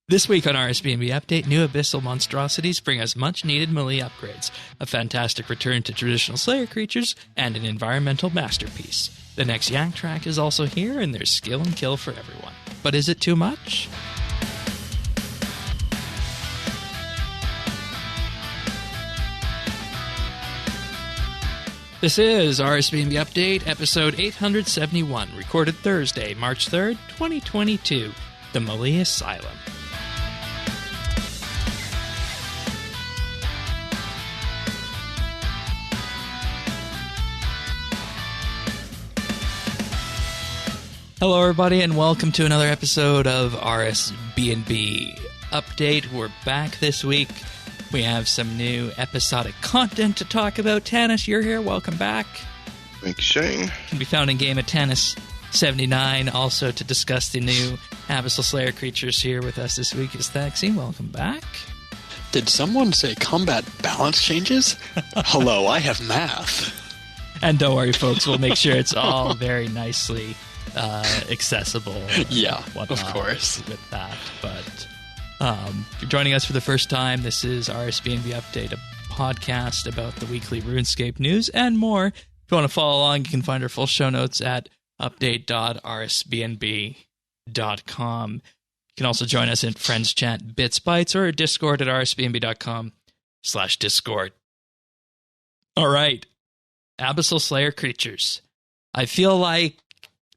This week on RSBANDB Update, new Abyssal monstrosities bring us much-needed melee upgrades, a fantastic return to traditional Slayer creatures, and an environmental masterpiece. The next Yak Track is also here, and there's skill and kill for everyone. But is it too much? This is RSBANDB Update, episode 871, recorded Thursday, March 3rd, 2022, the Melee Asylum. Hello, everybody, and welcome to another episode of RSBANDB Update. We're back this week. We have some new episodic content to talk about. Tanis, you're here. Welcome back. Thanks, Shane. Can be found in game at Tanis 79. Also, to discuss the new Abyssal Slayer creatures here with us this week is Thaxine. Welcome back. Did someone say combat balance changes? Hello, I have math. And don't worry, folks. We'll make sure it's all very nicely accessible. Yeah, whatnot of course. With that. But if you're joining us for the first time, this is RSBANDB Update, a podcast about the weekly RuneScape news and more. If you want to follow along, you can find our full show notes at update.rsbnb.com. You can also join us in Friends Chat BitsBytes or Discord at rsbnb.com/Discord. All right. Abyssal Slayer creatures. I feel like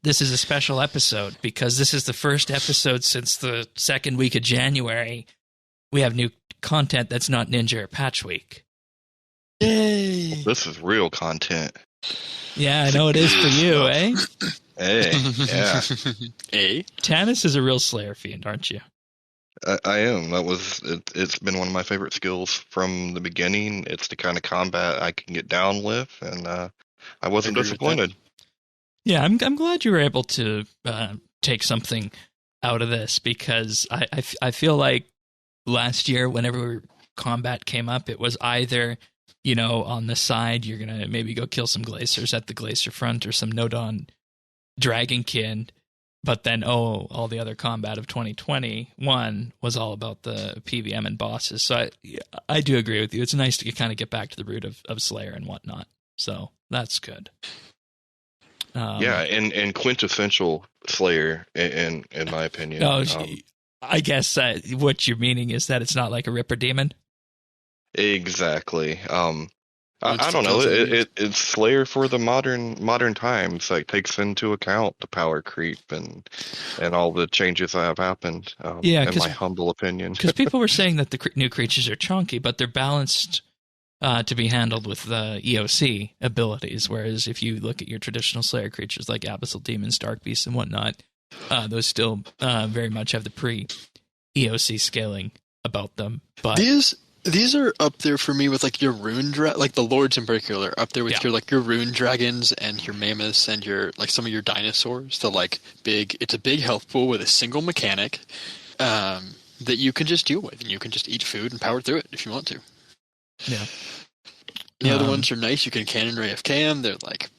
this is a special episode because this is the first episode since the second week of January. We have new content that's not Ninja or Patch Week. Yay! This is real content. Yeah, I know it is for you, eh? Hey, yeah. Eh? Tanis is a real Slayer fiend, aren't you? I am. It's been one of my favorite skills from the beginning. It's the kind of combat I can get down with, and I wasn't disappointed. Yeah, I'm glad you were able to take something out of this because I feel like last year, whenever combat came up, it was either, you know, on the side, you're going to maybe go kill some Glaciers at the Glacier front or some Nodon Dragonkin, but then, all the other combat of 2021 was all about the PVM and bosses. So I do agree with you. It's nice to kind of get back to the root of Slayer and whatnot. So that's good. Yeah, and quintessential Slayer, in my opinion. I guess what you're meaning is that it's not like a Ripper Demon? Exactly. I don't know. It's Slayer for the modern times. Like, takes into account the power creep and all the changes that have happened. In my humble opinion, because people were saying that the new creatures are chunky, but they're balanced to be handled with the EOC abilities. Whereas if you look at your traditional Slayer creatures like Abyssal Demons, Dark Beasts, and whatnot, those still very much have the pre-EOC scaling about them. But These are up there for me with like your rune like the Lords in particular, up there with your rune dragons and your mammoths and your like some of your dinosaurs. The like it's a big health pool with a single mechanic that you can just deal with, and you can just eat food and power through it if you want to. Yeah. The other ones are nice. You can cannon ray of Cam. They're like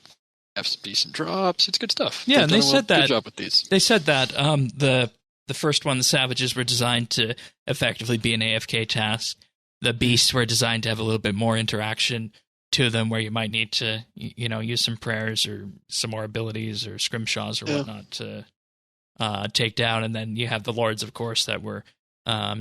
have some decent drops. It's good stuff. Yeah, and they said that. Good job with these. They said that the first one, the Savages, were designed to effectively be an AFK task. The Beasts were designed to have a little bit more interaction to them, where you might need to, use some prayers or some more abilities or scrimshaws or whatnot to take down. And then you have the Lords, of course, that were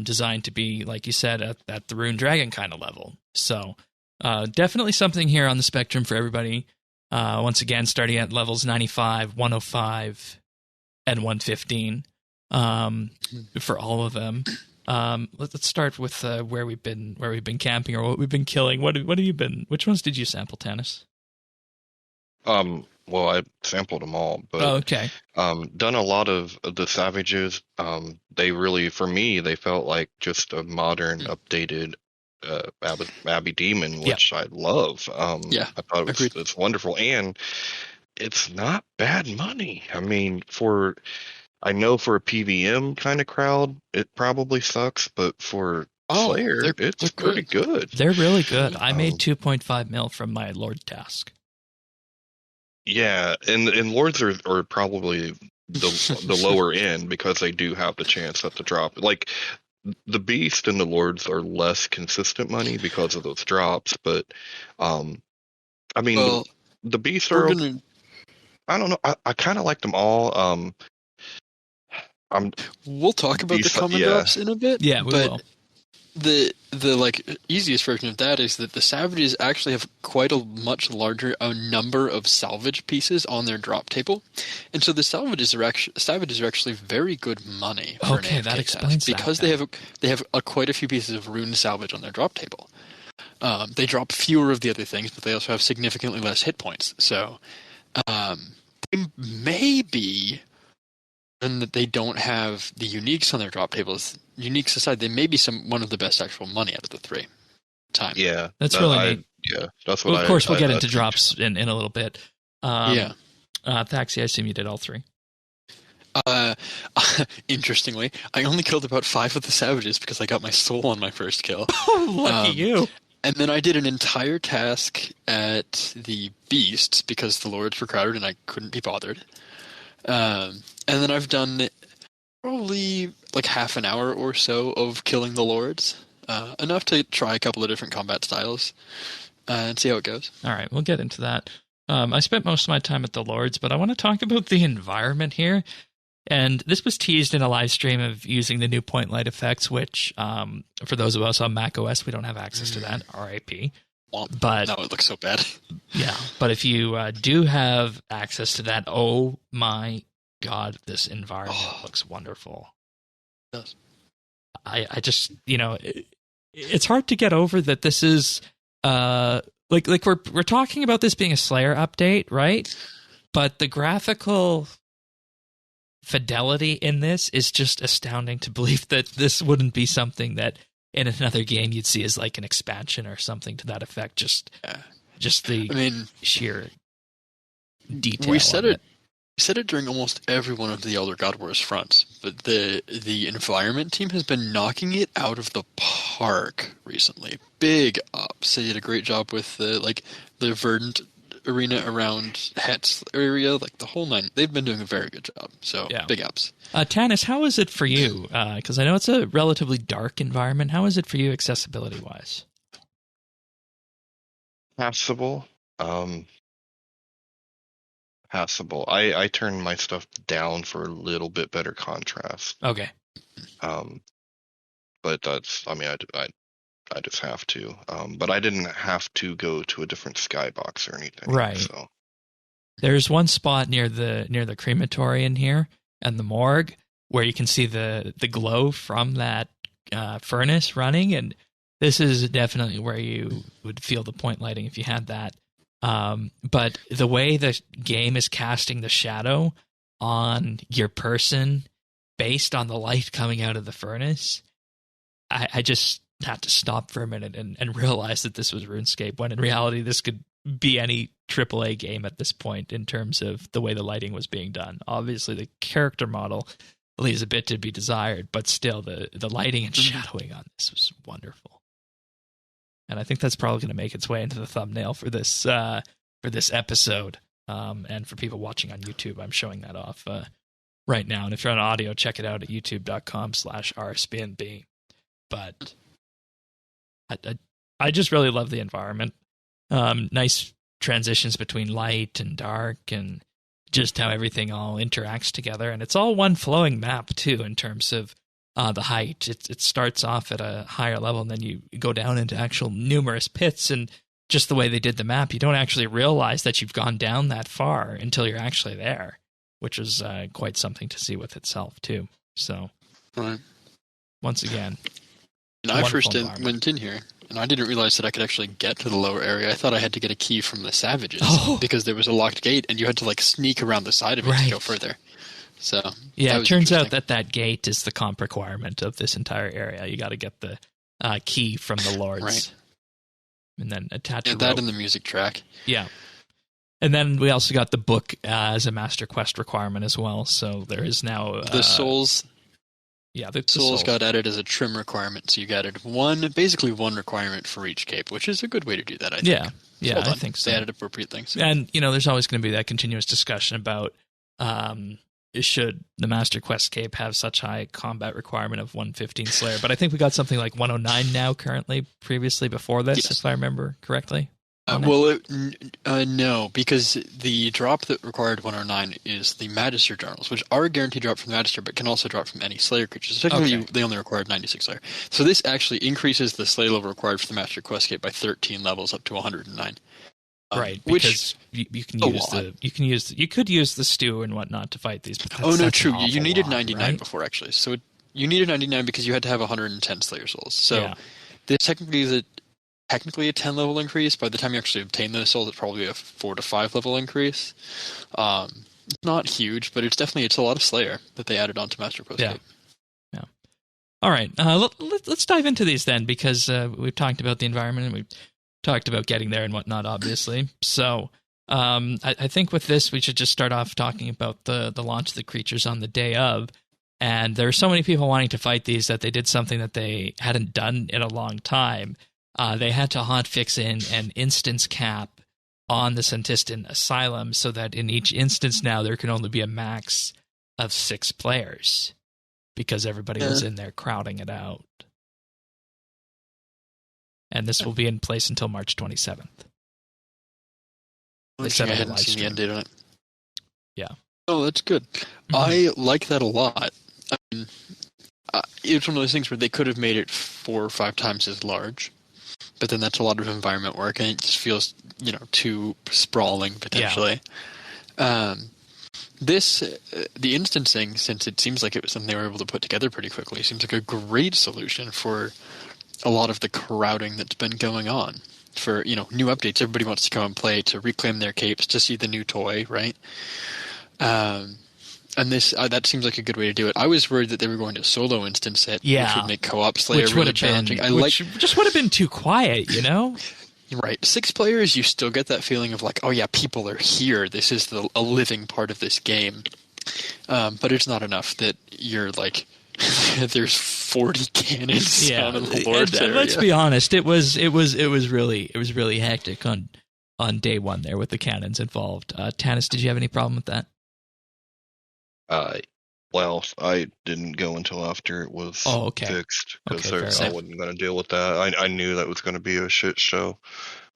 designed to be, like you said, at the Rune Dragon kind of level. So definitely something here on the spectrum for everybody. Once again, starting at levels 95, 105, and 115 for all of them. Let's start with where we've been camping or what we've been killing. What have you been? Which ones did you sample, Tanis? Well, I sampled them all, but okay. Done a lot of the Savages. They really, for me, they felt like just a modern, updated Abby Demon, which I love. I thought it's wonderful, and it's not bad money. I mean, I know for a PVM kind of crowd, it probably sucks, but for Slayer, it's pretty good. They're really good. I made 2.5 mil from my Lord task. Yeah, and Lords are probably the lower end, because they do have the chance at the drop. Like the Beast and the Lords are less consistent money because of those drops, but I mean, the Beasts are. I don't know. I kind of like them all. We'll talk about the common drops in a bit. Yeah, we will. The easiest version of that is that the Savages actually have quite a much larger number of salvage pieces on their drop table, and so the Savages are actually very good money. For okay, that explains that because they have quite a few pieces of rune salvage on their drop table. They drop fewer of the other things, but they also have significantly less hit points. So they may be, and that they don't have the uniques on their drop tables. Uniques aside, they may be one of the best actual money out of the three. Yeah, that's really neat. Yeah, that's what. Well, of course, we'll get into drops in a little bit. Thaxi, I assume you did all three. Interestingly, I only killed about 5 of the Savages because I got my soul on my first kill. Lucky you. And then I did an entire task at the Beasts because the Lords were crowded and I couldn't be bothered. And then I've done probably like half an hour or so of killing the Lords. Enough to try a couple of different combat styles and see how it goes. All right, we'll get into that. I spent most of my time at the Lords, but I want to talk about the environment here. And this was teased in a live stream of using the new point light effects, which, for those of us on macOS, we don't have access to that, RIP. But no, it looks so bad. Yeah, but if you do have access to that, oh my God, this environment looks wonderful. It does. I just, it's hard to get over that this is, like we're talking about this being a Slayer update, right? But the graphical fidelity in this is just astounding to believe that this wouldn't be something that in another game you'd see as like an expansion or something to that effect. Just the sheer detail. We said it during almost every one of the Elder God Wars fronts, but the environment team has been knocking it out of the park recently. Big ups. They did a great job with the verdant arena around Het's area, like the whole 9. They've been doing a very good job. So big ups. Tanis, how is it for you? Because I know it's a relatively dark environment. How is it for you, accessibility wise? Passable. Passable. I turned my stuff down for a little bit better contrast. Okay. But that's. I just have to. But I didn't have to go to a different skybox or anything. Right. So there's one spot near the crematory in here and the morgue where you can see the glow from that furnace running, and this is definitely where you would feel the point lighting if you had that. But the way the game is casting the shadow on your person based on the light coming out of the furnace, I just had to stop for a minute and realize that this was RuneScape, when in reality this could be any AAA game at this point in terms of the way the lighting was being done. Obviously, the character model leaves a bit to be desired, but still, the lighting and shadowing on this was wonderful. And I think that's probably going to make its way into the thumbnail for this episode. And for people watching on YouTube, I'm showing that off right now. And if you're on audio, check it out at youtube.com/RSBANDB. But I just really love the environment. Nice transitions between light and dark, and just how everything all interacts together. And it's all one flowing map too, in terms of the height. It starts off at a higher level, and then you go down into actual numerous pits. And just the way they did the map, you don't actually realize that you've gone down that far until you're actually there, which is quite something to see with itself too. So, right. Once again. And I first went in here, and I didn't realize that I could actually get to the lower area. I thought I had to get a key from the Savages because there was a locked gate, and you had to sneak around the side of it to go further. So yeah, it turns out that gate is the comp requirement of this entire area. You got to get the key from the Lords, right, and then attach that in the music track. Yeah, and then we also got the book as a master quest requirement as well. So there is now the souls. Yeah, the souls got added as a trim requirement, so you added basically one requirement for each cape, which is a good way to do that, I think. Yeah, I think so. They added appropriate things. And, there's always going to be that continuous discussion about should the Master Quest Cape have such high combat requirement of 115 Slayer. But I think we got something like 109 now currently, previously before this, if I remember correctly. No, because the drop that required 109 is the Magister Journals, which are a guaranteed drop from the Magister, but can also drop from any Slayer creatures. So technically, they only required 96 Slayer. So this actually increases the Slayer level required for the Master Quest Cape by 13 levels up to 109. Right, because you can use you could use the stew and whatnot to fight these. But true. You needed 99 before actually. So you needed 99 because you had to have 110 Slayer souls. So this technically is a 10 level increase. By the time you actually obtain those souls, it's probably a 4 to 5 level increase. Not huge, but it's a lot of Slayer that they added onto Master Quest Cape. Yeah. All right, let's dive into these then, because we've talked about the environment and we've talked about getting there and whatnot, obviously. So I think with this, we should just start off talking about the launch of the creatures on the day of. And there are so many people wanting to fight these that they did something that they hadn't done in a long time. They had to hotfix in an instance cap on the Senntisten Asylum so that in each instance now there can only be a max of 6 players because everybody was in there crowding it out. And this will be in place until March 27th. I hadn't seen the end date on it. Yeah. Oh, that's good. Mm-hmm. I like that a lot. I mean, it's one of those things where they could have made it 4 or 5 times as large, but then that's a lot of environment work, and it just feels, too sprawling potentially. Yeah. The instancing, since it seems like it was something they were able to put together pretty quickly, seems like a great solution for a lot of the crowding that's been going on. For, new updates, everybody wants to come and play to reclaim their capes, to see the new toy, right? And this that seems like a good way to do it. I was worried that they were going to solo instance it, which would make co-op Slayer really challenging. Just would have been too quiet, Right. 6 players, you still get that feeling of like, oh yeah, people are here. This is a living part of this game. But it's not enough that you're like, there's 40 cannons down in the Lord's area. Let's be honest, it was really hectic on day one there with the cannons involved. Tanis, did you have any problem with that? Well, I didn't go until after it was fixed, because I wasn't going to deal with that. I knew that was going to be a shit show,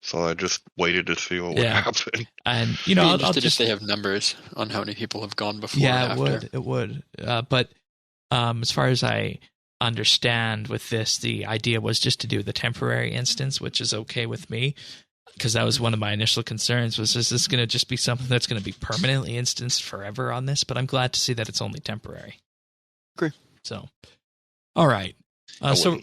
so I just waited to see what would happen. And I'll just if they have numbers on how many people have gone before. Yeah, and after. It would. But as far as I understand with this, the idea was just to do the temporary instance, which is okay with me, because that was one of my initial concerns, was is this going to just be something that's going to be permanently instanced forever on this? But I'm glad to see that it's only temporary. Agree. So, all right. So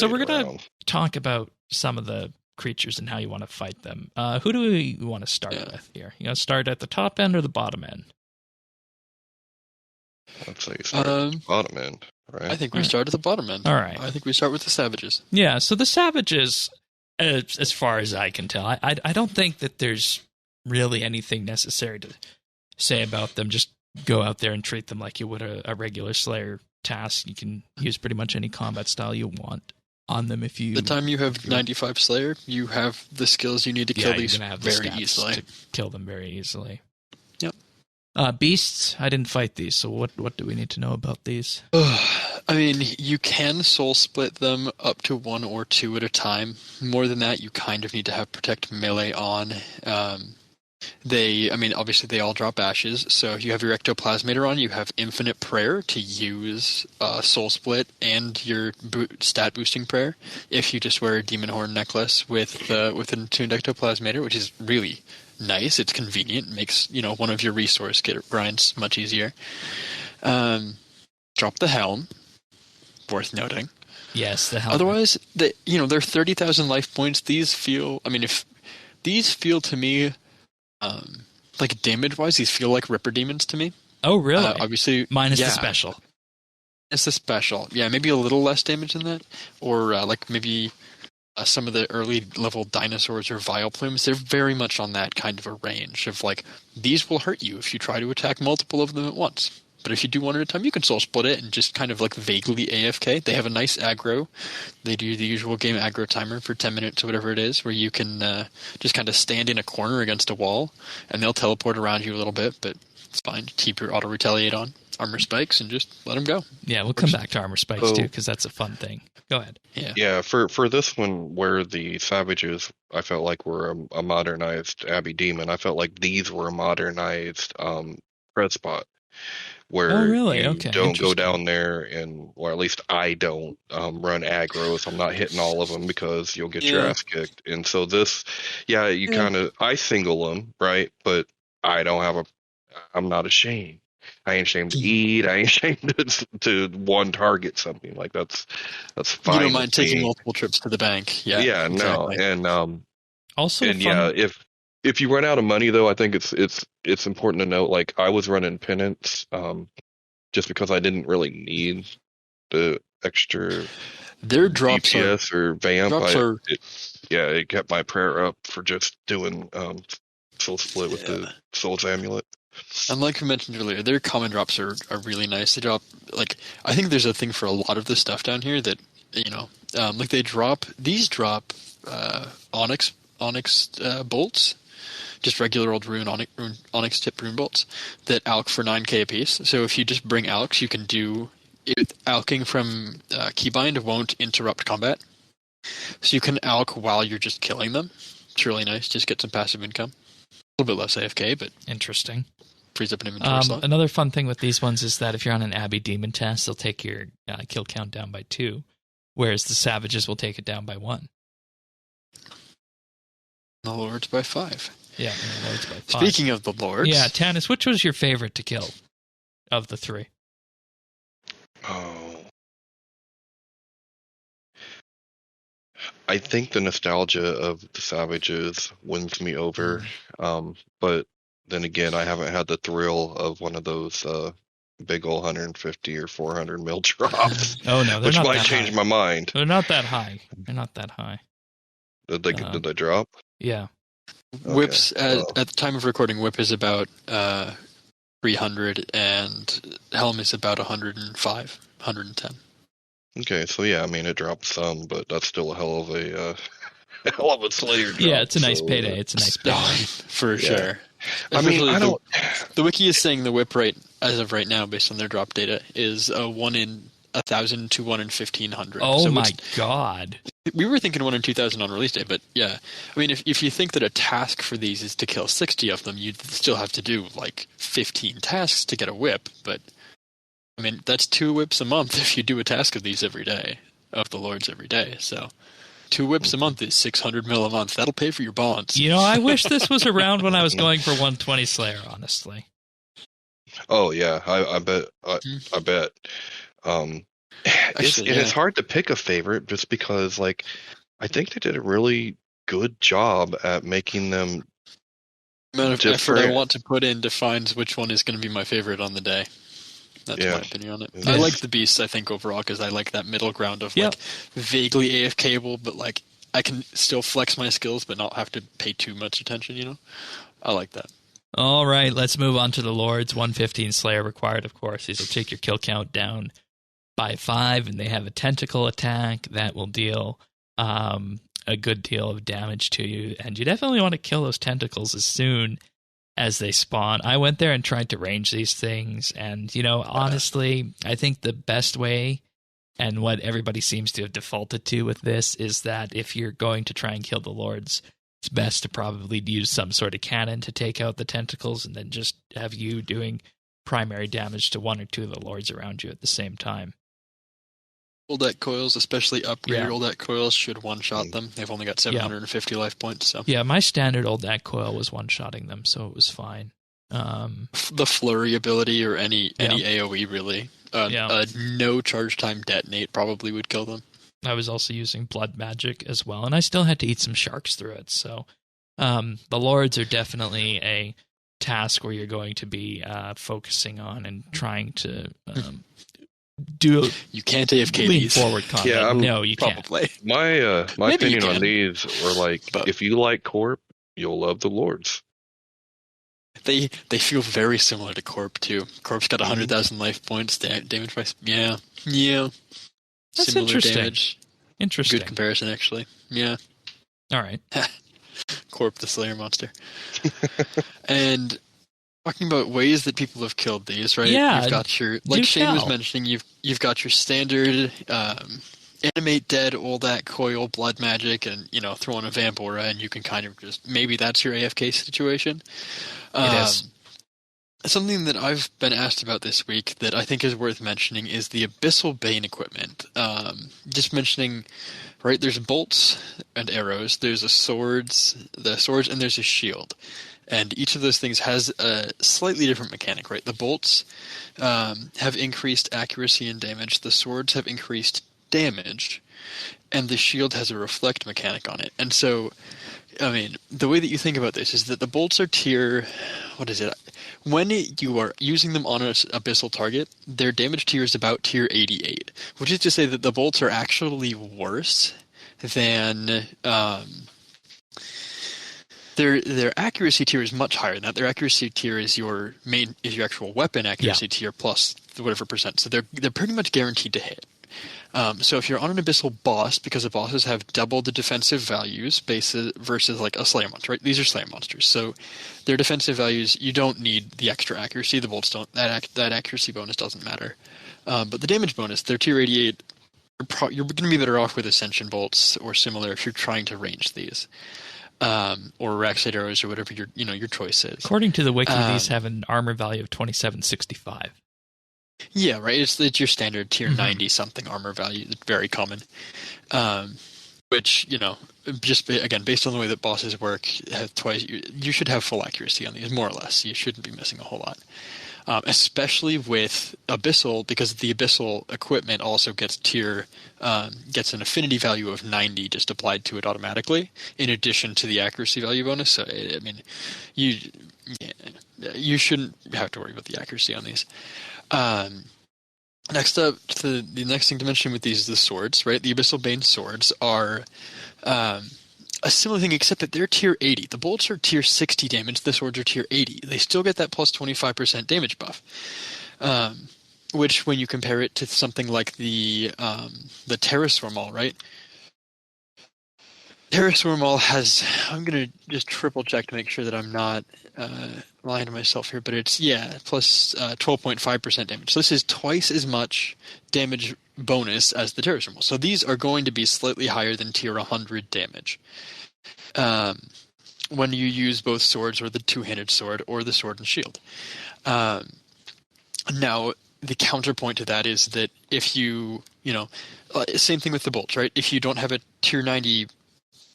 we're going to around. talk about some of the creatures and how you want to fight them. Who do we want to start with here? You want to start at the top end or the bottom end? I'd say start at the bottom end, right? I think we start at the bottom end. All right. I think we start with the Savages. Yeah, so the Savages, as far as I can tell, I don't think that there's really anything necessary to say about them. Just go out there and treat them like you would a regular Slayer task. You can use pretty much any combat style you want on them. If you the time you have 95 Slayer, you have the skills you need to kill these very easily. To kill them very easily. Yep. Beasts, I didn't fight these, so what do we need to know about these? I mean, you can soul split them up to 1 or 2 at a time. More than that, you kind of need to have Protect Melee on. Obviously they all drop ashes, so if you have your Ectoplasmator on, you have Infinite Prayer to use Soul Split and your stat boosting prayer. If you just wear a Demon Horn necklace with an attuned Ectoplasmator, which is really nice, it's convenient, makes one of your resource grinds much easier. Drop the Helm, worth noting. Yes, the Helm. Otherwise, they're 30,000 life points. These feel to me. Like damage-wise, these feel like Ripper Demons to me. Oh, really? Obviously, minus the special. It's the special. Yeah, maybe a little less damage than that, or maybe some of the early level dinosaurs or Vileplumes. They're very much on that kind of a range of these will hurt you if you try to attack multiple of them at once. But if you do one at a time, you can soul split it and just kind of vaguely AFK. They have a nice aggro. They do the usual game aggro timer for 10 minutes or whatever it is, where you can just kind of stand in a corner against a wall, and they'll teleport around you a little bit. But It's fine. Keep your auto retaliate on armor spikes and just let them go. Yeah, we'll come back to armor spikes too, because that's a fun thing. Go ahead. Yeah. For this one, where the savages, I felt like were a modernized Abbey Demon. I felt like these were a modernized red spot. Where you don't go down there and, or at least I don't, run aggro, so I'm not hitting all of them because you'll get your ass kicked. And so this, I single them, right? But I'm not ashamed. I ain't ashamed to eat. I ain't ashamed to one target something. Like that's fine. You don't mind taking multiple trips to the bank. Yeah. Yeah, exactly. No. And also, and if you run out of money, though, I think it's important to note, like, I was running penance just because I didn't really need the extra their drops DPS or vamp. It kept my prayer up for just doing soul split with the soul's amulet. And like we mentioned earlier, their common drops are really nice. They drop, like, I think there's a thing for a lot of the stuff down here that, like these drop onyx bolts. Just regular old onyx tip rune bolts that alch for 9k a piece. So if you just bring alch, you can do it. Alching from keybind won't interrupt combat. So you can alch while you're just killing them. It's really nice. Just get some passive income. A little bit less AFK, but interesting. Frees up an inventory slot. Another fun thing with these ones is that if you're on an Abbey Demon test, they'll take your kill count down by 2, whereas the savages will take it down by 1. The lords by 5. Yeah, the lords by 5. Speaking of the lords... Yeah, Tanis, which was your favorite to kill of the 3? Oh. I think the nostalgia of the savages wins me over. But then again, I haven't had the thrill of one of those big old 150 or 400 mil drops. Oh, no, which might change my mind. They're not that high. Did they drop? Yeah. Whips at the time of recording, whip is about 300 and helm is about 105, 110. Okay, so yeah, I mean it dropped some, but that's still a hell of a Slayer drop. Yeah, it's a nice payday. It's a nice payday for sure. I mean, the wiki is saying the whip rate as of right now, based on their drop data, is 1 in 1,000 to 1 in 1,500. Oh, so my God. We were thinking 1 in 2,000 on release day, but yeah. I mean, if you think that a task for these is to kill 60 of them, you'd still have to do like 15 tasks to get a whip, but I mean, that's 2 whips a month if you do a task of these every day, of the lords every day, so 2 whips a month is 600 mil a month. That'll pay for your bonds. I wish this was around when I was going for 120 Slayer, honestly. Oh, yeah, I bet. I bet. It's hard to pick a favorite just because, like, I think they did a really good job at making them. The amount of effort I want to put in defines which one is going to be my favorite on the day. That's my opinion on it. I like the beasts, I think, overall, because I like that middle ground of like vaguely AFK-able, but like I can still flex my skills but not have to pay too much attention, I like that. All right, let's move on to the lords. 115 Slayer required, of course. These will take your kill count down by 5, and they have a tentacle attack that will deal a good deal of damage to you, and you definitely want to kill those tentacles as soon as they spawn. I went there and tried to range these things, and honestly, I think the best way, and what everybody seems to have defaulted to with this, is that if you're going to try and kill the lords, it's best to probably use some sort of cannon to take out the tentacles, and then just have you doing primary damage to 1 or 2 of the lords around you at the same time. Old deck coils, especially upgraded old deck coils, should one-shot them. They've only got 750 life points. So yeah, my standard old deck coil was one-shotting them, so it was fine. The flurry ability or any AoE really. No charge time detonate probably would kill them. I was also using blood magic as well, and I still had to eat some sharks through it. So the lords are definitely a task where you're going to be focusing on and trying to you can't AFK lean these. Forward combat. Yeah, no, you probably. Can't. My opinion on these were like, if you like Corp, you'll love the lords. They feel very similar to Corp too. Corp's got 100,000 life points. Damage by yeah. That's similar interesting. Damage. Interesting. Good comparison, actually. Yeah. All right. Corp, the Slayer monster. And talking about ways that people have killed these, right? Yeah, you've got your, like Shane was mentioning, you've got your standard animate dead, all that coil, blood magic, and throw in a vamp aura, and you can kind of just maybe that's your AFK situation. It is. Something that I've been asked about this week that I think is worth mentioning is the Abyssal Bane equipment. Just mentioning, right? There's bolts and arrows. There's the swords, and there's a shield. And each of those things has a slightly different mechanic, right? The bolts have increased accuracy and damage. The swords have increased damage. And the shield has a reflect mechanic on it. And so, I mean, the way that you think about this is that the bolts are tier... What is it? When you are using them on an abyssal target, their damage tier is about tier 88. Which is to say that the bolts are actually worse than... Their accuracy tier is much higher than that. Their accuracy tier is your actual weapon accuracy tier plus whatever percent. So they're pretty much guaranteed to hit. So if you're on an abyssal boss, because the bosses have double the defensive values versus like a slayer monster, right? These are slayer monsters, so their defensive values, you don't need the extra accuracy. The bolts don't. That accuracy bonus doesn't matter. But the damage bonus, they're tier 88. You're going to be better off with Ascension bolts or similar if you're trying to range these. Or Raxite arrows or whatever your choice is. According to the wiki, these have an armor value of 2765. Yeah, right. It's your standard tier 90 something armor value. It's very common. Which just again based on the way that bosses work, you should have full accuracy on these more or less. You shouldn't be missing a whole lot. Especially with Abyssal, because the Abyssal equipment also gets an affinity value of 90 just applied to it automatically, in addition to the accuracy value bonus. So, I mean, you shouldn't have to worry about the accuracy on these. Next up, the next thing to mention with these is the swords, right? The Abyssal Bane swords are... a similar thing, except that they're tier 80. The bolts are tier 60 damage. The swords are tier 80. They still get that plus 25% damage buff. Which, when you compare it to something like the Terrasword Maul, right? Terrasword Maul has... I'm going to just triple check to make sure that I'm not lying to myself here, but it's, plus 12.5% damage. So this is twice as much damage bonus as the Terrasword Maul. So these are going to be slightly higher than tier 100 damage. When you use both swords or the two-handed sword or the sword and shield. Now, the counterpoint to that is that if you, same thing with the bolts, right? If you don't have a tier 90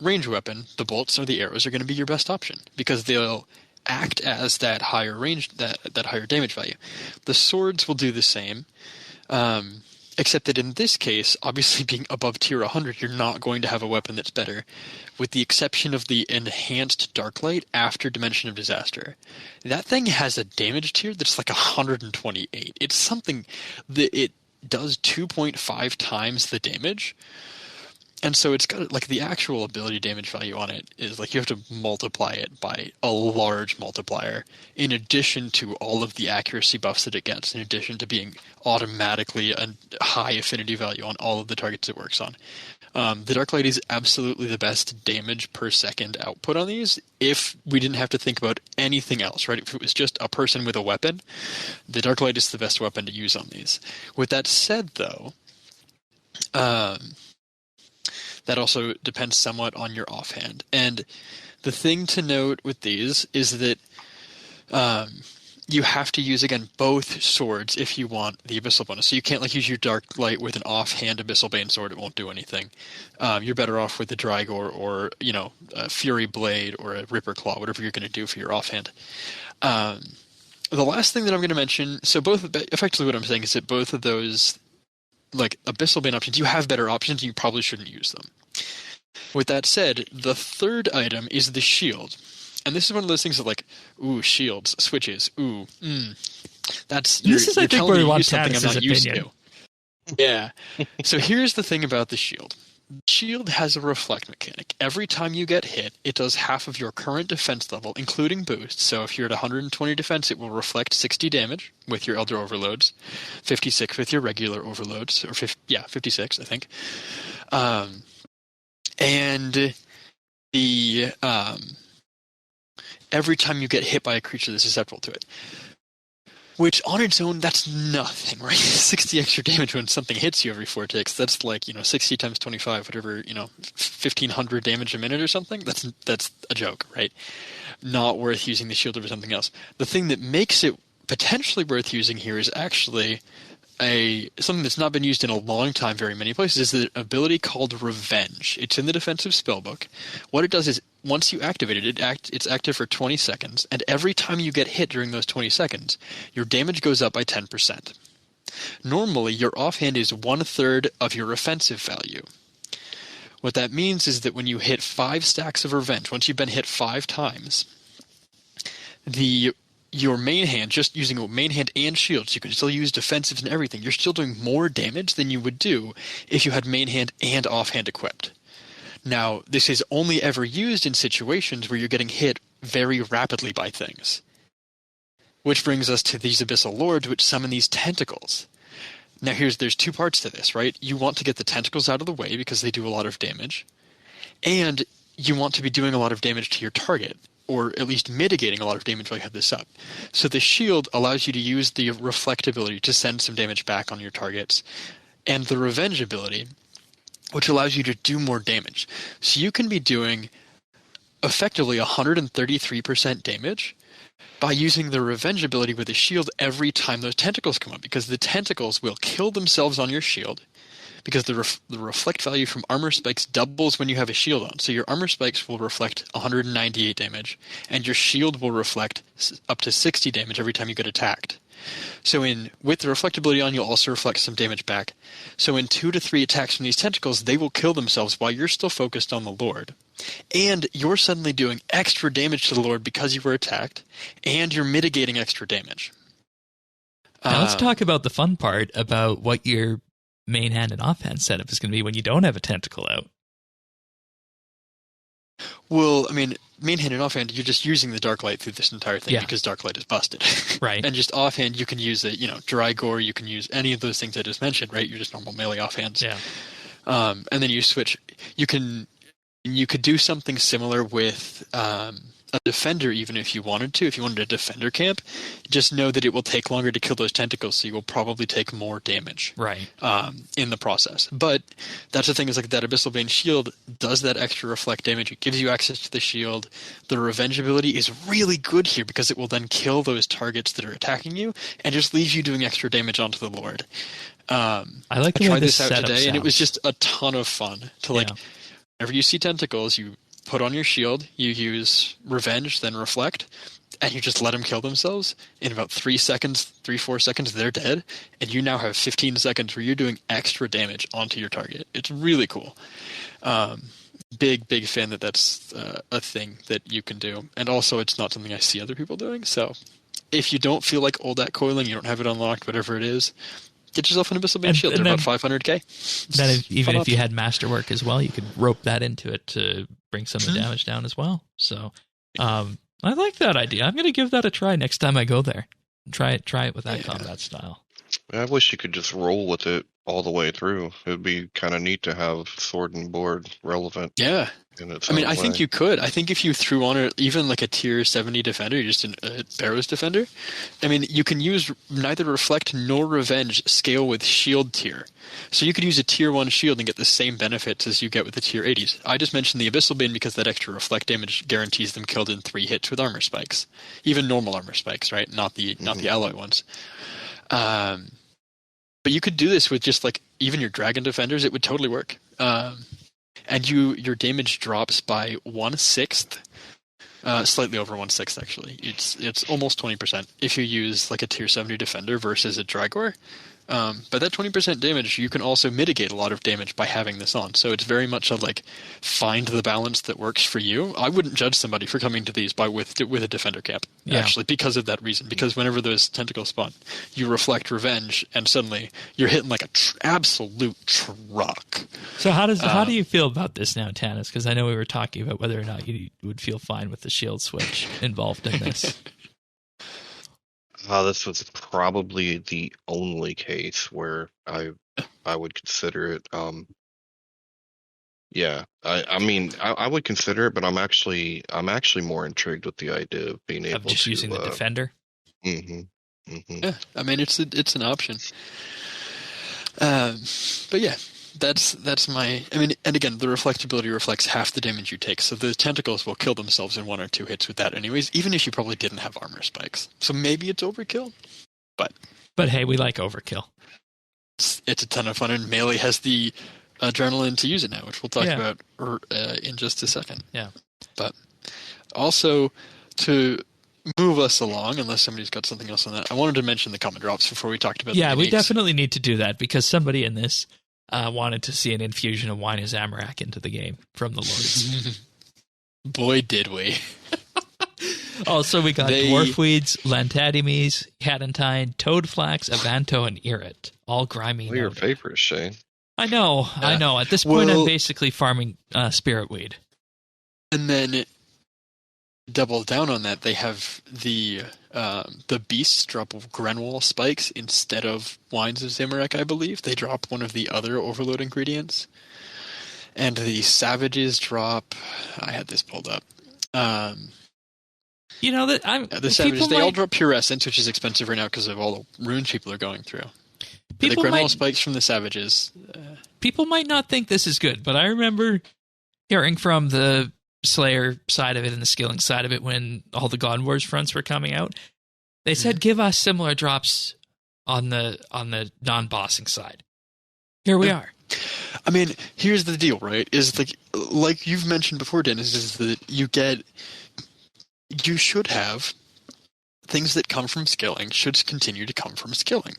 range weapon, the bolts or the arrows are going to be your best option because they'll act as that higher range, that higher damage value. The swords will do the same, except that in this case, obviously being above tier 100, you're not going to have a weapon that's better, with the exception of the enhanced Darklight after Dimension of Disaster. That thing has a damage tier that's like 128. It's something that it does 2.5 times the damage. And so it's got like the actual ability damage value on it is like you have to multiply it by a large multiplier in addition to all of the accuracy buffs that it gets, in addition to being automatically a high affinity value on all of the targets it works on. The Darklight is absolutely the best damage per second output on these if we didn't have to think about anything else, right? If it was just a person with a weapon, the Darklight is the best weapon to use on these. With that said, though, that also depends somewhat on your offhand. And the thing to note with these is that you have to use, again, both swords if you want the Abyssal bonus. So you can't use your Dark Light with an offhand Abyssal Bane sword. It won't do anything. You're better off with the Drygor or, a Fury Blade or a Ripper Claw, whatever you're going to do for your offhand. The last thing that I'm going to mention, so effectively what I'm saying is that both of those Abyssal Bane options, you have better options and you probably shouldn't use them. With that said, the third item is the shield. And this is one of those things that shields, switches, that's... This is, I think, where we want Tanis's opinion. Yeah. So here's the thing about the shield. Shield has a reflect mechanic. Every time you get hit, it does half of your current defense level, including boost. So if you're at 120 defense, it will reflect 60 damage with your Elder Overloads, 56 with your regular Overloads, or 56, I think. And every time you get hit by a creature that's susceptible to it. Which, on its own, that's nothing, right? 60 extra damage when something hits you every 4 ticks. That's like, 60 times 25, whatever, 1,500 damage a minute or something. That's a joke, right? Not worth using the shield over something else. The thing that makes it potentially worth using here is actually something that's not been used in a long time very many places, is the ability called Revenge. It's in the defensive spellbook. What it does is, once you activate it, it's active for 20 seconds, and every time you get hit during those 20 seconds, your damage goes up by 10%. Normally, your offhand is 1/3 of your offensive value. What that means is that when you hit 5 stacks of Revenge, once you've been hit 5 times, your main hand, just using a main hand and shields, you can still use defensives and everything. You're still doing more damage than you would do if you had main hand and offhand equipped. Now, this is only ever used in situations where you're getting hit very rapidly by things. Which brings us to these Abyssal Lords, which summon these tentacles. Now, there's 2 parts to this, right? You want to get the tentacles out of the way because they do a lot of damage. And you want to be doing a lot of damage to your target, or at least mitigating a lot of damage while you have this up. So the shield allows you to use the reflect ability to send some damage back on your targets, and the revenge ability, which allows you to do more damage. So you can be doing effectively 133% damage by using the revenge ability with the shield every time those tentacles come up, because the tentacles will kill themselves on your shield, because the reflect value from armor spikes doubles when you have a shield on. So your armor spikes will reflect 198 damage, and your shield will reflect up to 60 damage every time you get attacked. So with the reflect ability on, you'll also reflect some damage back. So in 2 to 3 attacks from these tentacles, they will kill themselves while you're still focused on the Lord. And you're suddenly doing extra damage to the Lord because you were attacked, and you're mitigating extra damage. Now let's talk about the fun part about what your main hand and offhand setup is going to be when you don't have a tentacle out. Well, I mean, main hand and offhand, you're just using the Dark Light through this entire thing because Dark Light is busted. Right. And just offhand, you can use Dry Gore, you can use any of those things I just mentioned, right? You're just normal melee offhands. Yeah. And then you switch. You could do something similar with a defender, even if you wanted to. If you wanted a defender camp, just know that it will take longer to kill those tentacles, so you will probably take more damage in the process. But that's the thing, is like that Abyssal Bane shield does that extra reflect damage. It gives you access to the shield. The revenge ability is really good here because it will then kill those targets that are attacking you and just leaves you doing extra damage onto the Lord. I tried this out today, and it was just a ton of fun to whenever you see tentacles, you put on your shield, you use revenge, then reflect, and you just let them kill themselves. In about 4 seconds, they're dead, and you now have 15 seconds where you're doing extra damage onto your target. It's really cool. Big fan that's a thing that you can do. And also, it's not something I see other people doing, so if you don't feel like Oldat coiling, you don't have it unlocked, whatever it is, get yourself an Abyssal Bane shield. They're about 500k. Then even if you had Masterwork as well, you could rope that into it to bring some of the damage down as well. So I like that idea. I'm going to give that a try next time I go there. Try it with that combat style. I wish you could just roll with it all the way through. It would be kind of neat to have sword and board relevant. Yeah. I think you could. I think if you threw on even like a tier 70 defender, just a Barrows defender, you can use neither reflect nor revenge scale with shield tier. So you could use a tier 1 shield and get the same benefits as you get with the tier 80s. I just mentioned the Abyssal Bane because that extra reflect damage guarantees them killed in 3 hits with armor spikes. Even normal armor spikes, right? Not the alloy ones. But you could do this with just even your dragon defenders. It would totally work. And your damage drops by 1/6, slightly over 1/6 actually. It's almost 20% if you use a tier 70 defender versus a Drygore. But that 20% damage, you can also mitigate a lot of damage by having this on. So it's very much a find the balance that works for you. I wouldn't judge somebody for coming to these with a defender camp, actually, because of that reason. Because whenever those tentacles spawn, you reflect revenge, and suddenly you're hitting like an absolute truck. So how do you feel about this now, Tanis? Because I know we were talking about whether or not you would feel fine with the shield switch involved in this. This was probably the only case where I would consider it. Yeah, I mean, I would consider it, but I'm actually more intrigued with the idea of being able just to using the defender. Yeah, I mean, it's an option. But yeah, that's my. I mean, and again, the reflectability reflects half the damage you take, so the tentacles will kill themselves in 1 or 2 hits with that, anyways. Even if you probably didn't have armor spikes, so maybe it's overkill. But hey, we like overkill. It's a ton of fun, and Melee has the adrenaline to use it now, which we'll talk about in just a second. Yeah. But also, to move us along, unless somebody's got something else on that, I wanted to mention the common drops before we talked about the uniques. We definitely need to do that, because somebody in this wanted to see an infusion of Wine Zamorak into the game from the Lords. Boy, did we. Also, we got Dwarfweeds, Lantadimes, Cadentine, Toadflax, Avanto, and Irrit. All grimy. What are your favorites, Shane? I know. At this point, I'm basically farming Spiritweed. And then, double down on that, they have the beasts drop Grenwall spikes instead of Wines of Zamorak, I believe. They drop one of the other overload ingredients. And the savages drop... I had this pulled up. The savages, they all drop Pure Essence, which is expensive right now because of all the runes people are going through. The Grenwall spikes from the savages. People might not think this is good, but I remember hearing from the Slayer side of it and the skilling side of it when all the God Wars fronts were coming out. They said, give us similar drops on the non-bossing side. Here we are. I mean, here's the deal, right? Is like you've mentioned before, Dennis, is that you should have things that come from skilling should continue to come from skilling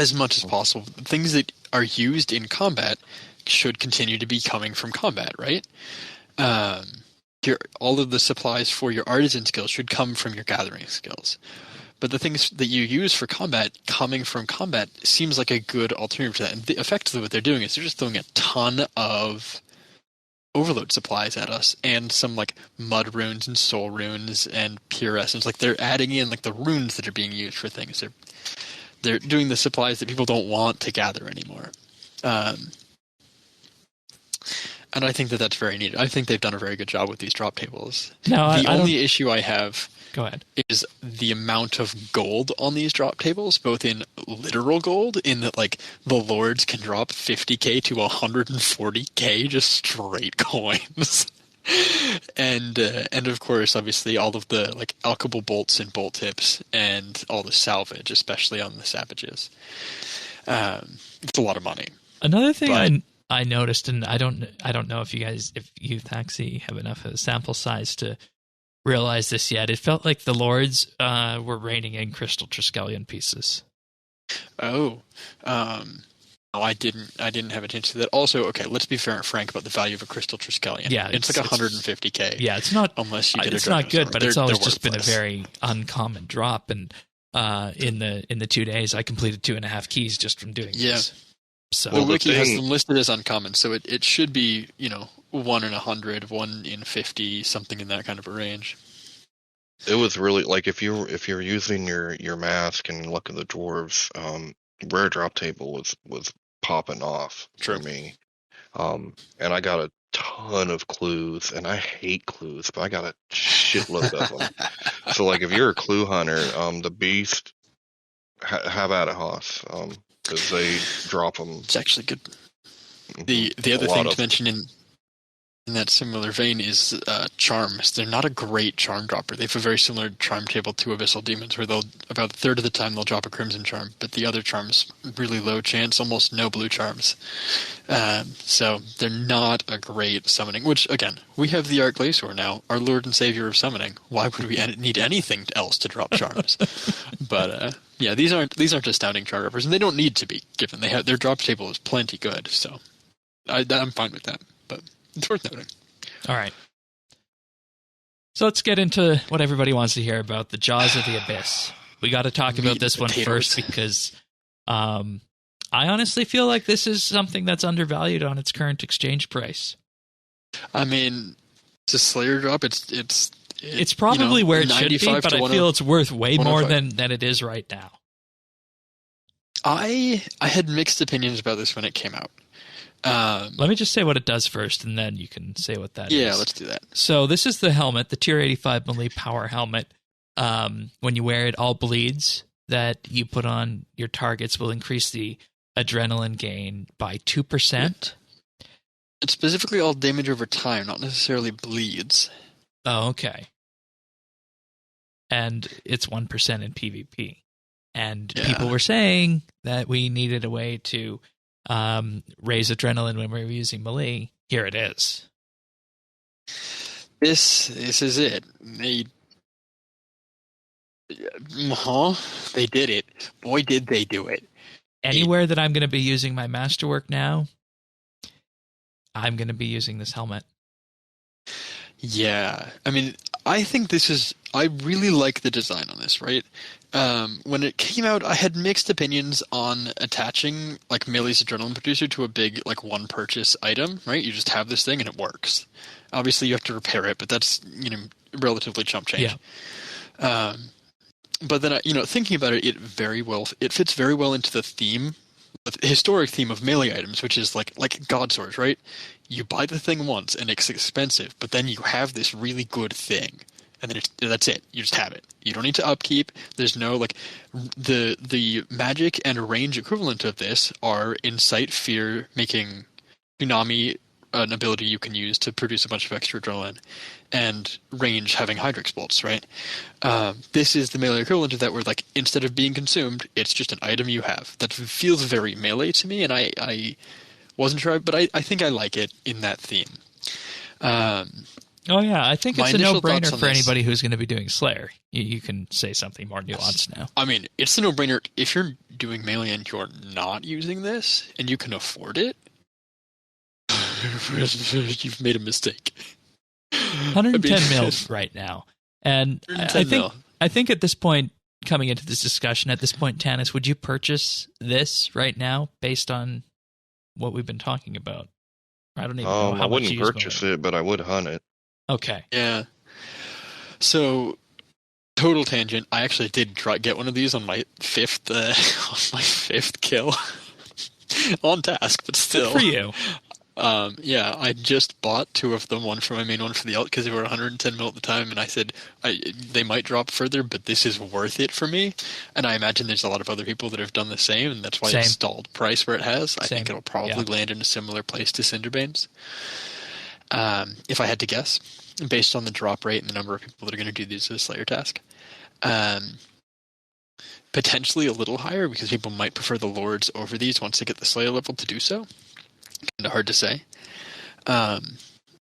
as much as possible. Things that are used in combat should continue to be coming from combat, right? All of the supplies for your artisan skills should come from your gathering skills. But the things that you use for combat coming from combat seems like a good alternative to that. And effectively what they're doing is they're just throwing a ton of overload supplies at us and some like mud runes and soul runes and pure essence. Like they're adding in like the runes that are being used for things. They're doing the supplies that people don't want to gather anymore. And I think that that's very needed. I think they've done a very good job with these drop tables. The only issue I have is the amount of gold on these drop tables, both in literal gold, in that like the lords can drop 50k to 140k just straight coins. and of course, obviously, all of the like alchable bolts and bolt tips and all the salvage, especially on the savages. It's a lot of money. Another thing I noticed, and I don't know if you Thaxi have enough of a sample size to realize this yet. It felt like the lords were raining in crystal Triskelion pieces. No, I didn't have a chance to do that. Also, okay, let's be fair and frank about the value of a crystal Triskelion. Yeah, it's like 150k. Yeah, it's not unless you get it's not good, but it's always just been a very uncommon drop. And in the 2 days, I completed 2.5 keys just from doing this. So the wiki has them listed as uncommon, so it should be 1 in 100, 1 in 50, something in that kind of a range. It was really like if you're using your mask and Luck of the Dwarves, rare drop table was popping off for me, and I got a ton of clues, and I hate clues, but I got a shitload of them. So like if you're a clue hunter, the beast have at it, Hoss. Because they drop them. It's actually good. The other thing to mention in that similar vein is charms. They're not a great charm dropper. They have a very similar charm table to Abyssal Demons, where about a third of the time they'll drop a crimson charm, but the other charms really low chance, almost no blue charms. So they're not a great summoning. Which again, we have the Arc Glacier now, our Lord and Savior of summoning. Why would we need anything else to drop charms? But yeah, these aren't astounding charm droppers, and they don't need to be, given their drop table is plenty good. So I'm fine with that, but it's worth noting. All right. So let's get into what everybody wants to hear about, the Jaws of the Abyss. We got to talk about this one first because I honestly feel like this is something that's undervalued on its current exchange price. I mean, it's a Slayer drop. It's probably where it should be, but I feel it's worth way more than it is right now. I had mixed opinions about this when it came out. Let me just say what it does first, and then you can say what that is. Yeah, let's do that. So this is the helmet, the tier 85 melee power helmet. When you wear it, all bleeds that you put on your targets will increase the adrenaline gain by 2%. It's specifically all damage over time, not necessarily bleeds. Oh, okay. And it's 1% in PvP. And people were saying that we needed a way to raise adrenaline when we were using melee. Here it is. This is it. They did it. Boy, did they do it. Anywhere that I'm going to be using my masterwork now, I'm going to be using this helmet. Yeah. I mean, I think I really like the design on this, right? When it came out, I had mixed opinions on attaching like Melee's adrenaline producer to a big like one purchase item, right? You just have this thing and it works. Obviously you have to repair it, but that's, relatively chump change. Yeah. But then, thinking about it, it fits very well into the theme, the historic theme of melee items, which is like God Swords, right? You buy the thing once and it's expensive, but then you have this really good thing, and then that's it. You just have it. You don't need to upkeep. There's no the magic and range equivalent of this are Insight, Fear, making Tsunami an ability you can use to produce a bunch of extra adrenaline, and range having Hydrix bolts, right? This is the melee equivalent of that, where like instead of being consumed, it's just an item you have. That feels very melee to me, and I wasn't sure, but I think I like it in that theme. Oh yeah, I think it's a no-brainer for anybody who's going to be doing Slayer. You can say something more nuanced now. I mean, it's a no-brainer if you're doing melee and you're not using this, and you can afford it. You've made a mistake. 110 mils right now, and I think at this point, coming into this discussion, at this point, Tanis, would you purchase this right now based on what we've been talking about? I don't even know how I much wouldn't purchase it, but I would hunt it. Okay. Yeah. So, total tangent. I actually did get one of these on my fifth kill on task, but still. Good for you. Yeah, I just bought two of them, one for my main, one for the alt, because they were 110 mil at the time, and I said they might drop further, but this is worth it for me. And I imagine there's a lot of other people that have done the same, and that's why it's stalled price where it has. I think it'll probably land in a similar place to Cinderbane's. If I had to guess, based on the drop rate and the number of people that are going to do this as a Slayer task. Potentially a little higher, because people might prefer the Lords over these once they get the Slayer level to do so. Kind of hard to say. And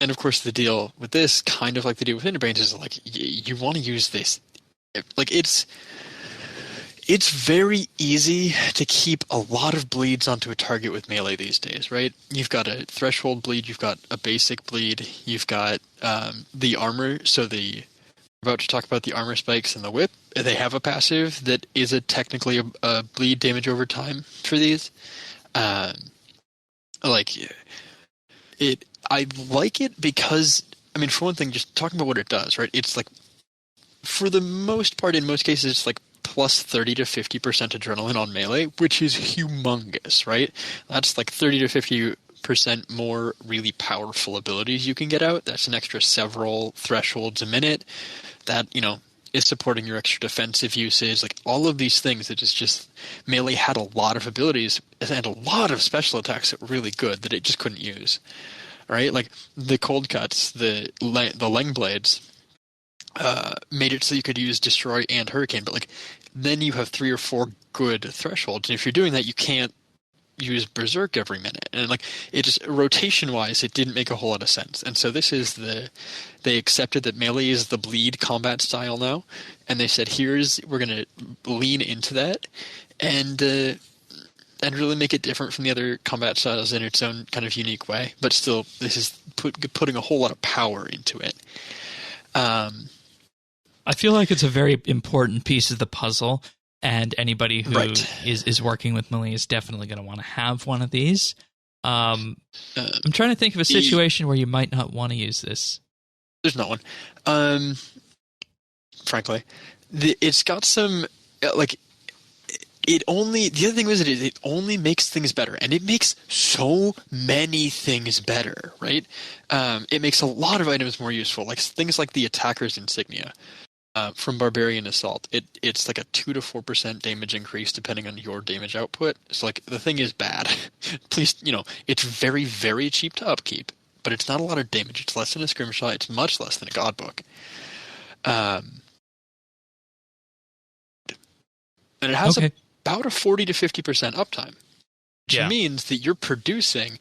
of course the deal with this, kind of like the deal with Cinderbane's, is like you want to use this. Like it's very easy to keep a lot of bleeds onto a target with melee these days, right? You've got a threshold bleed, you've got a basic bleed, you've got the armor. So we're about to talk about the armor spikes and the whip. They have a passive that is technically a bleed damage over time for these. I like it because, I mean, for one thing, just talking about what it does, right? It's like, for the most part, in most cases, it's like plus 30 to 50% adrenaline on melee, which is humongous, right? That's like 30 to 50% more really powerful abilities you can get out. That's an extra several thresholds a minute. That, is supporting your extra defensive usage, like all of these things. That is just, melee had a lot of abilities and a lot of special attacks that were really good that it just couldn't use, right? Like the cold cuts, the Leng blades made it so you could use destroy and hurricane, but like then you have 3 or 4 good thresholds, and if you're doing that, you can't use berserk every minute, and like it just rotation wise it didn't make a whole lot of sense. And so this is they accepted that melee is the bleed combat style now, and they said we're going to lean into that and really make it different from the other combat styles in its own kind of unique way, but still this is putting a whole lot of power into it. I feel like it's a very important piece of the puzzle, and anybody who is working with melee is definitely going to want to have one of these. I'm trying to think of a situation where you might not want to use this. There's not one. Frankly, it's got some the other thing was it only makes things better, and it makes so many things better, right? It makes a lot of items more useful, like things like the attacker's insignia. From Barbarian Assault, it's like a 2 to 4% damage increase depending on your damage output. So like the thing is bad. Please, it's very, very cheap to upkeep, but it's not a lot of damage. It's less than a Scrimshaw. It's much less than a Godbook. And it has about a 40 to 50% uptime, which means that you're producing,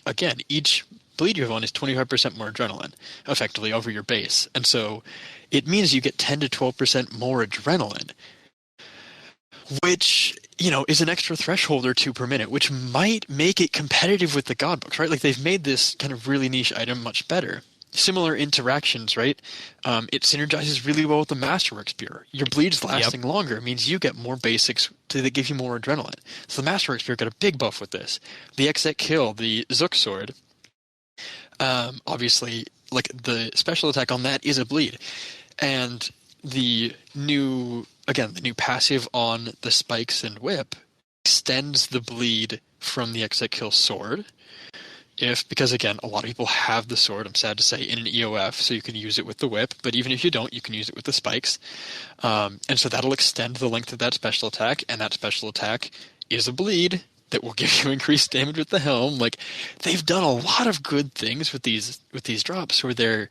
again, each bleed you have on is 25% more adrenaline, effectively, over your base. And so it means you get 10 to 12% more adrenaline, which, is an extra threshold or two per minute, which might make it competitive with the Godbooks, right? Like, they've made this kind of really niche item much better. Similar interactions, right? It synergizes really well with the Masterwork Spear. Your bleed's lasting longer. It means you get more basics that give you more adrenaline. So the Masterwork Spear got a big buff with this. The Exec Kill, the Zook Sword, obviously, like, the special attack on that is a bleed. And the new passive on the Spikes and Whip extends the bleed from the Exec Kill sword. Because again, a lot of people have the sword, I'm sad to say, in an EOF, so you can use it with the whip, but even if you don't, you can use it with the spikes. And so that'll extend the length of that special attack, and that special attack is a bleed that will give you increased damage with the helm. Like, they've done a lot of good things with these drops where they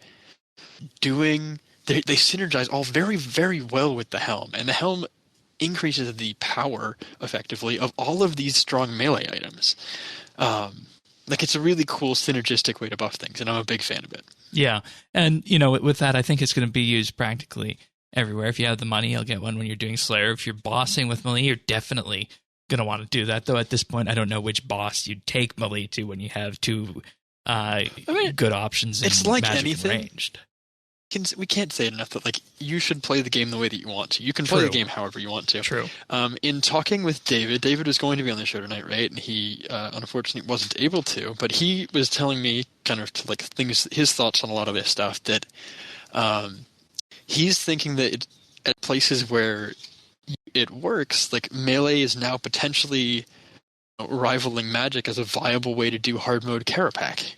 synergize all very, very well with the helm, and the helm increases the power, effectively, of all of these strong melee items. It's a really cool synergistic way to buff things, and I'm a big fan of it. Yeah, and, with that, I think it's going to be used practically everywhere. If you have the money, you'll get one when you're doing Slayer. If you're bossing with melee, you're definitely going to want to do that, though at this point, I don't know which boss you'd take melee to when you have two good options in like magic anything. And ranged. We can't say it enough that you should play the game the way that you want to. You can play the game however you want to. True. In talking with David was going to be on the show tonight, right? And he unfortunately wasn't able to. But he was telling me kind of his thoughts on a lot of this stuff. That he's thinking that at places where it works, like melee is now potentially rivaling magic as a viable way to do hard mode Carapac.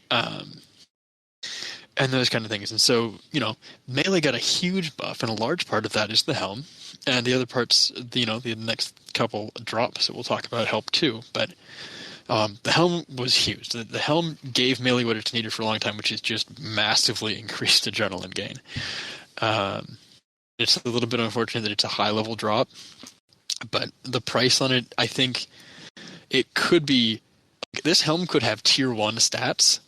And those kind of things. And so, melee got a huge buff, and a large part of that is the helm. And the other parts, the next couple drops that we'll talk about help too. But the helm was huge. The helm gave melee what it's needed for a long time, which is just massively increased adrenaline gain. It's a little bit unfortunate that it's a high-level drop. But the price on it, I think it could be... This helm could have Tier 1 stats,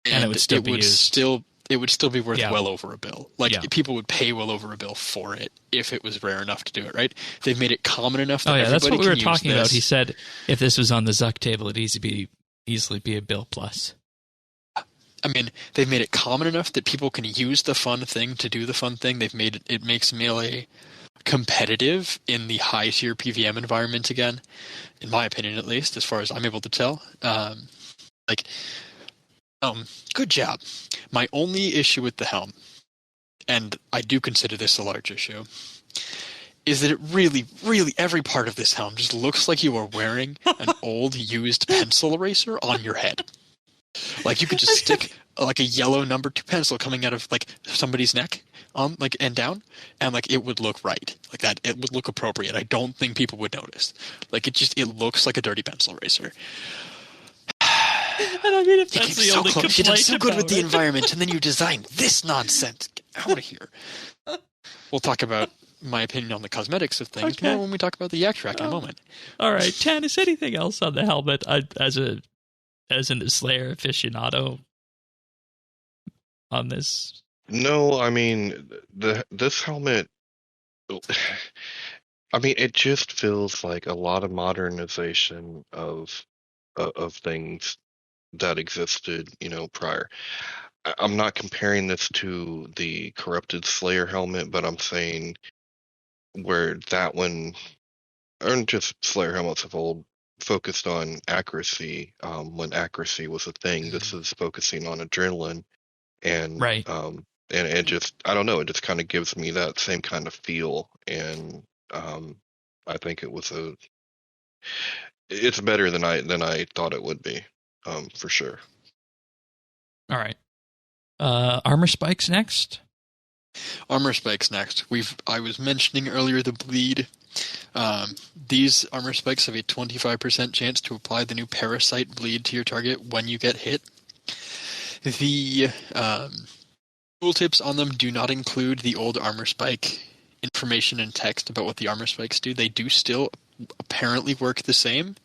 and it would still be worth well over a bill. People would pay well over a bill for it if it was rare enough to do it, right? They've made it common enough that everybody that's what we were talking this. about. He said if this was on the Zuck table, it'd easily be a bill plus. I mean, they've made it common enough that people can use the fun thing to do the fun thing. They've made it makes melee competitive in the high-tier PVM environment again, in my opinion at least, as far as I'm able to tell. Good job. My only issue with the helm, and I do consider this a large issue, is that it really, really, every part of this helm just looks like you are wearing an old used pencil eraser on your head. Like you could just stick a yellow number 2 pencil coming out of somebody's neck on and down, and it would look right. Like that, it would look appropriate. I don't think people would notice. It looks like a dirty pencil eraser. And I mean, if that's the only complaint you did so good with it. the environment, and then you designed this nonsense. Get out of here. We'll talk about my opinion on the cosmetics of things more when we talk about the Yak Track in a moment. All right, Tannis, anything else on the helmet? As a Slayer aficionado on this? No, I mean this helmet. I mean, it just feels like a lot of modernization of things that existed, prior. I'm not comparing this to the corrupted Slayer helmet, but I'm saying where that one, or just Slayer helmets of old, focused on accuracy. When accuracy was a thing, this is focusing on adrenaline, and right. And it just, I don't know, it just kind of gives me that same kind of feel, and I think it's better than I thought it would be, for sure. All right. Armor spikes next. Armor spikes next. I was mentioning earlier the bleed. These armor spikes have a 25% chance to apply the new parasite bleed to your target when you get hit. The tooltips on them do not include the old armor spike information and text about what the armor spikes do. They do still apparently work the same.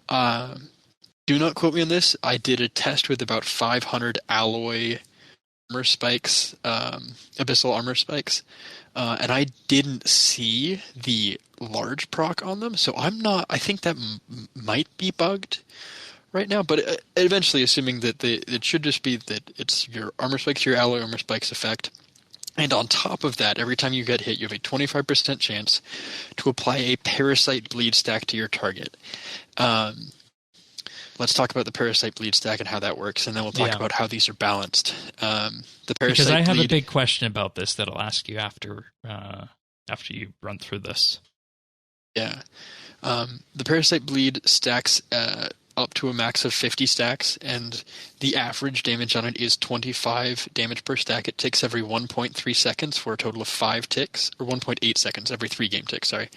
Do not quote me on this. I did a test with about 500 alloy armor spikes, abyssal armor spikes, and I didn't see the large proc on them, so I think that might be bugged right now, but eventually, assuming that it should just be that it's your armor spikes, your alloy armor spikes effect, and on top of that, every time you get hit, you have a 25% chance to apply a parasite bleed stack to your target. Let's talk about the parasite bleed stack and how that works, and then we'll talk about how these are balanced. Because I have a big question about this that I'll ask you after you run through this. Yeah. The parasite bleed stacks up to a max of 50 stacks, and the average damage on it is 25 damage per stack. It ticks every 1.3 seconds for a total of 5 ticks, or 1.8 seconds, every 3 game ticks, sorry.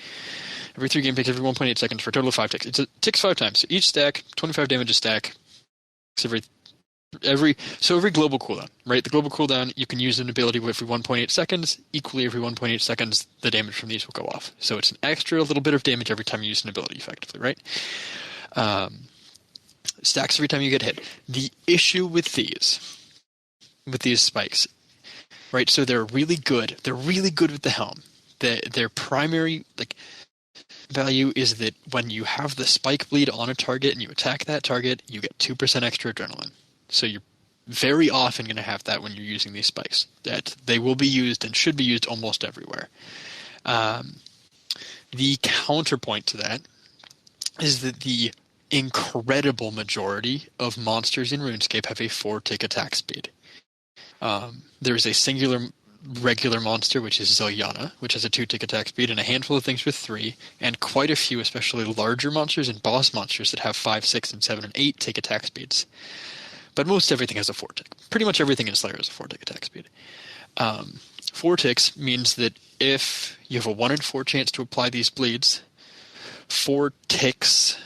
Every 3 game ticks, every 1.8 seconds for a total of 5 ticks. It ticks 5 times. So each stack, 25 damage a stack. Every global cooldown, right? The global cooldown, you can use an ability every 1.8 seconds. Equally, every 1.8 seconds, the damage from these will go off. So it's an extra little bit of damage every time you use an ability, effectively, right? Stacks every time you get hit. The issue with these spikes, right? So they're really good. They're really good with the helm. Their primary value is that when you have the spike bleed on a target and you attack that target, you get 2% extra adrenaline. So you're very often going to have that when you're using these spikes. That they will be used and should be used almost everywhere. The counterpoint to that is that the incredible majority of monsters in RuneScape have a 4-tick attack speed. There's a singular regular monster, which is Zilyana, which has a 2-tick attack speed, and a handful of things with 3, and quite a few, especially larger monsters and boss monsters that have 5, 6, and 7, and 8-tick attack speeds. But most everything has a 4-tick. Pretty much everything in Slayer has a 4-tick attack speed. 4 ticks means that if you have a 1 in 4 chance to apply these bleeds, 4 ticks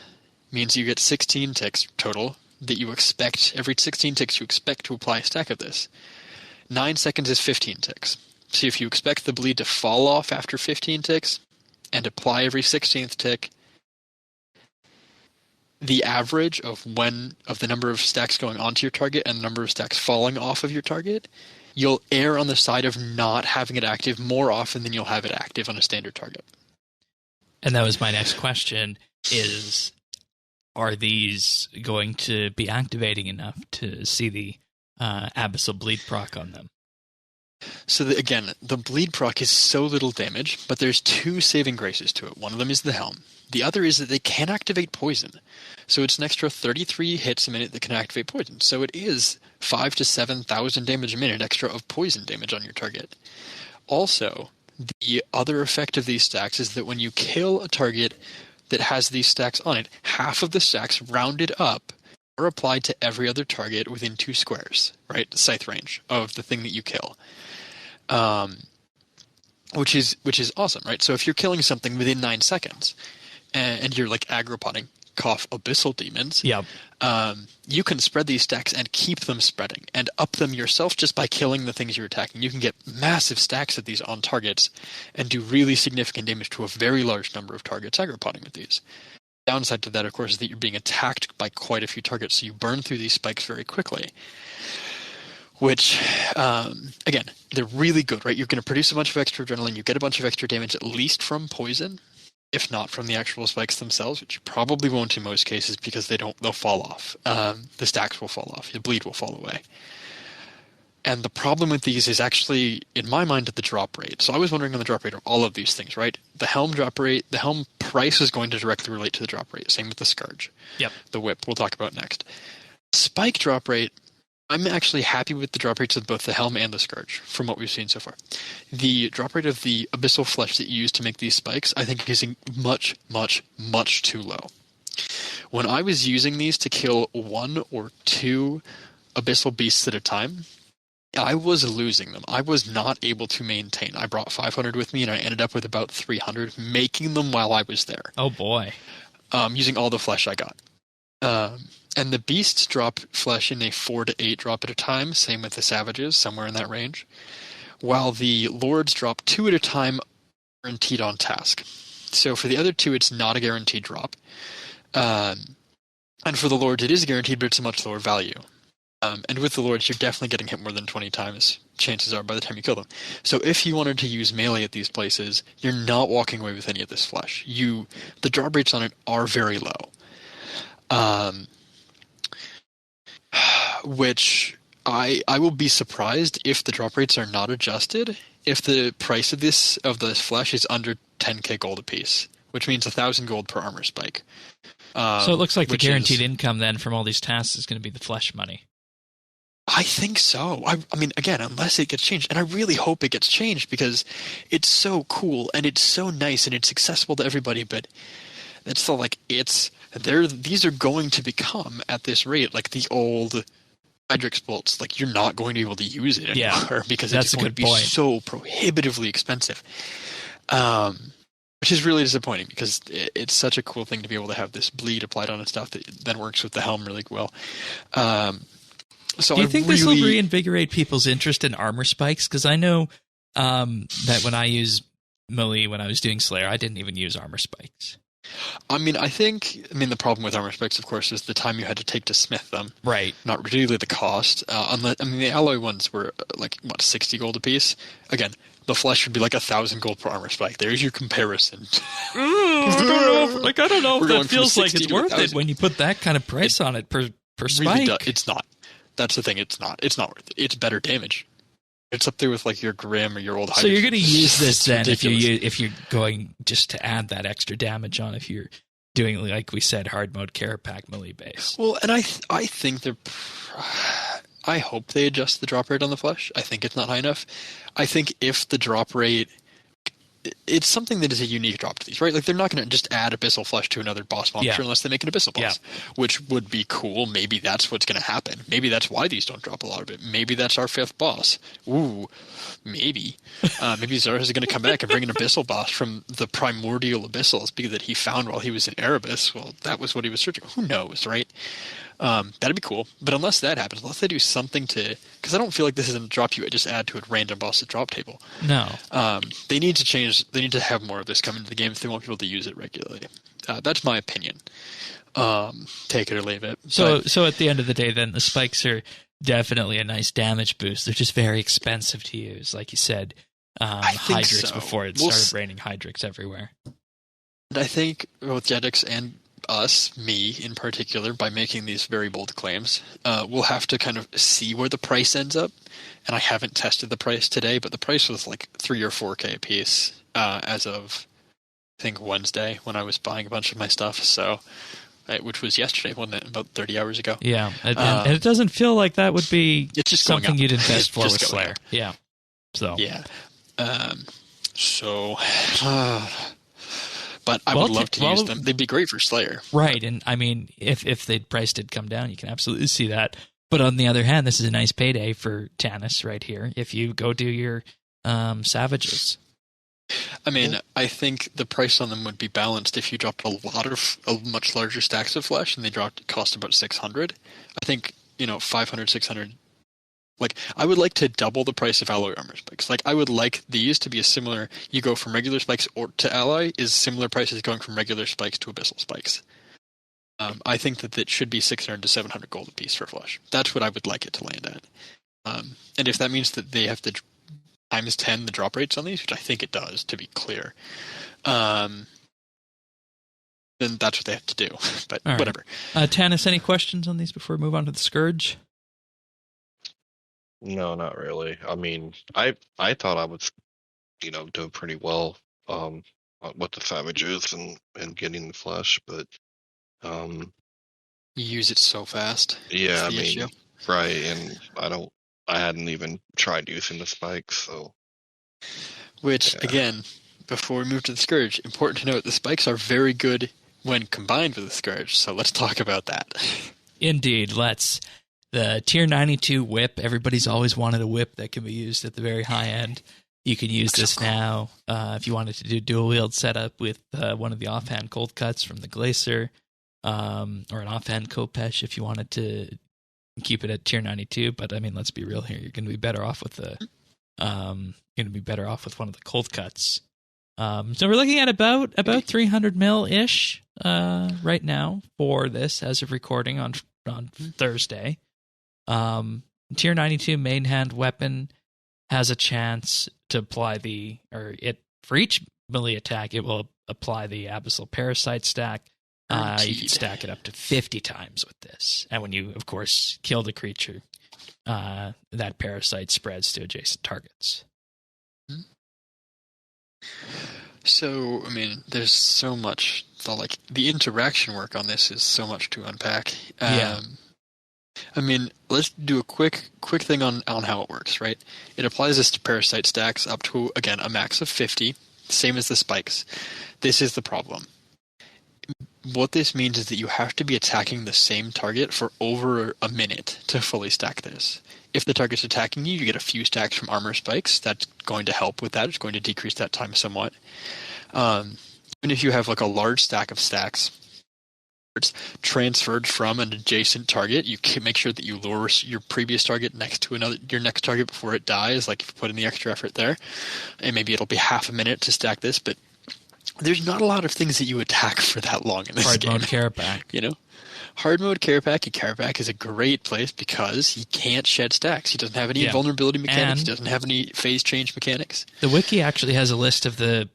means you get 16 ticks total that you expect. Every 16 ticks you expect to apply a stack of this. 9 seconds is 15 ticks. So if you expect the bleed to fall off after 15 ticks and apply every 16th tick, the average of the number of stacks going onto your target and the number of stacks falling off of your target, you'll err on the side of not having it active more often than you'll have it active on a standard target. And that was my next question is, are these going to be activating enough to see the Abyssal Bleed proc on them? So again, the bleed proc is so little damage, but there's 2 saving graces to it. One of them is the helm. The other is that they can activate poison. So it's an extra 33 hits a minute that can activate poison. So it is 5,000 to 7,000 damage a minute extra of poison damage on your target. Also, the other effect of these stacks is that when you kill a target that has these stacks on it, half of the stacks rounded up are applied to every other target within 2 squares, right? The scythe range of the thing that you kill. Which is awesome, right? So if you're killing something within 9 seconds and you're like aggro-potting, cough, abyssal demons, you can spread these stacks and keep them spreading and up them yourself just by killing the things you're attacking. You can get massive stacks of these on targets and do really significant damage to a very large number of targets aggro-potting with these. The downside to that, of course, is that you're being attacked by quite a few targets, so you burn through these spikes very quickly. Which, again, they're really good, right? You're going to produce a bunch of extra adrenaline. You get a bunch of extra damage, at least from poison, if not from the actual spikes themselves, which you probably won't in most cases because they'll fall off. The stacks will fall off. The bleed will fall away. And the problem with these is actually, in my mind, the drop rate. So I was wondering on the drop rate of all of these things, right? The helm drop rate, the helm price is going to directly relate to the drop rate. Same with the Scourge. Yep. The whip we'll talk about next. Spike drop rate, I'm actually happy with the drop rates of both the Helm and the Scourge, from what we've seen so far. The drop rate of the Abyssal Flesh that you use to make these spikes, I think is much, much, much too low. When I was using these to kill 1 or 2 Abyssal Beasts at a time, I was losing them. I was not able to maintain. I brought 500 with me, and I ended up with about 300, making them while I was there. Oh, boy. Using all the flesh I got. And the beasts drop flesh in a 4 to 8 drop at a time, same with the savages, somewhere in that range, while the lords drop 2 at a time, guaranteed on task. So for the other 2, it's not a guaranteed drop. And for the lords, it is guaranteed, but it's a much lower value. And with the lords, you're definitely getting hit more than 20 times, chances are, by the time you kill them. So if you wanted to use melee at these places, you're not walking away with any of this flesh. The drop rates on it are very low. Which I will be surprised if the drop rates are not adjusted if the price of this flesh is under 10k gold apiece, which means 1,000 gold per armor spike. So it looks like the guaranteed income then from all these tasks is going to be the flesh money. I think so. I mean, again, unless it gets changed, and I really hope it gets changed because it's so cool and it's so nice and it's accessible to everybody. But it's still like these are going to become at this rate like the old Hydrix bolts. Like you're not going to be able to use it anymore because it's going to be so prohibitively expensive. Which is really disappointing because it's such a cool thing to be able to have this bleed applied on and stuff that then works with the helm really well. So do you think this will reinvigorate people's interest in armor spikes? Because I know that when I use melee, when I was doing Slayer, I didn't even use armor spikes. I mean, the problem with armor spikes, of course, is the time you had to take to smith them. Right. Not really the cost. The alloy ones were 60 gold apiece. Again, the flesh would be 1,000 gold per armor spike. There's your comparison. I don't know if that feels like it's worth it when you put that kind of price on it per spike. Really it's not. That's the thing. It's not. It's not worth it. It's better damage. It's up there with your Grim or your old. So you're going to use this then if you're going just to add that extra damage on if you're doing, like we said, hard mode care pack melee base. Well, and I think I hope they adjust the drop rate on the flesh. I think it's not high enough. I think if the drop rate, it's something that is a unique drop to these, right? Like they're not going to just add Abyssal Flesh to another boss monster unless they make an Abyssal boss, which would be cool. Maybe that's what's going to happen. Maybe that's why these don't drop a lot of it. Maybe that's our 5th boss. Ooh, maybe. Maybe Zarhas is going to come back and bring an Abyssal boss from the primordial Abyssals that he found while he was in Erebus. Well, that was what he was searching. Who knows, right? That'd be cool. But unless that happens, unless they do something because I don't feel like this is a drop you just add to a random boss at drop table. No. They need to change. They need to have more of this come into the game if they want people to use it regularly. That's my opinion. Take it or leave it. So at the end of the day, then the spikes are definitely a nice damage boost. They're just very expensive to use, like you said. Hydrix before it started raining Hydrix everywhere. And I think both Jedix and me in particular, by making these very bold claims, we'll have to kind of see where the price ends up. And I haven't tested the price today, but the price was 3 or 4k a piece as of, I think, Wednesday when I was buying a bunch of my stuff. So, which was yesterday, wasn't it? About 30 hours ago. Yeah, and it doesn't feel like that would be it's just something you'd invest for with Slayer. Yeah. So. Yeah. But I would love to use them. They'd be great for Slayer. Right, and I mean, if the price did come down, you can absolutely see that. But on the other hand, this is a nice payday for Tannis right here if you go do your Savages. I mean, I think the price on them would be balanced if you dropped a much larger stacks of flesh and they cost about 600. I think, 500, 600. I would like to double the price of alloy armor spikes. I would like these to be a similar. You go from regular spikes to alloy is similar prices going from regular spikes to Abyssal spikes. I think that it should be 600 to 700 gold a piece for flesh. That's what I would like it to land at. And if that means that they have to times 10 the drop rates on these, which I think it does, to be clear, then that's what they have to do. But right. Whatever. Tannis, any questions on these before we move on to the Scourge? No, not really. I mean, I thought I was, doing pretty well with the Savages and getting the flesh, but you use it so fast. Yeah, I mean, issue. Right, and I hadn't even tried using the spikes, so. Which, again, before we move to the Scourge, important to note the spikes are very good when combined with the Scourge, so let's talk about that. Indeed, let's. The Tier 92 whip, everybody's always wanted a whip that can be used at the very high end. You can use this now if you wanted to do dual-wield setup with one of the offhand cold cuts from the Glacier, or an offhand Kopesh if you wanted to keep it at Tier 92. But, I mean, let's be real here. You're going to be better off with one of the cold cuts. So we're looking at about 300 mil-ish right now for this as of recording on Thursday. Tier 92 main hand weapon has a chance to apply for each melee attack, it will apply the Abyssal Parasite stack. You can stack it up to 50 times with this. And when you, of course, kill the creature, that parasite spreads to adjacent targets. So, I mean, there's so much. The interaction work on this is so much to unpack. I mean, let's do a quick thing on how it works, right? It applies this to parasite stacks up to, again, a max of 50, same as the spikes. This is the problem. What this means is that you have to be attacking the same target for over a minute to fully stack this. If the target's attacking you, you get a few stacks from armor spikes. That's going to help with that. It's going to decrease that time somewhat. Even if you have a large stack of stacks transferred from an adjacent target, you can make sure that you lure your previous target next to your next target before it dies, if you put in the extra effort there. And maybe it'll be half a minute to stack this, but there's not a lot of things that you attack for that long in this game. Hard mode Carapac. Hard mode Carapac, and Carapac is a great place because he can't shed stacks. He doesn't have any vulnerability mechanics. He doesn't have any phase change mechanics. The wiki actually has a list of the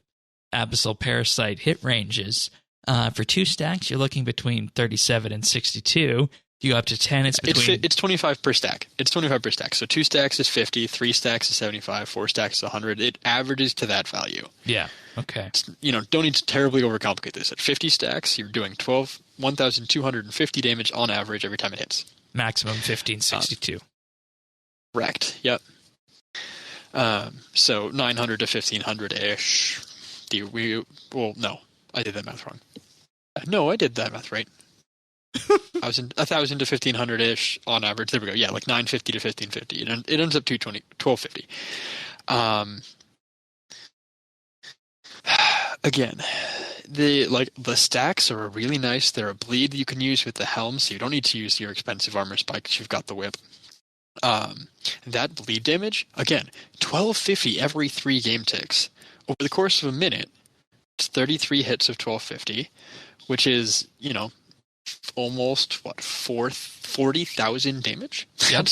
Abyssal Parasite hit ranges. For 2 stacks, you're looking between 37 and 62. You go up to 10, it's between... It's 25 per stack. It's 25 per stack. So 2 stacks is 50, 3 stacks is 75, 4 stacks is 100. It averages to that value. Yeah, okay. Don't need to terribly overcomplicate this. At 50 stacks, you're doing 1,250 damage on average every time it hits. Maximum 1562. Correct, yep. So 900 to 1,500-ish. No, I did that math wrong. No, I did that math right. 1,000 to 1,500-ish on average. There we go. Yeah, 950 to 1,550. It ends up to 1,250. Again, the stacks are really nice. They're a bleed that you can use with the helm, so you don't need to use your expensive armor spikes. You've got the whip. That bleed damage, again, 1,250 every 3 game ticks. Over the course of a minute, it's 33 hits of 1,250, which is, almost 40,000 damage. Yep.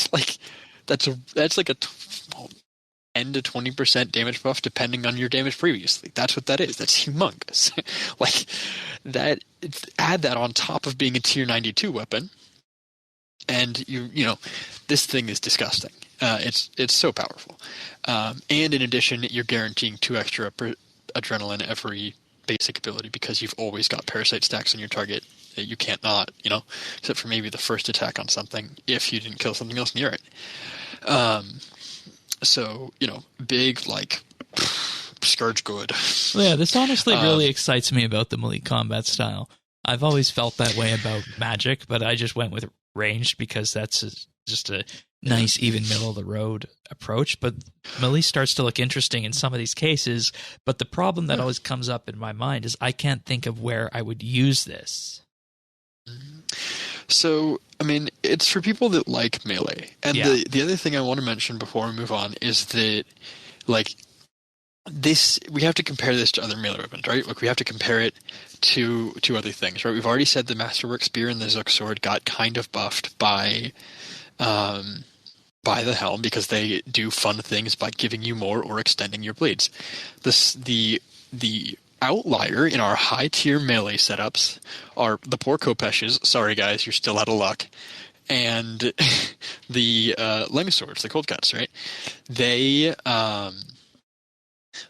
That's like a 10 to 20% damage buff depending on your damage previously. That's what that is. That's humongous. That. Add that on top of being a tier 92 weapon, and this thing is disgusting. It's so powerful. And in addition, you're guaranteeing 2 extra adrenaline every basic ability because you've always got parasite stacks on your target. You can't not, except for maybe the first attack on something if you didn't kill something else near it. So, big, Scourge good. Yeah, this honestly really excites me about the melee combat style. I've always felt that way about Magic, but I just went with ranged because that's just a nice, even middle-of-the-road approach. But melee starts to look interesting in some of these cases, but the problem that always comes up in my mind is I can't think of where I would use this. So, I mean, it's for people that like melee. And the other thing I want to mention before we move on is that, this, we have to compare this to other melee weapons, right? We have to compare it to other things, right? We've already said the Masterwork Spear and the Zook Sword got kind of buffed by the helm because they do fun things by giving you more or extending your bleeds. The outlier in our high tier melee setups are the poor Kopeshes. Sorry guys, you're still out of luck. And the Leng Swords, the cold cuts, right? The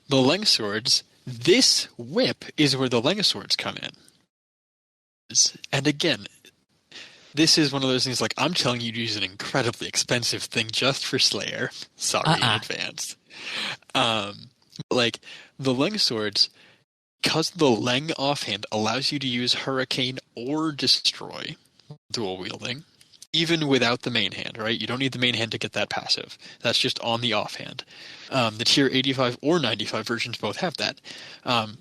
Leng Swords, this whip is where the Leng Swords come in. And again, this is one of those things like, I'm telling you to use an incredibly expensive thing just for Slayer. Sorry in advance. Like, the Leng swords, because the Leng offhand allows you to use Hurricane or Destroy, dual wielding, even without the main hand, right? You don't need the main hand to get that passive. That's just on the offhand. The tier 85 or 95 versions both have that.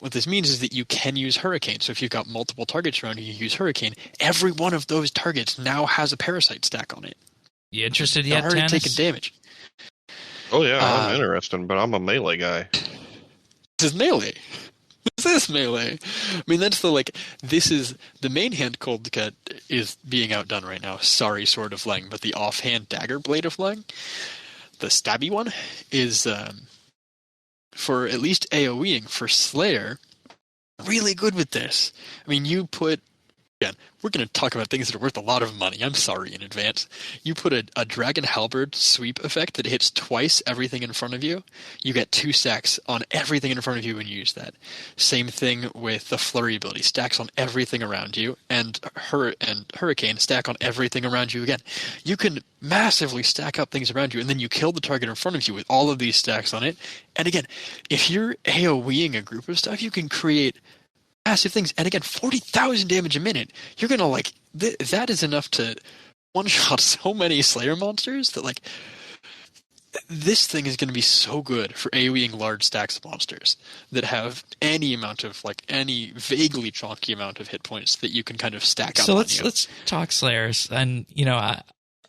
What this means is that you can use Hurricane. So if you've got multiple targets around you, you use Hurricane. Every one of those targets now has a Parasite stack on it. You interested yet, already Tannis? taking damage. Oh yeah, I'm interested, but I'm a melee guy. This is melee. This is melee. I mean, that's this is the main hand Cold Cut is being outdone right now. Sorry, Sword of Leng, but the offhand Dagger Blade of Leng, the stabby one, is for at least AoEing for Slayer, really good with this. I mean, you put, again, we're going to talk about things that are worth a lot of money. I'm sorry in advance. You put a Dragon Halberd sweep effect that hits twice everything in front of you. You get 2 stacks on everything in front of you when you use that. Same thing with the Flurry ability. Stacks on everything around you. And Hurricane stack on everything around you again. You can massively stack up things around you, and then you kill the target in front of you with all of these stacks on it. And again, if you're AoEing a group of stuff, you can create massive things. And again, 40,000 damage a minute. You're going to that is enough to one-shot so many Slayer monsters that this thing is going to be so good for AoEing large stacks of monsters that have any amount of, any vaguely chonky amount of hit points that you can kind of stack up. So let's talk Slayers. And,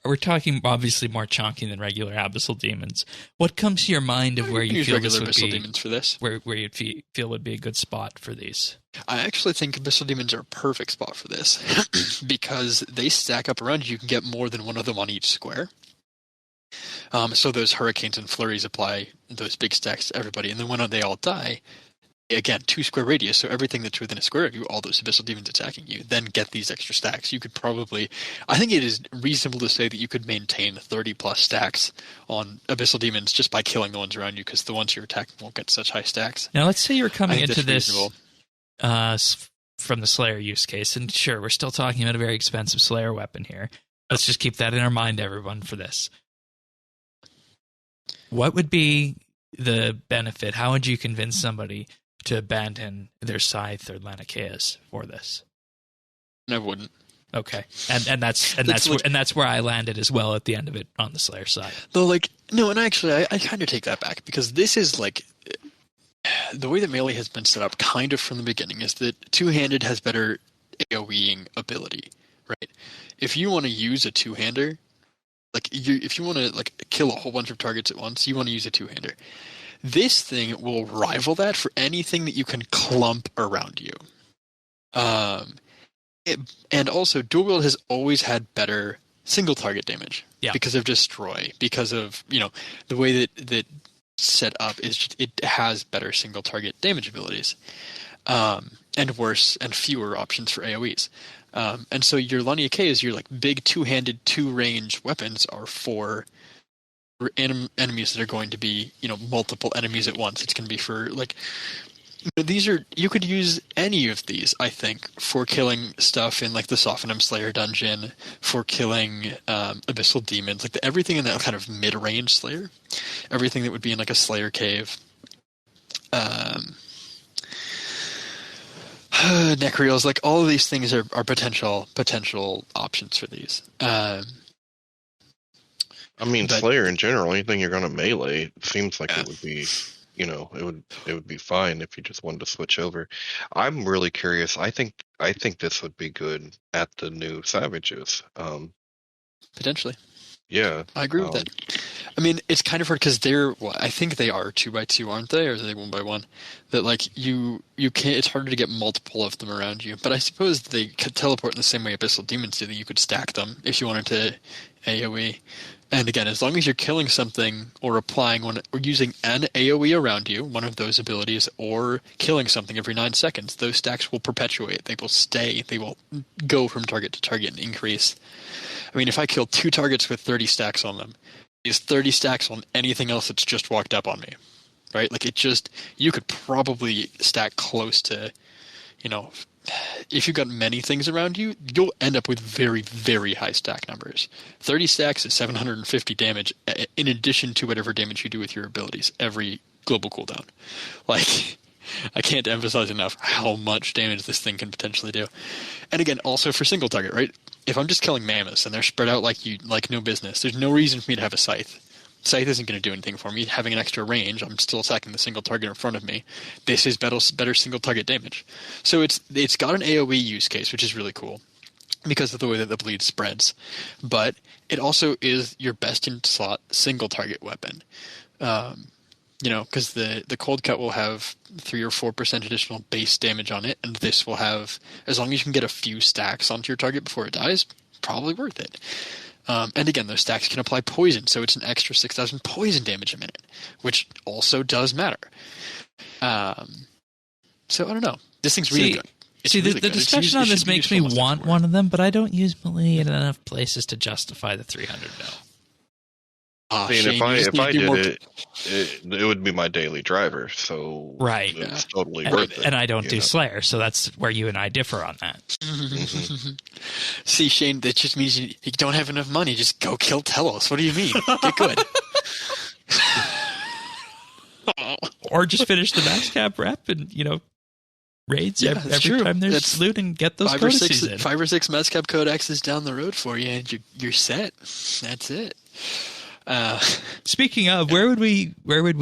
we're talking obviously more chonky than regular Abyssal Demons. What comes to your mind of where you feel this would Abyssal be? Demons for this? Where you'd feel would be a good spot for these? I actually think Abyssal Demons are a perfect spot for this because they stack up around you. You can get more than one of them on each square. So those Hurricanes and Flurries apply those big stacks to everybody. And then when they all die, again, 2 square radius, so everything that's within a square of you, all those Abyssal Demons attacking you, then get these extra stacks. You could probably, I think it is reasonable to say that you could maintain 30 plus stacks on Abyssal Demons just by killing the ones around you, because the ones you're attacking won't get such high stacks. Now let's say you're coming into this from the Slayer use case, and sure, we're still talking about a very expensive Slayer weapon here. Let's just keep that in our mind, everyone, for this. What would be the benefit? How would you convince somebody to abandon their Scythe or Laniakea for this? I wouldn't. Okay, and that's where I landed as well at the end of it on the Slayer side. Though, no, and actually, I kind of take that back, because this is the way that melee has been set up, kind of from the beginning, is that two-handed has better AoEing ability, right? If you want to use a two-hander, if you want to kill a whole bunch of targets at once, you want to use a two-hander. This thing will rival that for anything that you can clump around you. And also, dual wield has always had better single target damage because of Destroy, because of the way that set up is just, it has better single target damage abilities, and worse and fewer options for AoEs. And so your Laniakea, your big two-handed, two-range weapons are for enemies that are going to be multiple enemies at once. It's going to be for these are, you could use any of these, I think, for killing stuff in the Sophanum Slayer dungeon, for killing Abyssal Demons, everything in that kind of mid-range Slayer, everything that would be in a Slayer cave. Necreals, all of these things are potential options for these. Slayer in general, anything you're going to melee, it seems like it would be, it would be fine if you just wanted to switch over. I'm really curious. I think this would be good at the new Savages. Potentially. Yeah. I agree with that. It's kind of hard because I think they are 2x2, aren't they? Or are they 1x1? That you can't, it's harder to get multiple of them around you. But I suppose they could teleport in the same way Abyssal Demons do, that you could stack them if you wanted to AoE. And again, as long as you're killing something or applying one or using an AoE around you, one of those abilities, or killing something every 9 seconds, those stacks will perpetuate. They will stay. They will go from target to target and increase. If I kill 2 targets with 30 stacks on them, is 30 stacks on anything else that's just walked up on me, right? You could probably stack close to, if you've got many things around you, you'll end up with very, very high stack numbers. 30 stacks is 750 damage in addition to whatever damage you do with your abilities every global cooldown. Like, I can't emphasize enough how much damage this thing can potentially do. And again, also for single target, right? If I'm just killing mammoths and they're spread out like no business, there's no reason for me to have a scythe. Scythe isn't going to do anything for me. Having an extra range, I'm still attacking the single target in front of me. This is better single target damage. So it's got an AoE use case, which is really cool because of the way that the bleed spreads. But it also is your best in slot single target weapon. Because the cold cut will have 3 or 4% additional base damage on it, and this will have, as long as you can get a few stacks onto your target before it dies, probably worth it. And again, those stacks can apply poison, so it's an extra 6,000 poison damage a minute, which also does matter. So I don't know. This thing's really good. The discussion on this makes me want one of them, but I don't use melee in enough places to justify the 300 mil. If I did it would be my daily driver, so right. It's totally worth it. And I don't do Slayer, so that's where you and I differ on that. See, Shane, that just means you don't have enough money. Just go kill Telos. What do you mean? Get good. Or just finish the max cap rep and, raids every time there's loot and get those codices in. 5 or 6 max cap codexes down the road for you, and you're set. That's it. Speaking of, where would we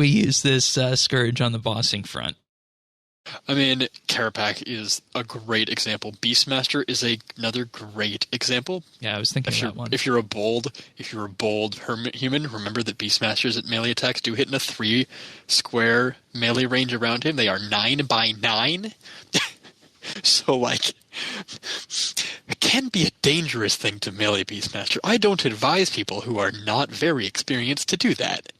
use this Scourge on the bossing front? I mean, Carapac is a great example. Beastmaster is another great example. Yeah, I was thinking that one. If you're a bold human, remember that Beastmasters at melee attacks do hit in a 3 square melee range around him. They are 9 by 9. So, it can be a dangerous thing to melee Beastmaster. I don't advise people who are not very experienced to do that.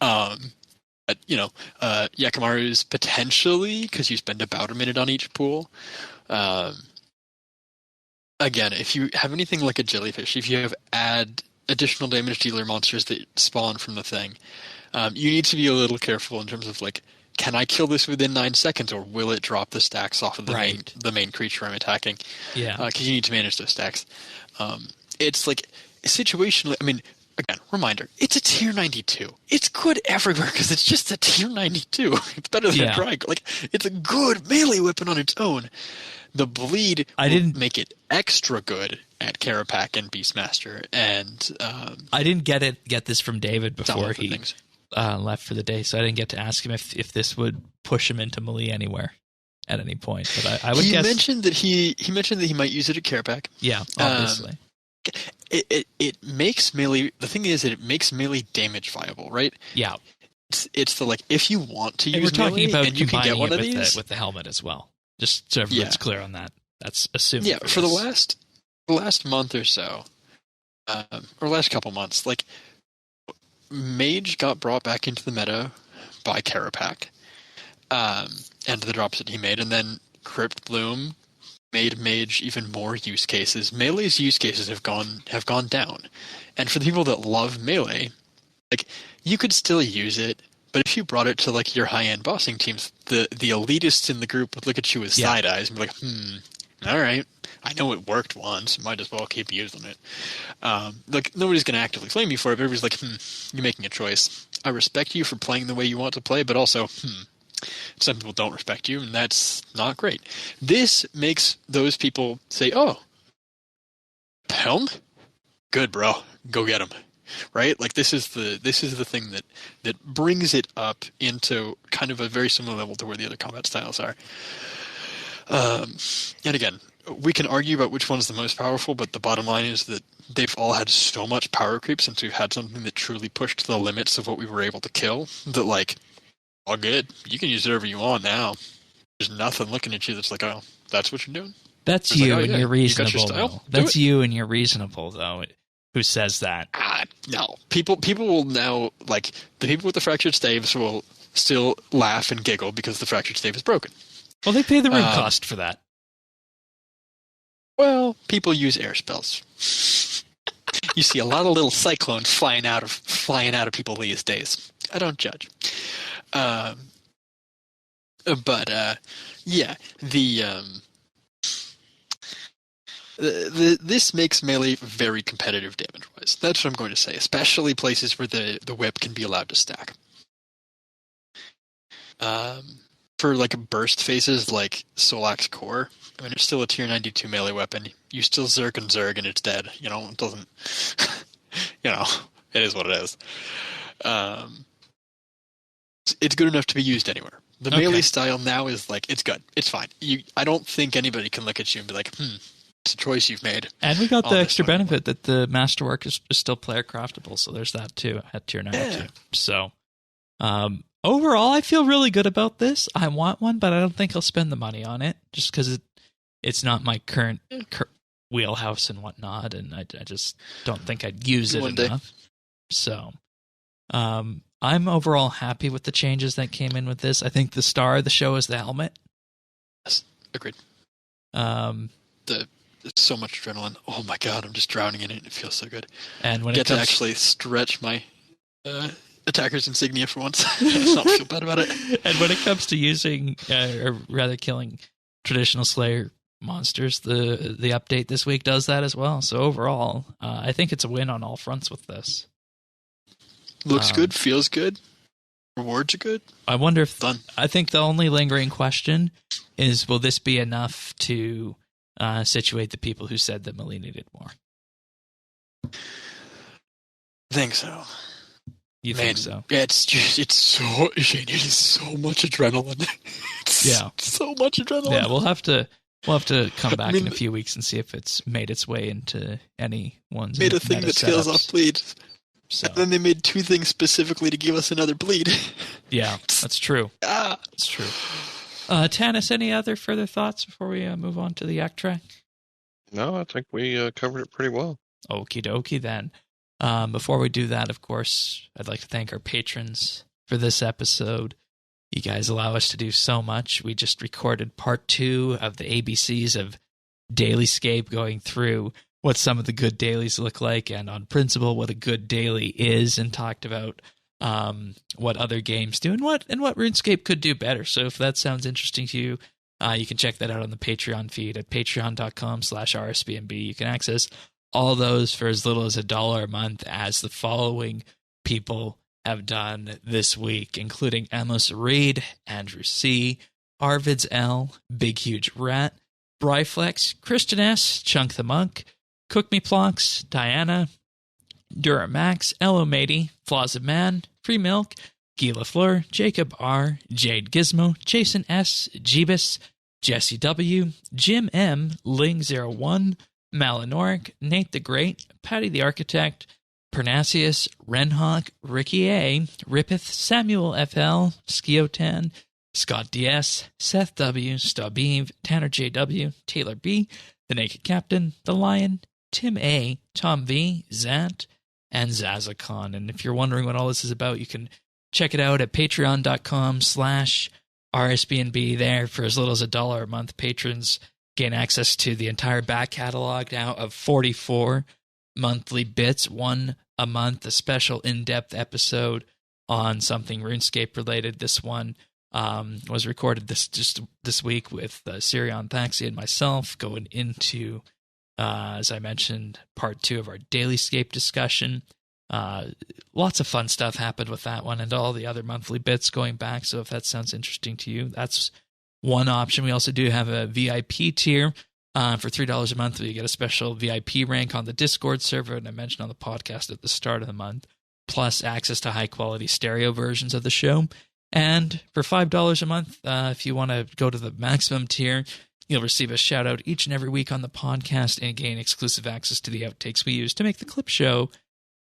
But, Yakamaru's potentially, because you spend about a minute on each pool. Again, if you have anything like a jellyfish, if you add additional damage dealer monsters that spawn from the thing, you need to be a little careful in terms of, can I kill this within 9 seconds, or will it drop the stacks off of the main creature I'm attacking? Yeah. Because you need to manage those stacks. It's situationally, I mean, again, reminder, it's a tier 92. It's good everywhere because it's just a tier 92. It's better than a Drag. It's a good melee weapon on its own. The bleed will make it extra good at Carapac and Beastmaster. And I didn't get this from David before he left for the day, so I didn't get to ask him if this would push him into melee anywhere at any point. But I would guess mentioned that he might use it at Carapac. Yeah, obviously. It makes melee. The thing is that it makes melee damage viable, right? Yeah. It's if you want to use we're talking melee, about and you can get one of these with the helmet as well. Just so everyone's clear on that. That's assuming. Yeah, for the last month or so, or last couple months, Mage got brought back into the meta by Carapac, and the drops that he made, and then Crypt Bloom made Mage even more use cases. Melee's use cases have gone down, and for the people that love melee, you could still use it, but if you brought it to your high-end bossing teams, the elitists in the group would look at you with side eyes and be like, all right, I know it worked once, might as well keep using it. Nobody's going to actively flame you for it, but everybody's like, you're making a choice. I respect you for playing the way you want to play, but also, some people don't respect you, and that's not great. This makes those people say, oh, Helm? Good, bro. Go get him. Right? This is the thing that brings it up into kind of a very similar level to where the other combat styles are. And again, we can argue about which one's the most powerful, but the bottom line is that they've all had so much power creep since we've had something that truly pushed the limits of what we were able to kill that, all good. You can use whatever you want now. There's nothing looking at you that's like, oh, that's what you're doing? That's you and you're reasonable, though. That's you and you're reasonable, though. Who says that? No. People will now, the people with the fractured staves will still laugh and giggle because the fractured stave is broken. Well, they pay the rune cost for that. Well, people use air spells. You see a lot of little cyclones flying out of people these days. I don't judge. This makes melee very competitive damage-wise. That's what I'm going to say, especially places where the whip can be allowed to stack. For like burst phases like Solak's Core, I mean, it's still a tier 92 melee weapon. You still Zerg and it's dead. You know, it doesn't. You know, it is what it is. It's good enough to be used anywhere. The melee style now is like, it's good. It's fine. I don't think anybody can look at you and be like, it's a choice you've made. And we got the extra benefit that the Masterwork is still player craftable, so there's that too at tier 92. Yeah. So, overall, I feel really good about this. I want one, but I don't think I'll spend the money on it just because it's not my current wheelhouse and whatnot, and I just don't think I'd use it enough. So, I'm overall happy with the changes that came in with this. I think the star of the show is the helmet. Yes, agreed. It's so much adrenaline. Oh my god, I'm just drowning in it. It feels so good. And when I get to actually stretch my attacker's insignia for once. I don't feel bad about it. And when it comes to using, or rather killing traditional Slayer monsters, the update this week does that as well. So overall, I think it's a win on all fronts with this. Looks good, feels good, rewards are good. I wonder if I think the only lingering question is, will this be enough to situate the people who said that Melee needed more? I think so. You think so? Yeah, it's so much adrenaline. So much adrenaline. Yeah, we'll have to come back in a few weeks and see if it's made its way into anyone's made a thing that scales off bleed. So. And then they made 2 things specifically to give us another bleed. Yeah, that's true. That's true. Tanis, any other further thoughts before we move on to the Yak Track? No, I think we covered it pretty well. Okie dokie then. Before we do that, of course, I'd like to thank our patrons for this episode. You guys allow us to do so much. We just recorded part 2 of the ABCs of Dailyscape, going through what some of the good dailies look like, and on principle, what a good daily is, and talked about what other games do and what RuneScape could do better. So if that sounds interesting to you, you can check that out on the Patreon feed at patreon.com/RSBANDB. You can access all those for as little as $1 a month, as the following people have done this week, including Amos Reed, Andrew C., Arvids L., Big Huge Rat, Bryflex, Christian S., Chunk the Monk, Cook Me Plonks, Diana, Duramax, Elo Matey, Flaws of Man, Free Milk, Guy Lafleur, Jacob R., Jade Gizmo, Jason S., Jeebus, Jesse W., Jim M., Ling01, Malinoric, Nate the Great, Patty the Architect, Pernasius, Renhawk, Ricky A., Rippeth, Samuel FL, Skiotan, Scott DS, Seth W., Stub Eve, Tanner JW, Taylor B., The Naked Captain, The Lion, Tim A., Tom V., Zant, and Zazakon. And if you're wondering what all this is about, you can check it out at patreon.com/RSBNB. There, for as little as $1 a month, patrons gain access to the entire back catalog now of 44 monthly bits, 1 a month, a special in-depth episode on something RuneScape related. This one was recorded this week with Sirion Thaxi and myself, going into, as I mentioned, part 2 of our Dailyscape discussion. Lots of fun stuff happened with that one and all the other monthly bits going back, so if that sounds interesting to you, that's one option. We also do have a VIP tier. For $3 a month, you get a special VIP rank on the Discord server, and I mentioned on the podcast at the start of the month, plus access to high-quality stereo versions of the show. And for $5 a month, if you want to go to the maximum tier, you'll receive a shout-out each and every week on the podcast and gain exclusive access to the outtakes we use to make the clip show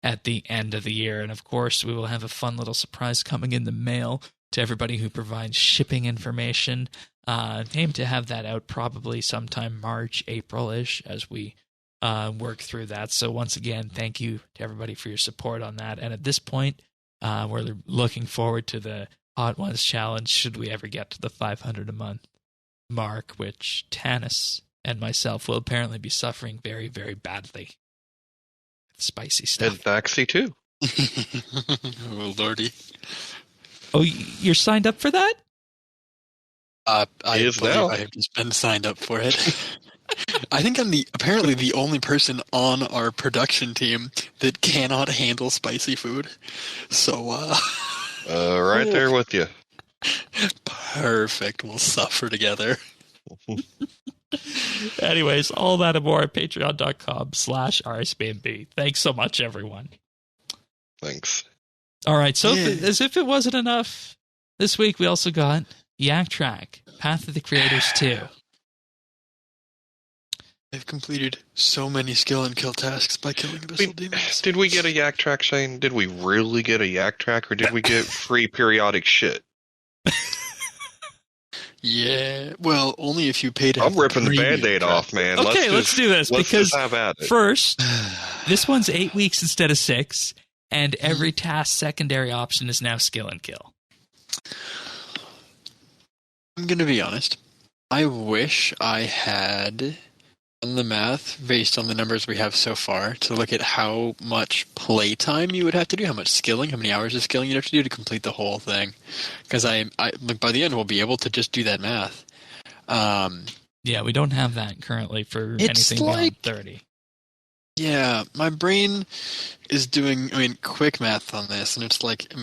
at the end of the year. And, of course, we will have a fun little surprise coming in the mail to everybody who provides shipping information. Aim to have that out probably sometime March, April-ish as we work through that. So once again, thank you to everybody for your support on that. And at this point, we're looking forward to the Hot Ones Challenge should we ever get to the 500 a month mark, which Tanis and myself will apparently be suffering very, very badly. Spicy stuff. And Thaxi too. Oh, Lordy. Oh, you're signed up for that? I have just been signed up for it. I think I'm apparently the only person on our production team that cannot handle spicy food. So, right there with you. Perfect. We'll suffer together. Anyways, all that and more at patreon.com/RSBANDB. Thanks so much, everyone. Thanks. All right, so as if it wasn't enough, this week we also got Yak Track, Path of the Creators 2. I've completed so many skill and kill tasks by killing Abyssal Demons. Did we get a Yak Track, Shane? Did we really get a Yak Track, or did we get free periodic shit? Yeah, well, only if you paid. I'm ripping the Band-Aid off, man. Okay, let's do this, because have at it. First, this one's 8 weeks instead of 6, and every task secondary option is now skill and kill. I'm going to be honest. I wish I had done the math based on the numbers we have so far to look at how much playtime you would have to do, how much skilling, how many hours of skilling you'd have to do to complete the whole thing. Because I by the end, we'll be able to just do that math. Yeah, we don't have that currently for anything beyond 30. Yeah, my brain is doing, quick math on this, and it's like,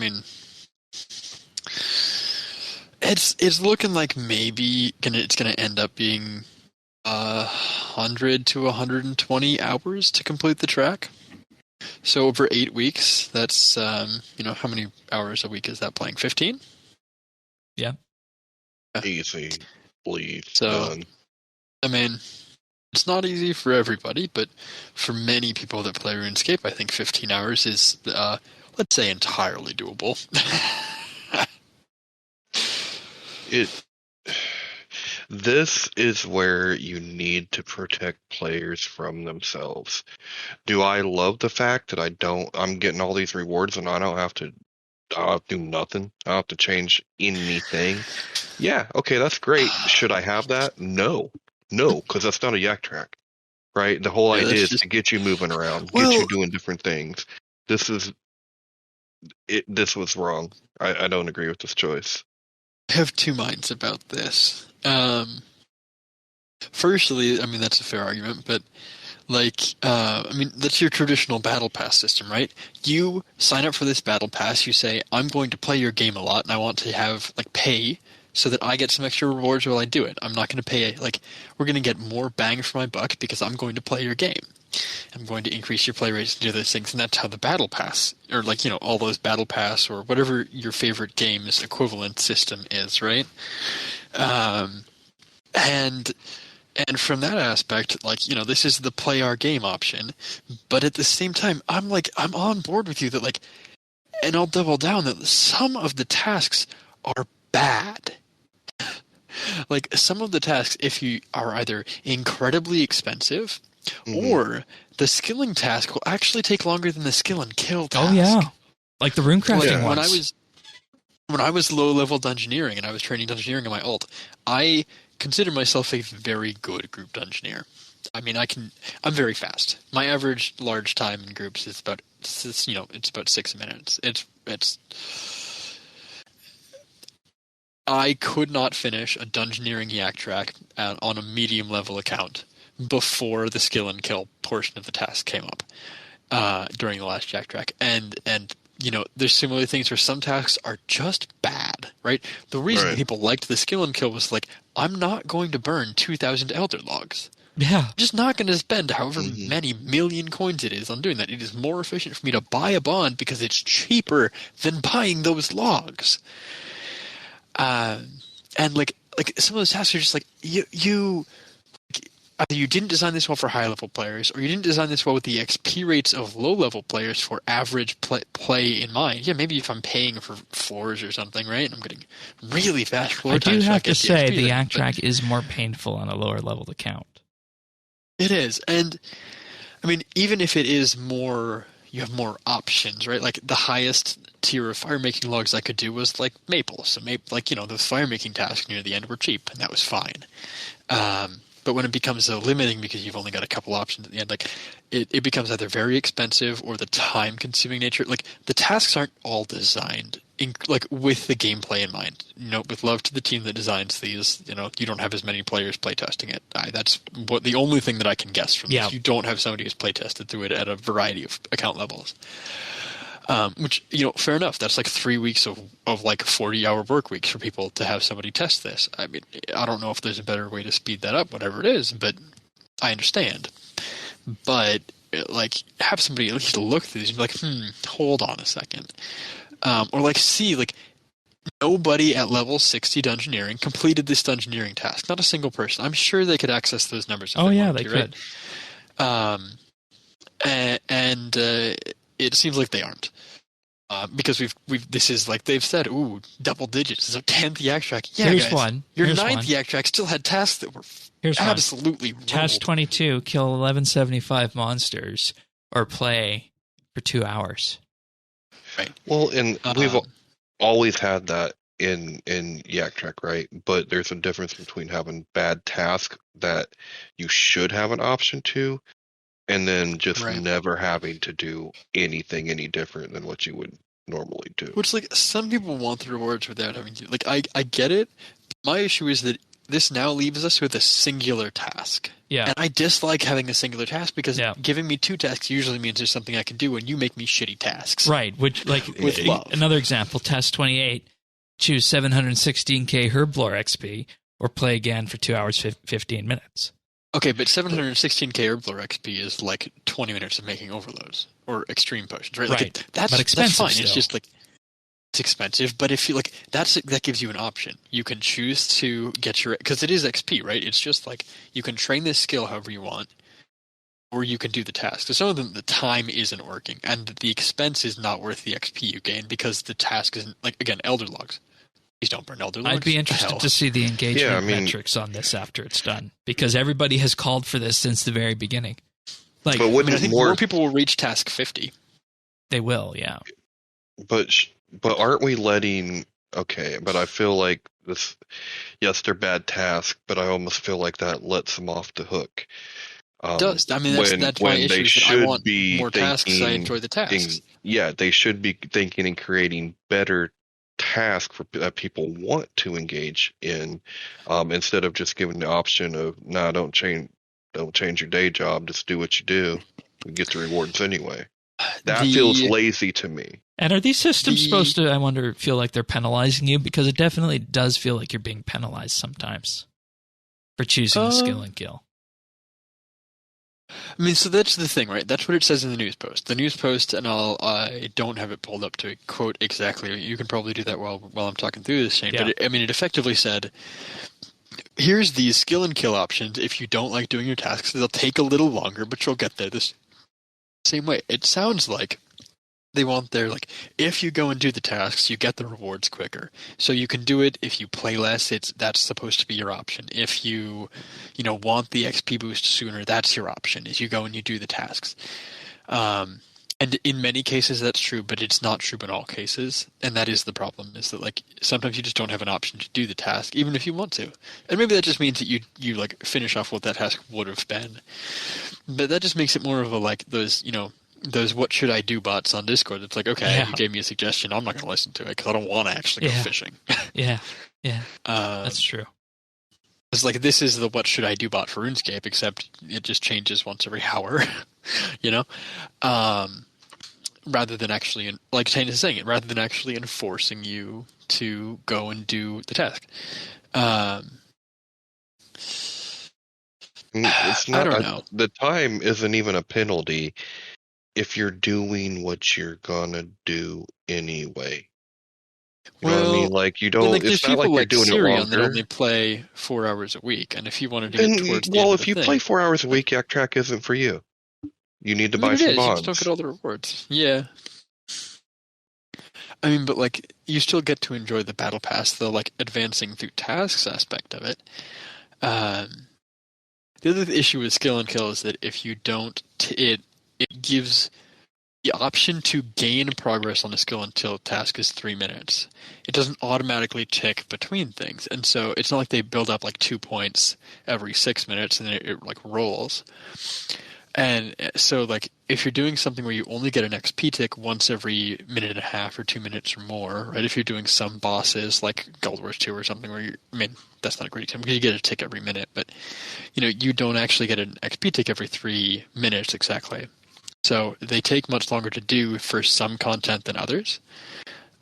it's looking like maybe it's going to end up being 100 to 120 hours to complete the track. So over 8 weeks, that's, how many hours a week is that playing? 15? Yeah. Easy. Bleed. So, done. It's not easy for everybody, but for many people that play RuneScape, I think 15 hours is, let's say, entirely doable. This is where you need to protect players from themselves. Do I love the fact that I'm getting all these rewards and I don't have to do nothing? I don't have to change anything? Yeah, okay, that's great. Should I have that? No, because that's not a Yak Track, right? The whole idea is to get you moving around, get you doing different things. This was wrong. I don't agree with this choice. I have two minds about this. Firstly, that's a fair argument, but that's your traditional battle pass system, right? You sign up for this battle pass, you say, I'm going to play your game a lot, and I want to have, pay so that I get some extra rewards while I do it. I'm not going to pay, we're going to get more bang for my buck because I'm going to play your game. I'm going to increase your play rates and do those things, and that's how the battle pass, or all those battle pass, or whatever your favorite game's equivalent system is, right? And from that aspect, this is the play our game option, but at the same time, I'm on board with you that and I'll double down that some of the tasks are bad. Some of the tasks, if you are either incredibly expensive, or the skilling task will actually take longer than the skill and kill task. Oh yeah, like the runecrafting ones. When I was low-level dungeoneering and I was training dungeoneering in my alt, I consider myself a very good group dungeoneer. I'm very fast. My average large time in groups is about 6 minutes. I could not finish a dungeoneering Yak Track on a medium level account before the skill and kill portion of the task came up during the last Yak Track. And there's similar things where some tasks are just bad, right? The reason people liked the skill and kill was I'm not going to burn 2,000 Elder Logs. Yeah. I'm just not going to spend however many million coins it is on doing that. It is more efficient for me to buy a bond because it's cheaper than buying those logs. And some of those tasks are just you either you didn't design this well for high-level players, or you didn't design this well with the XP rates of low-level players for average play in mind. Yeah, maybe if I'm paying for floors or something, right? I'm getting really fast floor times. I do have to say the Yak Track is more painful on a lower-level account. It is, and even if it is more, you have more options, right? The highest tier of fire-making logs I could do was maple. So those fire-making tasks near the end were cheap, and that was fine. But when it becomes limiting because you've only got a couple options at the end, it becomes either very expensive or the time-consuming nature. The tasks aren't all designed with the gameplay in mind. With love to the team that designs these, you don't have as many players playtesting it. That's the only thing that I can guess from this. You don't have somebody who's playtested through it at a variety of account levels. Which, fair enough. That's like 3 weeks of like 40-hour work weeks for people to have somebody test this. I mean, I don't know if there's a better way to speed that up, whatever it is, but I understand. But like, have somebody at least look through these and be like, hold on a second. Or like, see, like, nobody at level 60 dungeoneering completed this dungeoneering task. Not a single person. I'm sure they could access those numbers. Oh yeah, they could. Right? And it seems like they aren't. Because this is like they've said, double digits. It's a 10th Yak Track. Yeah, Here's guys, one. Your 9th Yak Track still had tasks that were absolutely rolled. Task 22, kill 1175 monsters or play for 2 hours. Right. Well, and we've always had that in Yak Track, right? But there's a difference between having bad tasks that you should have an option to, and then just never having to do anything any different than what you would normally do. Which, like, some people want the rewards without having to. Like, I get it. My issue is that this now leaves us with a singular task. Yeah. And I dislike having a singular task because giving me 2 tasks usually means there's something I can do, and you make me shitty tasks. Right. Which, like, with love. Another example, Task 28, choose 716k Herblore XP or play again for 2 hours, 15 minutes. Okay, but 716k Herblore XP is like 20 minutes of making overloads or extreme potions, right? Like that's expensive. That's fine. Still. It's just like it's expensive, but if you like, that gives you an option. You can choose to get because it is XP, right? It's just like you can train this skill however you want, or you can do the task. So some of them, the time isn't working, and the expense is not worth the XP you gain because the task isn't like again Elder Logs. Please don't burn Elder Logs. I'd be interested to see the engagement metrics on this after it's done, because everybody has called for this since the very beginning. Like, but I think more people will reach task 50. They will, yeah. But aren't we letting? Okay, but I feel like this. Yes, they're bad tasks, but I almost feel like that lets them off the hook. It does. I mean, that's my issue. I want more tasks. I enjoy the tasks. Yeah, they should be thinking and creating better tasks that people want to engage in, instead of just giving the option of don't change your day job, just do what you do, you get the rewards anyway. That feels lazy to me. And are these systems supposed to, I wonder, feel like they're penalizing you? Because it definitely does feel like you're being penalized sometimes for choosing the skill and kill. I mean, so that's the thing, right? That's what it says in the news post. The news post, and I don't have it pulled up to quote exactly. You can probably do that while I'm talking through this, Shane. Yeah. But it effectively said, here's these skill and kill options. If you don't like doing your tasks, they'll take a little longer, but you'll get there this same way. It sounds like they want their, like, if you go and do the tasks, you get the rewards quicker. So you can do it. If you play less, that's supposed to be your option. If you want the XP boost sooner, that's your option, is you go and you do the tasks. And in many cases that's true, but it's not true in all cases. And that is the problem, is that, like, sometimes you just don't have an option to do the task, even if you want to. And maybe that just means that you like finish off what that task would have been. But that just makes it more of a, like, those what should I do bots on Discord. It's like, okay, you gave me a suggestion. I'm not going to listen to it because I don't want to actually go fishing. Yeah. That's true. It's like, this is the what should I do bot for RuneScape, except it just changes once every hour, rather than actually, like Tane is saying it, rather than actually enforcing you to go and do the task. It's not, I don't know. The time isn't even a penalty if you're doing what you're gonna do anyway. You know what I mean? Like, you don't. It's not like you're doing it longer. That only play 4 hours a week, and if you wanted to get towards the well, end if you play 4 hours a week, Yak Track isn't for you. You need to buy some bonds. You just don't get all the rewards. Yeah. I mean, but, like, you still get to enjoy the battle pass, the, like, advancing through tasks aspect of it. The other issue with skill and kill is that if you don't, it gives the option to gain progress on a skill and kill task is 3 minutes. It doesn't automatically tick between things, and so it's not like they build up like 2 points every 6 minutes and it like rolls. And so, like, if you're doing something where you only get an XP tick once every minute and a half or 2 minutes or more, right? If you're doing some bosses like Guild Wars 2 or something where that's not a great example because you get a tick every minute, but, you don't actually get an XP tick every 3 minutes exactly. So they take much longer to do for some content than others.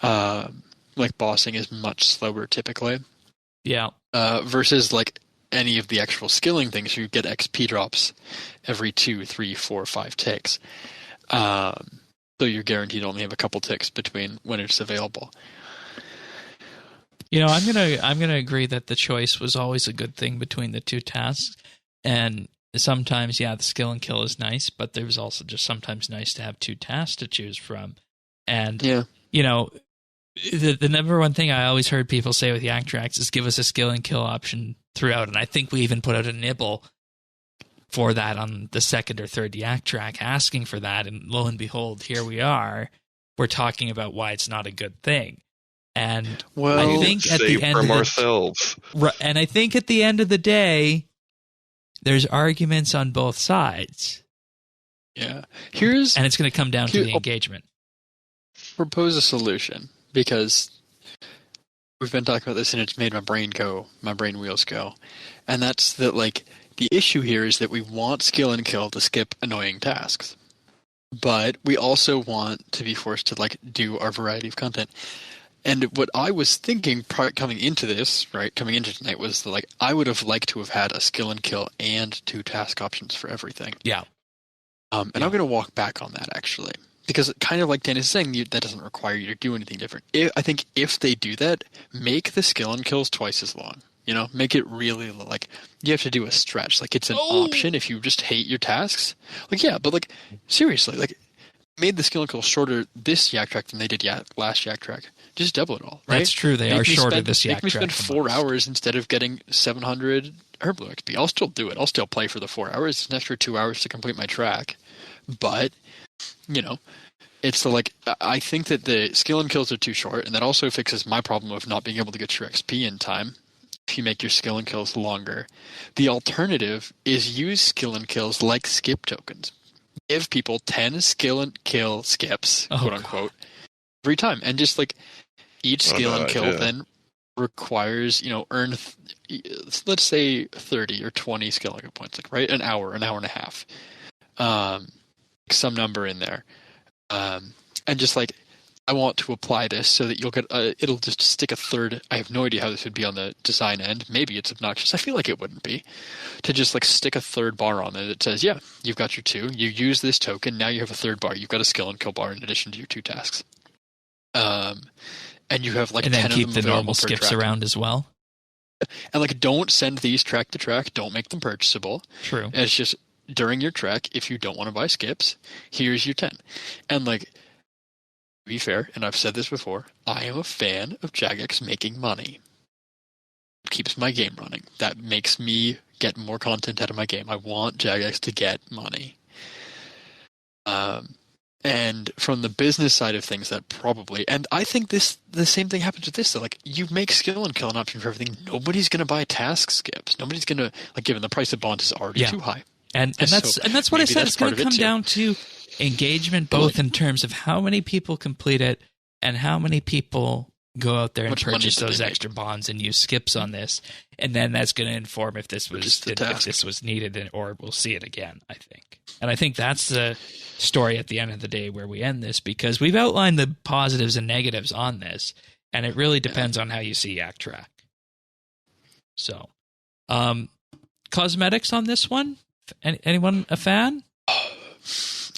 Like bossing is much slower typically. Yeah. Versus like any of the actual skilling things, you get XP drops every 2, 3, 4, 5 ticks. So you're guaranteed to only have a couple ticks between when it's available. I'm gonna agree that the choice was always a good thing between the two tasks, and sometimes the skill and kill is nice, but there's also just sometimes nice to have two tasks to choose from, and the number one thing I always heard people say with Yak Tracks is give us a skill and kill option throughout, and I think we even put out a nibble for that on the second or third Yak Track asking for that, and lo and behold, here we are. We're talking about why it's not a good thing. And I think at the end I think at the end of the day, there's arguments on both sides. Yeah. And it's going to come down to the engagement. Propose a solution, because we've been talking about this and it's made my brain wheels go. And that's that, like, the issue here is that we want skill and kill to skip annoying tasks. But we also want to be forced to, like, do our variety of content. And what I was thinking coming into tonight was that, like, I would have liked to have had a skill and kill and 2 task options for everything. Yeah. I'm going to walk back on that, actually. Because kind of like Dan is saying, that doesn't require you to do anything different. I think if they do that, make the skill and kills twice as long. Make it really, like, you have to do a stretch. Like, it's an option if you just hate your tasks. Like, yeah, but, like, seriously, like, made the skill and kill shorter this Yak Track than they did last Yak Track. Just double it all, right? That's true. They are shorter this Yak Track. Make me spend 4 hours instead of getting 700 Herblue XP. I'll still do it. I'll still play for the 4 hours. It's an extra 2 hours to complete my track. But, it's like, I think that the skill and kills are too short, and that also fixes my problem of not being able to get your XP in time if you make your skill and kills longer. The alternative is use skill and kills like skip tokens. Give people 10 skill and kill skips, quote unquote, every time. And just, like, each skill and kill then requires, earn, let's say 30 or 20 skill points, like, right? An hour and a half. Some number in there. And just, like, I want to apply this so that you'll get, it'll just stick a third. I have no idea how this would be on the design end. Maybe it's obnoxious. I feel like it wouldn't be. To just, like, stick a third bar on it that says, yeah, you've got your 2. You use this token. Now you have a third bar. You've got a skill and kill bar in addition to your 2 tasks. And you have, like, and 10 then of keep them the normal skips track. Around as well. And, like, don't send these track to track. Don't make them purchasable. True. And it's just during your track, if you don't want to buy skips, here's your 10. And, like, to be fair, and I've said this before, I am a fan of Jagex making money. It keeps my game running. That makes me get more content out of my game. I want Jagex to get money. And from the business side of things, that probably, and I think the same thing happens with this. So, like, you make skill and kill an option for everything. Nobody's going to buy task skips. Nobody's going to, like, given the price of bonds is already too high. And that's what I said. It's going to come down to engagement, both in terms of how many people complete it and how many people go out there and purchase those extra bonds and use skips on this, and then that's going to inform if this was needed, or we'll see it again, I think. And I think that's the story at the end of the day where we end this, because we've outlined the positives and negatives on this, and it really depends on how you see Yak Track. So, cosmetics on this one? Anyone a fan?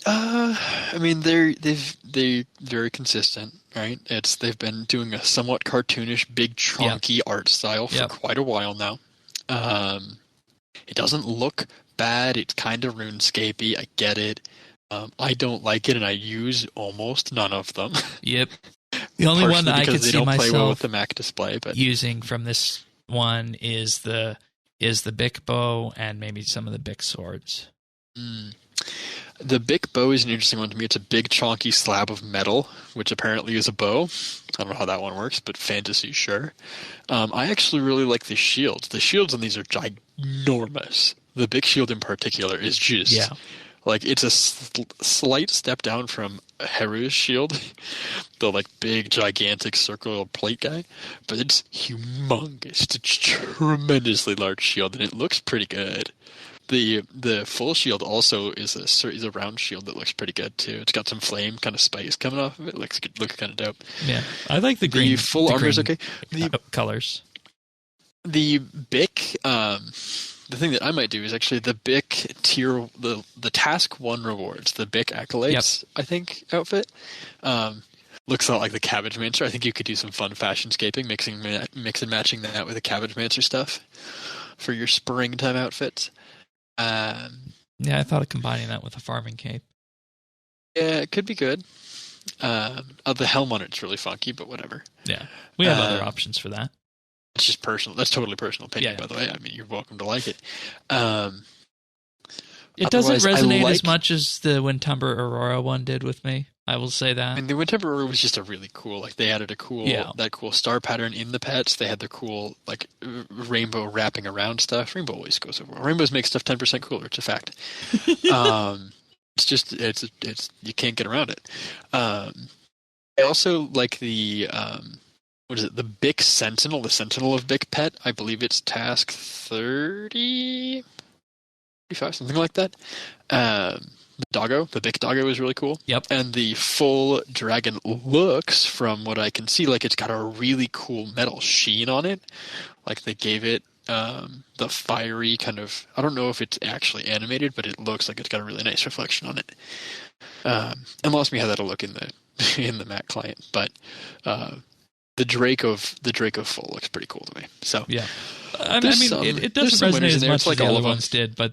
I mean, they're very consistent, right? They've been doing a somewhat cartoonish, big, chunky art style for quite a while now. It doesn't look bad. It's kind of RuneScapey. I get it. I don't like it, and I use almost none of them. Yep. The only one that I could see myself play well with the Mac display, but using from this one is the Bic bow and maybe some of the Bic swords. The Bic bow is an interesting one to me. It's a big, chunky slab of metal, which apparently is a bow. I don't know how that one works, but fantasy, sure. I actually really like the shields. The shields on these are ginormous. The Bic shield in particular is just Like, it's a slight step down from Heru's shield, the, like, big, gigantic circular plate guy, but it's humongous. It's a tremendously large shield, and it looks pretty good. The full shield also is a round shield that looks pretty good, too. It's got some flame kind of spikes coming off of it. Looks kind of dope. Yeah, I like the green. The full armor is okay. The colors. The BIC, the thing that I might do is actually the BIC tier, the task 1 rewards, the BIC accolades, I think, outfit. Looks a lot like the Cabbage Mancer. I think you could do some fun fashion scaping, mix and matching that with the Cabbage Mancer stuff for your springtime outfits. Yeah, I thought of combining that with a farming cape. Yeah, it could be good. The helm on it's really funky, but whatever. Yeah, we have other options for that. It's just personal. That's totally personal opinion, by the way. I mean, you're welcome to like it. It doesn't resonate as much as the Windtumber Aurora one did with me. I will say that. I mean, the Windtumber Aurora was just a really cool. Like, they added that cool star pattern in the pets. They had the cool, like, rainbow wrapping around stuff. Rainbow always goes over. Rainbows make stuff 10% cooler. It's a fact. It's just it's you can't get around it. I also like the what is it? The BIC Sentinel, the Sentinel of BIC Pet. I believe it's task 30, 35, something like that. The doggo, the BIC doggo is really cool. Yep. And the full dragon looks, from what I can see, like it's got a really cool metal sheen on it. Like they gave it the fiery kind of, I don't know if it's actually animated, but it looks like it's got a really nice reflection on it. And lost me how that'll look in the Mac client, but the Drake of Full looks pretty cool to me. So yeah, I mean, it doesn't resonate as much as the other ones did, but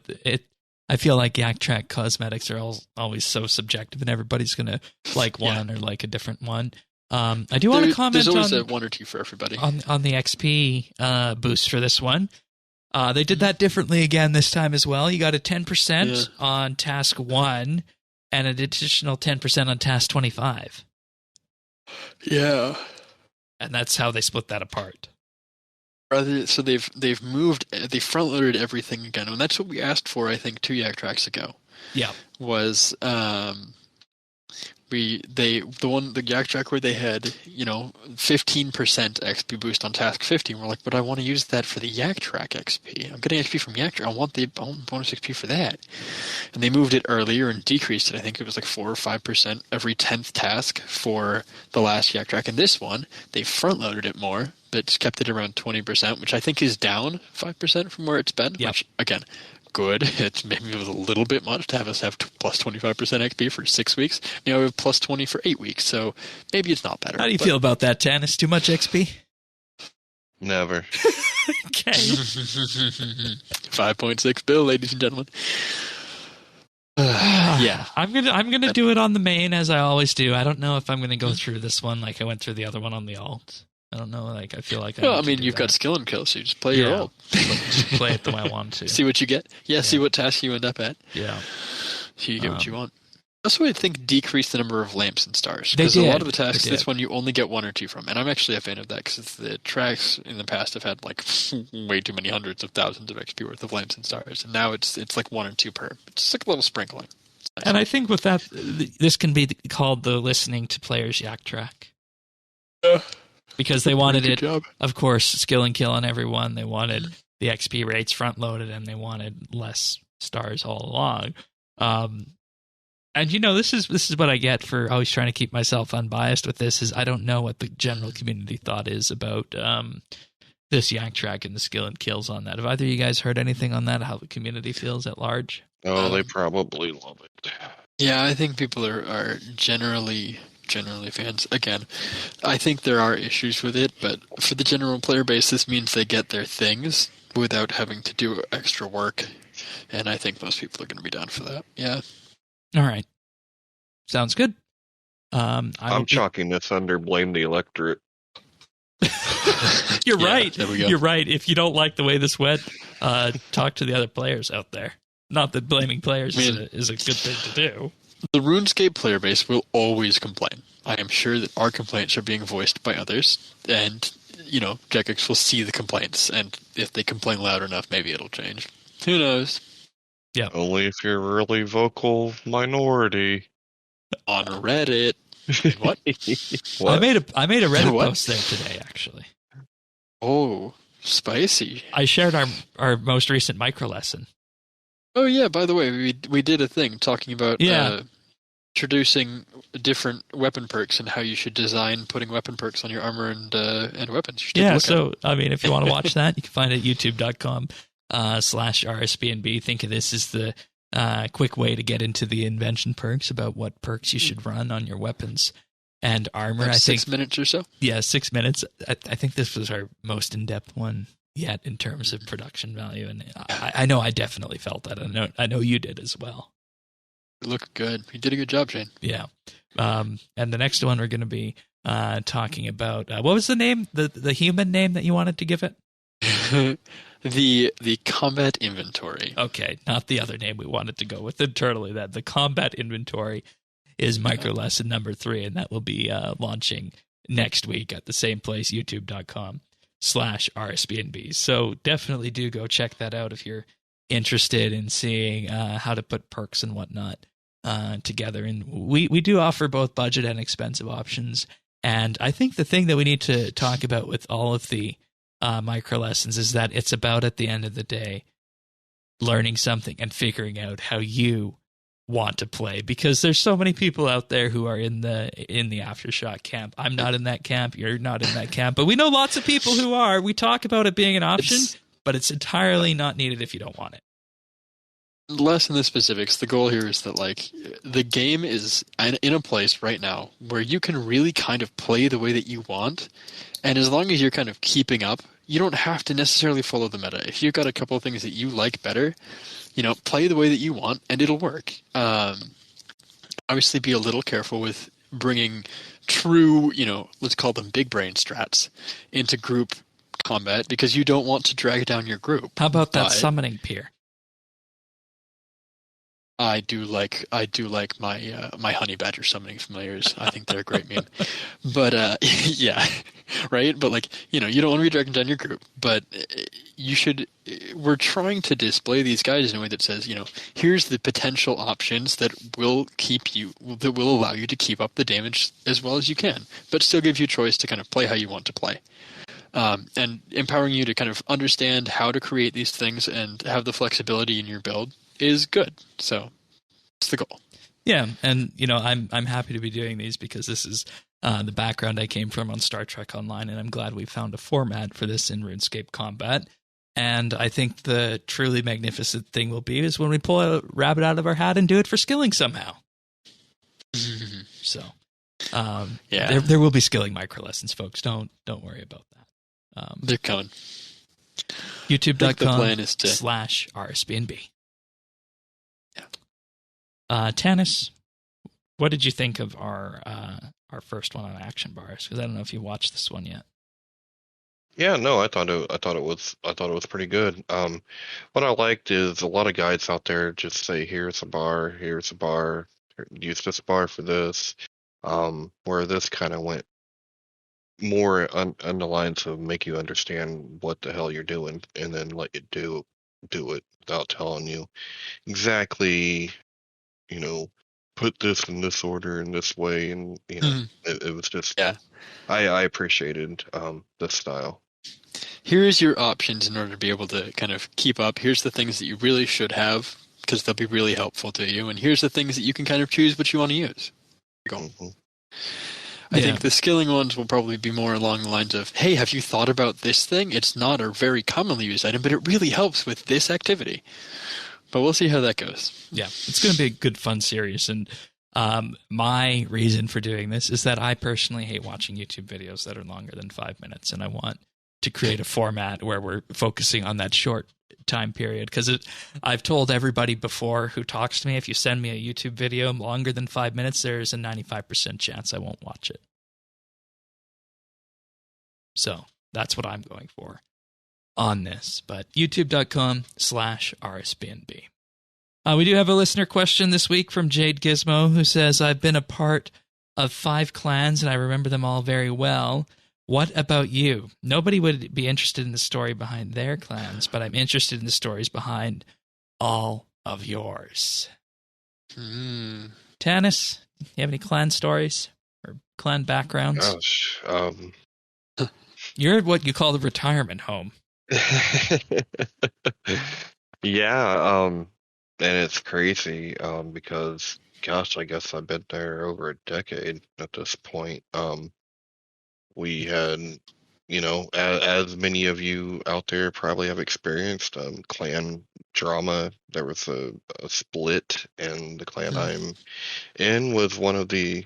I feel like Yak Track cosmetics are always so subjective, and everybody's gonna like one or like a different one. I do want to comment. There's always a one or two for everybody on the XP boost for this one. They did that differently again this time as well. You got a 10% on task 1 and an additional 10% on task 25. Yeah. And that's how they split that apart. So they've front loaded everything again, and that's what we asked for, I think, 2 Yak Tracks ago. Yeah. Was the Yak Track where they had 15% XP boost on task 50. We're like, but I want to use that for the Yak Track XP. I'm getting XP from Yak Track. I want bonus XP for that. And they moved it earlier and decreased it. I think it was like 4 or 5% every 10th task for the last Yak Track. And this one, they front loaded it more, but kept it around 20%, which I think is down 5% from where it's been. Yep. Which, again, good. It's maybe a little bit much to have us have plus 25% XP for 6 weeks. Now we have plus 20 for 8 weeks, so maybe it's not better. How do you feel about that, Tan? Is too much XP? Never. Okay. 5.6 bill, ladies and gentlemen. Yeah, I'm gonna do it on the main as I always do. I don't know if I'm gonna go through this one like I went through the other one on the alt. I don't know. Like, I feel like you've got skill and kill, so you just play your ult. Just play it the way I want to. See what you get. Yeah, see what task you end up at. Yeah. So you get what you want. Also, I think decrease the number of lamps and stars. Because a lot of the tasks, this one you only get 1 or 2 from. And I'm actually a fan of that, because the tracks in the past have had like way too many hundreds of thousands of XP worth of lamps and stars. And now it's like 1 or 2 per. It's just like a little sprinkling. Nice. And I think with that, this can be called the listening to players Yak Track. Because they wanted it, of course, skill and kill on everyone. They wanted the XP rates front loaded, and they wanted less stars all along. And this is what I get for always trying to keep myself unbiased with this. Is I don't know what the general community thought is about this Yak Track and the skill and kills on that. Have either of you guys heard anything on that? How the community feels at large? Oh, they probably love it. Yeah, I think people are generally fans. Again, I think there are issues with it, but for the general player base, this means they get their things without having to do extra work, and I think most people are going to be down for that. Yeah. All right. Sounds good. I'm chalking this under blame the electorate. You're right. There we go. You're right. If you don't like the way this went, talk to the other players out there. Not that blaming players is a good thing to do. The RuneScape player base will always complain. I am sure that our complaints are being voiced by others, and, Jagex will see the complaints, and if they complain loud enough, maybe it'll change. Who knows? Yeah. Only if you're a really vocal minority. On Reddit. What? What? I made a Reddit post there today, actually. Oh, spicy. I shared our most recent micro lesson. Oh yeah, by the way, we did a thing talking about introducing different weapon perks and how you should design putting weapon perks on your armor and weapons. Yeah, so I mean, if you want to watch that, you can find it at youtube.com/RSBANDB. Think of this as the quick way to get into the invention perks about what perks you should run on your weapons and armor. Like I think 6 minutes or so. Yeah, 6 minutes. I think this was our most in-depth one yet in terms of production value, and I know I definitely felt that. I know you did as well. It looked good. You did a good job, Shane. Yeah. And the next one we're going to be talking about. What was the name? The human name that you wanted to give it? The combat inventory. Okay, not the other name we wanted to go with internally. That the combat inventory is micro lesson number 3, and that will be launching next week at the same place, youtube.com/RSBNB. So definitely do go check that out if you're interested in seeing how to put perks and whatnot together. And we do offer both budget and expensive options. And I think the thing that we need to talk about with all of the micro lessons is that it's about, at the end of the day, learning something and figuring out how you want to play, because there's so many people out there who are in the Aftershock camp. I'm not in that camp. You're not in that camp, but we know lots of people who are. We talk about it being an option, but it's entirely not needed if you don't want it. Less in the specifics. The goal here is that, like, the game is in a place right now where you can really kind of play the way that you want, and as long as you're kind of keeping up, you don't have to necessarily follow the meta. If you've got a couple of things that you like better, play the way that you want, and it'll work. Obviously, be a little careful with bringing true, let's call them big brain strats into group combat, because you don't want to drag down your group. How about that summoning peer? I do like my my honey badger summoning familiars. I think they're a great meme. But yeah, right. But you don't want to be dragging down your group. But you should. We're trying to display these guys in a way that says, here's the potential options that will allow you to keep up the damage as well as you can, but still give you choice to kind of play how you want to play. And empowering you to kind of understand how to create these things and have the flexibility in your build is good. So it's the goal. Yeah, and I'm happy to be doing these because this is the background I came from on Star Trek Online, and I'm glad we found a format for this in RuneScape Combat. And I think the truly magnificent thing will be is when we pull a rabbit out of our hat and do it for skilling somehow. So yeah, there will be skilling micro lessons, folks. Don't worry about that. They're coming. YouTube.com/RSBNB. Tanis, what did you think of our first one on action bars? Because I don't know if you watched this one yet. Yeah, no, I thought it was pretty good. What I liked is a lot of guides out there just say, here's a bar, use this bar for this. Where this kind of went more on the lines of make you understand what the hell you're doing, and then let you do it without telling you exactly, put this in this order in this way, and it was just I appreciated this style. Here's your options in order to be able to kind of keep up. Here's the things that you really should have because they'll be really helpful to you, and here's the things that you can kind of choose what you want to use. I think the skilling ones will probably be more along the lines of, hey, have you thought about this thing? It's not a very commonly used item, but it really helps with this activity. But we'll see how that goes. Yeah, it's going to be a good, fun series. And my reason for doing this is that I personally hate watching YouTube videos that are longer than 5 minutes, and I want to create a format where we're focusing on that short time period. Because I've told everybody before who talks to me, if you send me a YouTube video longer than 5 minutes, there's a 95% chance I won't watch it. So that's what I'm going for on this. But youtube.com/RSBNB. We do have a listener question this week from Jade Gizmo, who says, I've been a part of 5 clans and I remember them all very well. What about you? Nobody would be interested in the story behind their clans, but I'm interested in the stories behind all of yours. Tanis, do you have any clan stories or clan backgrounds? Gosh, you're at what you call the retirement home. Yeah, and it's crazy, because, gosh, I guess I've been there over a decade at this point. We had, as many of you out there probably have experienced, clan drama. There was a split, and the clan I'm in was one of the,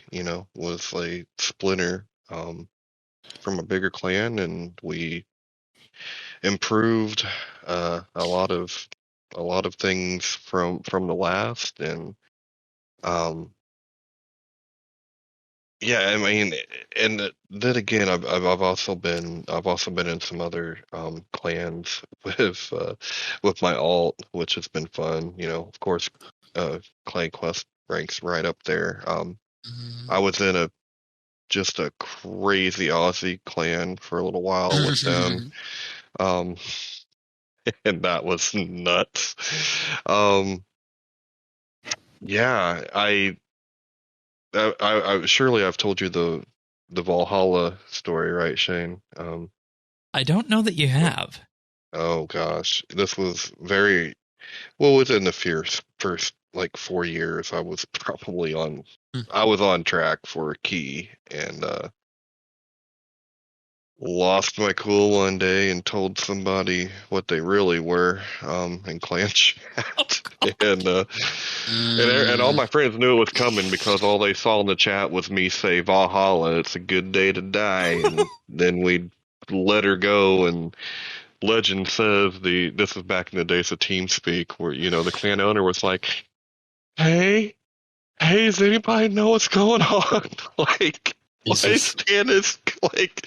was a splinter, from a bigger clan, and we improved a lot of things from the last, and yeah, I mean, and then again, I've also been in some other clans with my alt, which has been fun. Of course, Clan Quest ranks right up there. I was in just a crazy Aussie clan for a little while with them. And that was nuts. Yeah, I surely I've told you the Valhalla story, right, Shane? I don't know that you have. Oh gosh, this was within the first like 4 years. I was probably I was on track for a key, and lost my cool one day and told somebody what they really were, in clan chat. And all my friends knew it was coming, because all they saw in the chat was me say Valhalla, it's a good day to die, and then we'd let her go. And legend says this was back in the days of TeamSpeak, where the clan owner was like, hey, does anybody know what's going on? Like, Stannis, like,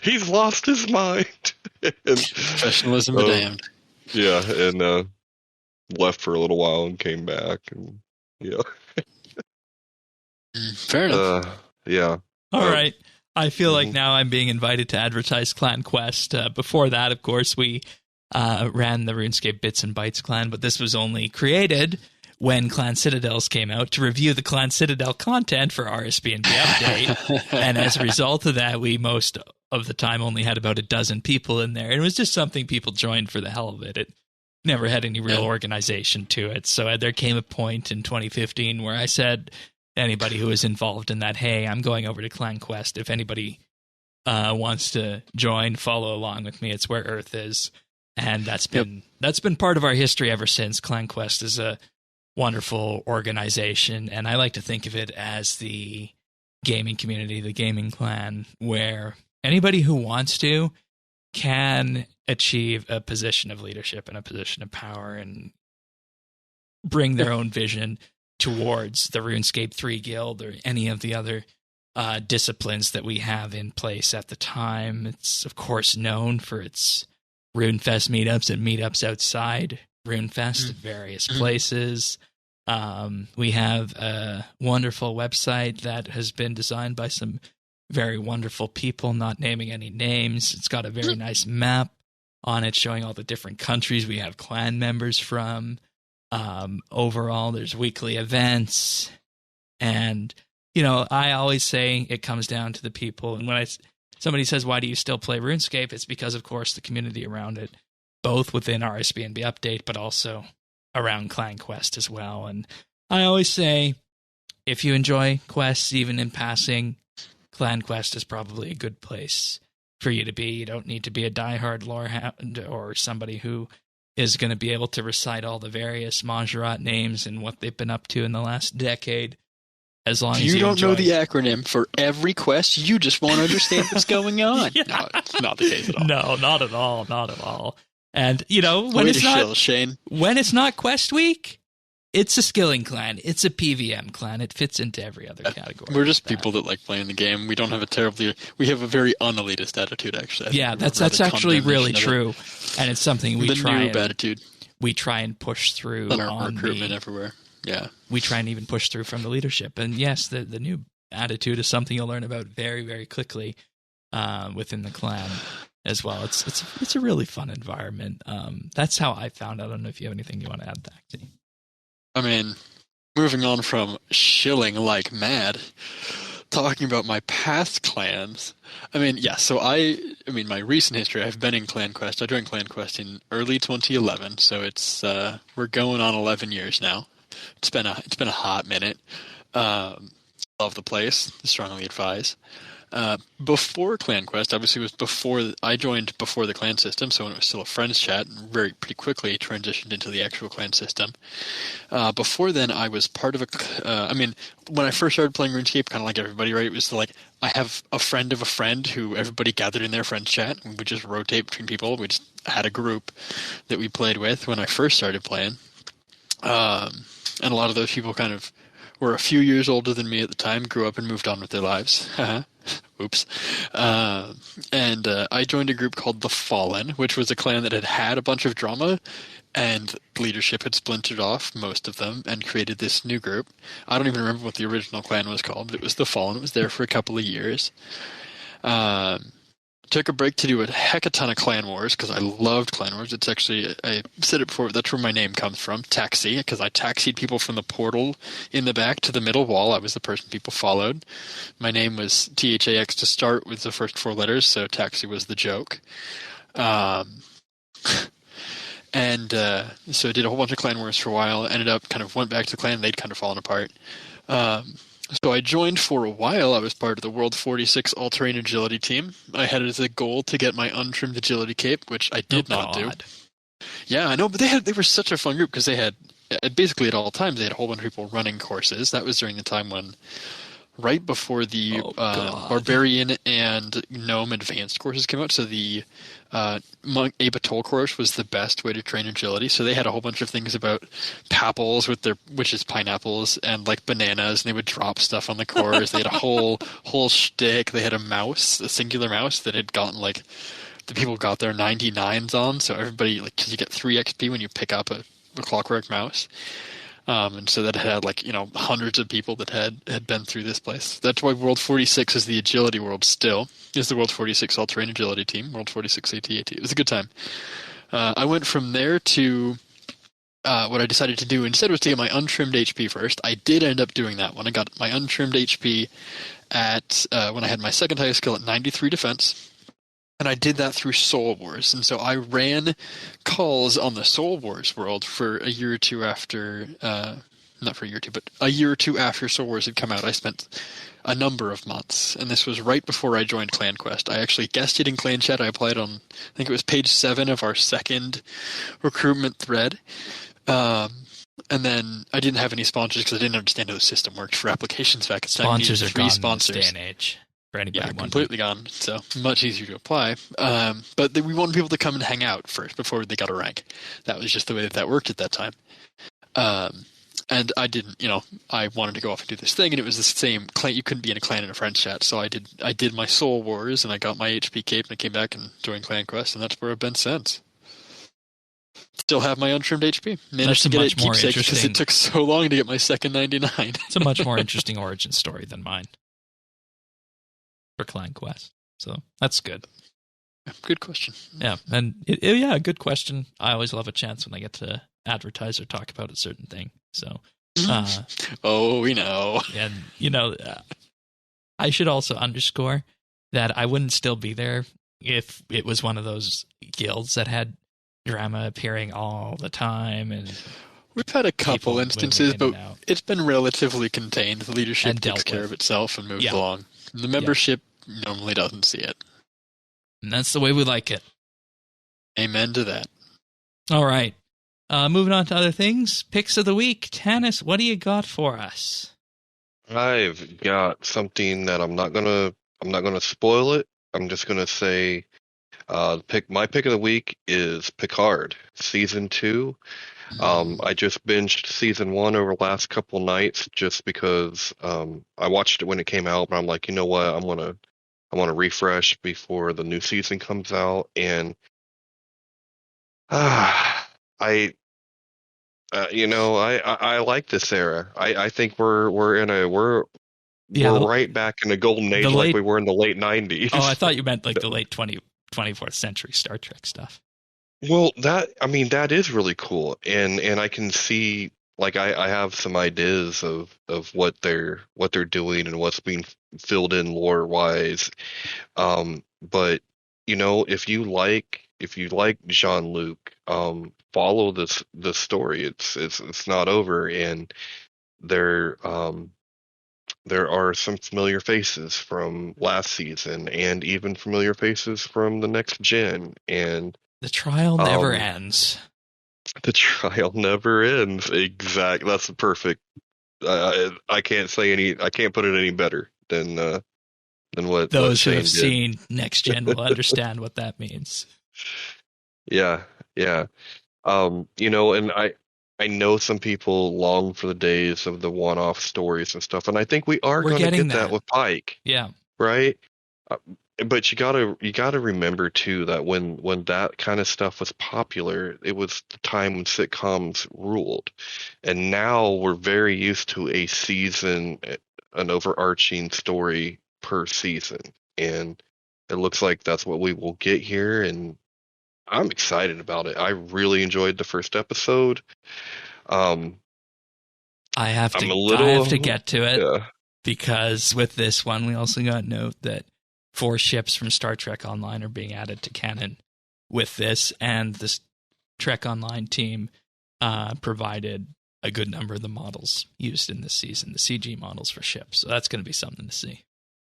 he's lost his mind. And, professionalism be damned. Yeah, and left for a little while and came back, and fair enough. Yeah. All right. I feel like now I'm being invited to advertise Clan Quest. Before that, of course, we ran the RuneScape Bits and Bytes clan, but this was only created when Clan Citadels came out to review the Clan Citadel content for RSBANDBupdate. And as a result of that, we most of the time only had about a dozen people in there. And it was just something people joined for the hell of it. It never had any real organization to it. So there came a point in 2015 where I said, anybody who was involved in that, hey, I'm going over to Clan Quest. If anybody wants to join, follow along with me. It's where Earth is. And that's been part of our history ever since. Clan Quest is a wonderful organization, and I like to think of it as the gaming community, the gaming clan, where anybody who wants to can achieve a position of leadership and a position of power and bring their own vision towards the RuneScape 3 Guild or any of the other disciplines that we have in place at the time. It's, of course, known for its RuneFest meetups and meetups outside RuneFest at various places. We have a wonderful website that has been designed by some very wonderful people, not naming any names. It's got a very nice map on it showing all the different countries we have clan members from. Overall, there's weekly events. And, I always say it comes down to the people. And when somebody says, why do you still play RuneScape? It's because, of course, the community around it, both within RSBANDBupdate, but also around Clan Quest as well. And I always say, if you enjoy quests, even in passing, Clan Quest is probably a good place for you to be. You don't need to be a diehard lorehound or somebody who is going to be able to recite all the various Majorat names and what they've been up to in the last decade. As long as you don't know the acronym for every quest, you just won't understand what's going on. No, it's not the case at all. No, not at all. Not at all. And, when it's not Quest Week, it's a skilling clan. It's a PVM clan. It fits into every other category. We're just people that like playing the game. We don't have we have a very unelitist attitude, actually. Yeah, that's actually really true. And it's something we try and push through on recruitment everywhere. Yeah. We try and even push through from the leadership. And yes, the new attitude is something you'll learn about very, very quickly within the clan as well. It's a really fun environment. That's how I found out. I don't know if you have anything you want to add back to. I mean, moving on from shilling like mad, talking about my past clans. I mean, yeah, so my recent history, I've been in Clan Quest. I joined Clan Quest in early 2011, so it's we're going on 11 years now. It's been a hot minute. Love the place. Strongly advise. Before Clan Quest, obviously, was before I joined before the clan system, so when it was still a friends chat, and pretty quickly transitioned into the actual clan system. Before then, I was part of when I first started playing RuneScape, kind of like everybody, right? It was like I have a friend of a friend who everybody gathered in their friends chat, and we would just rotate between people. We just had a group that we played with when I first started playing, and a lot of those people kind of were a few years older than me at the time, grew up and moved on with their lives. Oops. And I joined a group called The Fallen, which was a clan that had a bunch of drama, and leadership had splintered off, most of them, and created this new group. I don't even remember what the original clan was called, but it was The Fallen. It was there for a couple of years. Took a break to do a heck of a ton of Clan Wars, because I loved Clan Wars. It's actually, I said it before, that's where my name comes from, Taxi, because I taxied people from the portal in the back to the middle wall. I was the person people followed. My name was THAX to start with the first 4 letters, so Taxi was the joke. So I did a whole bunch of Clan Wars for a while, ended up went back to the clan, they'd kind of fallen apart. So I joined for a while. I was part of the World 46 All-Terrain Agility team. I had it as a goal to get my untrimmed agility cape, which I did not do. Yeah, I know, but they were such a fun group because they had, basically at all times, they had a whole bunch of people running courses. That was during the time when, right before the Barbarian and Gnome Advanced courses came out, so the Monk Abyssal course was the best way to train agility. So they had a whole bunch of things about papples which is pineapples, and like bananas, and they would drop stuff on the course. They had a whole shtick. They had a mouse, a singular mouse that had gotten the people got their 99s on. So everybody, because you get 3 XP when you pick up a clockwork mouse. And so that had hundreds of people that had been through this place. That's why World 46 is the agility world still. Is the World 46 All-Terrain Agility team, World 46 AT-AT. It was a good time. I went from there to what I decided to do instead was to get my untrimmed HP first. I did end up doing that one. I got my untrimmed HP at when I had my second highest skill at 93 defense. And I did that through Soul Wars. And so I ran calls on the Soul Wars world for a year or two after, not for a year or two, but a year or two after Soul Wars had come out. I spent a number of months. And this was right before I joined Clan Quest. I actually guested in Clan Chat. I applied on, I think it was page 7 of our second recruitment thread. And then I didn't have any sponsors because I didn't understand how the system worked for applications back at Sponsors are gone in this day and age. For anybody wondering. Completely gone, so much easier to apply. But we wanted people to come and hang out first before they got a rank. That was just the way that worked at that time. And I didn't, I wanted to go off and do this thing, and it was the same clan. You couldn't be in a clan in a friends chat, so I did my Soul Wars, and I got my HP cape, and I came back and joined Clan Quest, and that's where I've been since. Still have my untrimmed HP. Managed to get it keepsake because it took so long to get my second 99. It's a much more interesting origin story than mine. For Clan Quest, so that's good. Good question. Yeah, and good question. I always love a chance when I get to advertise or talk about a certain thing. So, we know. And I should also underscore that I wouldn't still be there if it was one of those guilds that had drama appearing all the time. And we've had a couple instances, but it's been relatively contained. The leadership takes care of itself and moves along. The membership normally doesn't see it. And that's the way we like it. Amen to that. All right. Moving on to other things. Picks of the week. Tannis, what do you got for us? I've got something that I'm not gonna spoil it. I'm just gonna say my pick of the week is Picard, Season 2. I just binged Season 1 over the last couple nights just because I watched it when it came out, but I'm like, you know what, I want to refresh before the new season comes out, and I like this era. I think we're right back in the golden age, like we were in the late 90s. Oh, I thought you meant like the late 24th century Star Trek stuff. Well, that is really cool, and I can see like I have some ideas of what they're doing and what's being filled in lore wise. But if you like Jean-Luc, follow this story. It's not over, and there are some familiar faces from last season, and even familiar faces from the next gen, and the trial never ends. The trial never ends. Exactly. That's the perfect. I can't put it any better than what those who have seen next gen will understand what that means. Yeah. And I know some people long for the days of the one-off stories and stuff, and I think we're going to get that with Pike. Yeah. Right. But you gotta remember too that when that kind of stuff was popular, it was the time when sitcoms ruled, and now we're very used to a season, an overarching story per season, and it looks like that's what we will get here, and I'm excited about it. I really enjoyed the first episode. I have to get to it because with this one, we also got note that 4 ships from Star Trek Online are being added to canon with this, and this Trek Online team provided a good number of the models used in this season, the CG models for ships. So that's going to be something to see.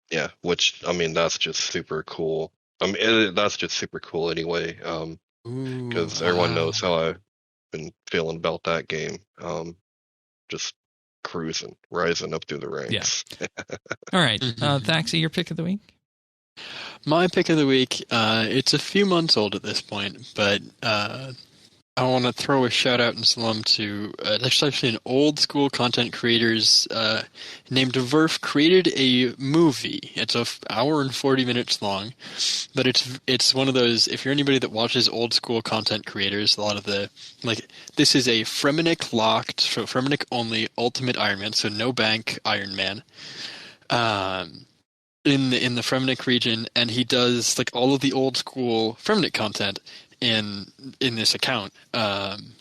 Yeah, which, I mean, that's just super cool. I mean, that's just super cool anyway, because everyone knows how I've been feeling about that game. Just cruising, rising up through the ranks. Yeah. All right. Thaxi, your pick of the week? My pick of the week, it's a few months old at this point, but I want to throw a shout out and salam to actually an old school content creators named Verf created a movie. It's an hour and 40 minutes long, but it's one of those, if you're anybody that watches old school content creators, a lot of the, like, this is a Fremenic locked, so Fremenic only Ultimate Iron Man, so no bank Iron Man. In the Fremenic region, and he does like all of the old school Fremenic content in this account, and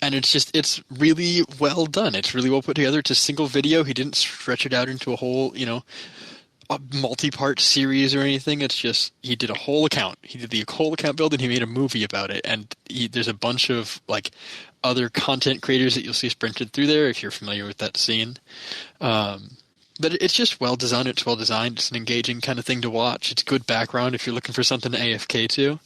it's really well done. It's really well put together. It's a single video. He didn't stretch it out into a whole a multi-part series or anything. It's just he did a whole account. He did the whole account build, and he made a movie about it. And there's a bunch of like other content creators that you'll see sprinted through there if you're familiar with that scene. But it's just well designed. It's well designed. It's an engaging kind of thing to watch. It's good background if you're looking for something to AFK to.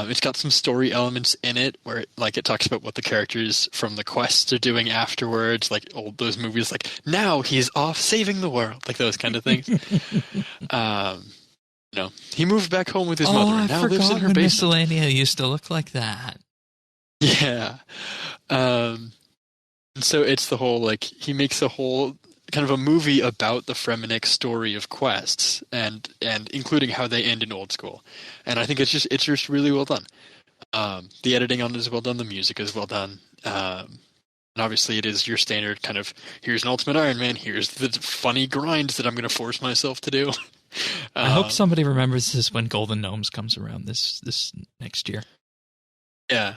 It's got some story elements in it where it talks about what the characters from the quests are doing afterwards, like those movies like now he's off saving the world, like those kind of things. He moved back home with his mother and now lives in her basement. Miscellanea used to look like that. Yeah. And so it's the whole he makes a whole kind of a movie about the Fremenic story of quests and including how they end in old school. And I think it's just really well done. The editing on it is well done. The music is well done. And obviously it is your standard kind of, here's an Ultimate Iron Man. Here's the funny grinds that I'm going to force myself to do. I hope somebody remembers this when Golden Gnomes comes around this next year. Yeah.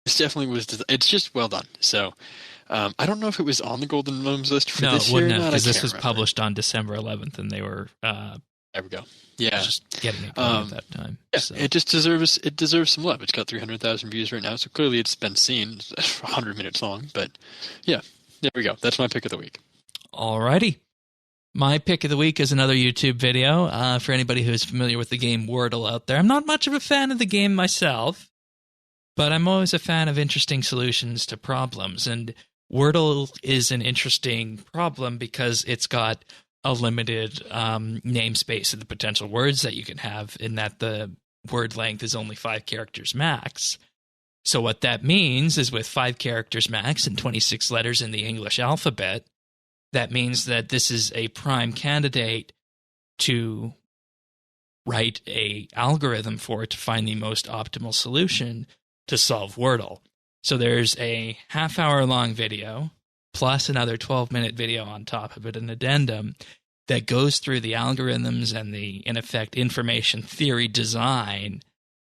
This definitely was, it's just well done. So, I don't know if it was on the Golden Gnomes list for this year or not. Because this was published on December 11th, and they were there we go. Yeah, just getting it going at that time. Yeah, so. It deserves some love. It's got 300,000 views right now, so clearly it's been seen. It's 100 minutes long, but yeah, there we go. That's my pick of the week. Alrighty. My pick of the week is another YouTube video for anybody who's familiar with the game Wordle out there. I'm not much of a fan of the game myself, but I'm always a fan of interesting solutions to problems, and Wordle is an interesting problem because it's got a limited namespace of the potential words that you can have, in that the word length is only 5 characters max. So what that means is with 5 characters max and 26 letters in the English alphabet, that means that this is a prime candidate to write an algorithm for it to find the most optimal solution to solve Wordle. So there's a half-hour-long video, plus another 12-minute video on top of it, an addendum, that goes through the algorithms and the, in effect, information theory design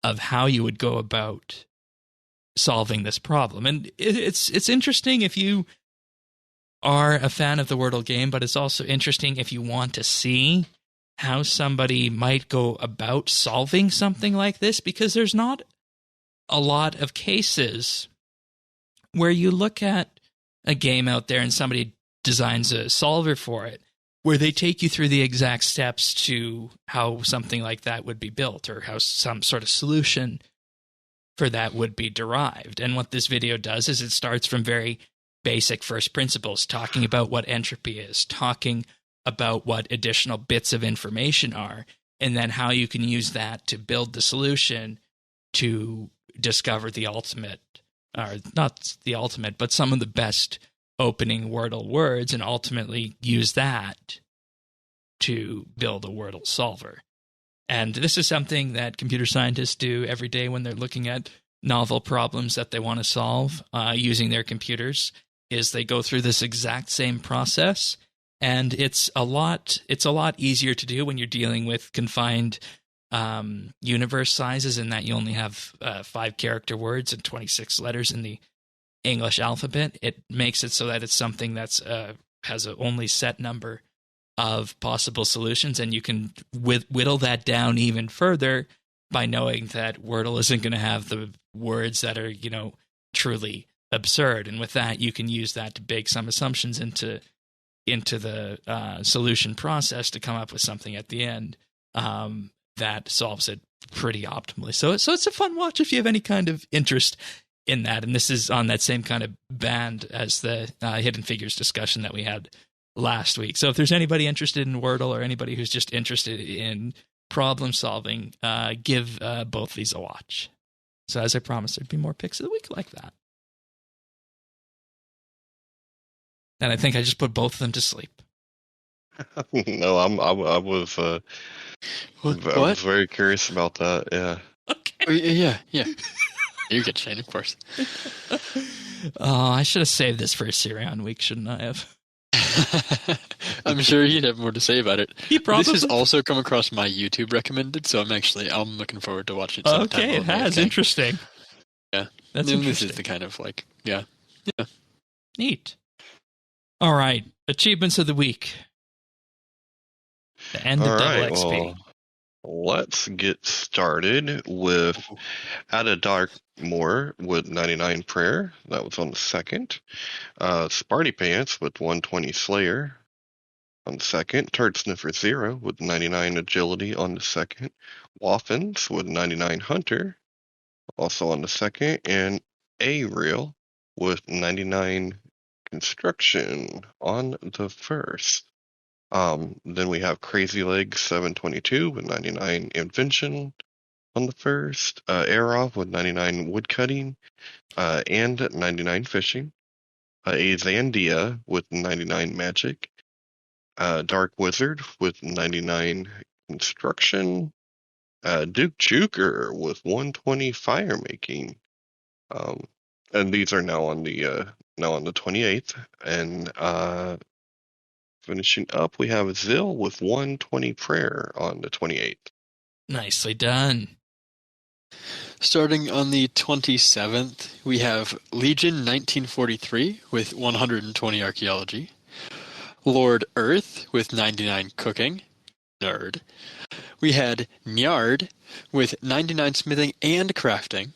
of how you would go about solving this problem. And it's interesting if you are a fan of the Wordle game, but it's also interesting if you want to see how somebody might go about solving something like this, because there's not a lot of cases where you look at a game out there and somebody designs a solver for it, where they take you through the exact steps to how something like that would be built, or how some sort of solution for that would be derived. And what this video does is it starts from very basic first principles, talking about what entropy is, talking about what additional bits of information are, and then how you can use that to build the solution to discover the ultimate, or not the ultimate, but some of the best opening Wordle words, and ultimately use that to build a Wordle solver. And this is something that computer scientists do every day when they're looking at novel problems that they want to solve using their computers, is they go through this exact same process. And it's a lot easier to do when you're dealing with confined universe sizes, in that you only have 5-character words and 26 letters in the English alphabet. It makes it so that it's something that's has a only set number of possible solutions, and you can whittle that down even further by knowing that Wordle isn't going to have the words that are, truly absurd. And with that, you can use that to bake some assumptions into the solution process to come up with something at the end that solves it pretty optimally. So it's a fun watch if you have any kind of interest in that. And this is on that same kind of band as the Hidden Figures discussion that we had last week. So if there's anybody interested in Wordle, or anybody who's just interested in problem solving, give both these a watch. So as I promised, there'd be more picks of the week like that. And I think I just put both of them to sleep. No, I was very curious about that. Yeah. Okay. Oh, yeah. You get Shane, of course. Oh, I should have saved this for a Sirion week, shouldn't I have? I'm sure he'd have more to say about it. This has also come across my YouTube recommended, so I'm looking forward to watching it sometime. Okay, it has. Okay. Interesting. Yeah. That's interesting. This is the kind of yeah. Neat. All right. Achievements of the week. The end of double XP. Well, let's get started with At a Dark Moor with 99 Prayer. That was on the 2nd. Sparty Pants with 120 Slayer on the 2nd. Turd Sniffer 0 with 99 Agility on the 2nd. Waffins with 99 Hunter also on the 2nd. And A-Real with 99 Construction on the 1st. Then we have Crazy Legs 722 with 99 Invention on the 1st. Aeroff with 99 Woodcutting and 99 Fishing. A Zandia with 99 Magic. Dark Wizard with 99 Construction. Duke Juker with 120 Fire Making. And these are now on the 28th. And finishing up, we have Zill with 120 Prayer on the 28th. Nicely done. Starting on the 27th, we have Legion 1943 with 120 Archaeology. Lord Earth with 99 Cooking. Nerd. We had Nyard with 99 Smithing and Crafting.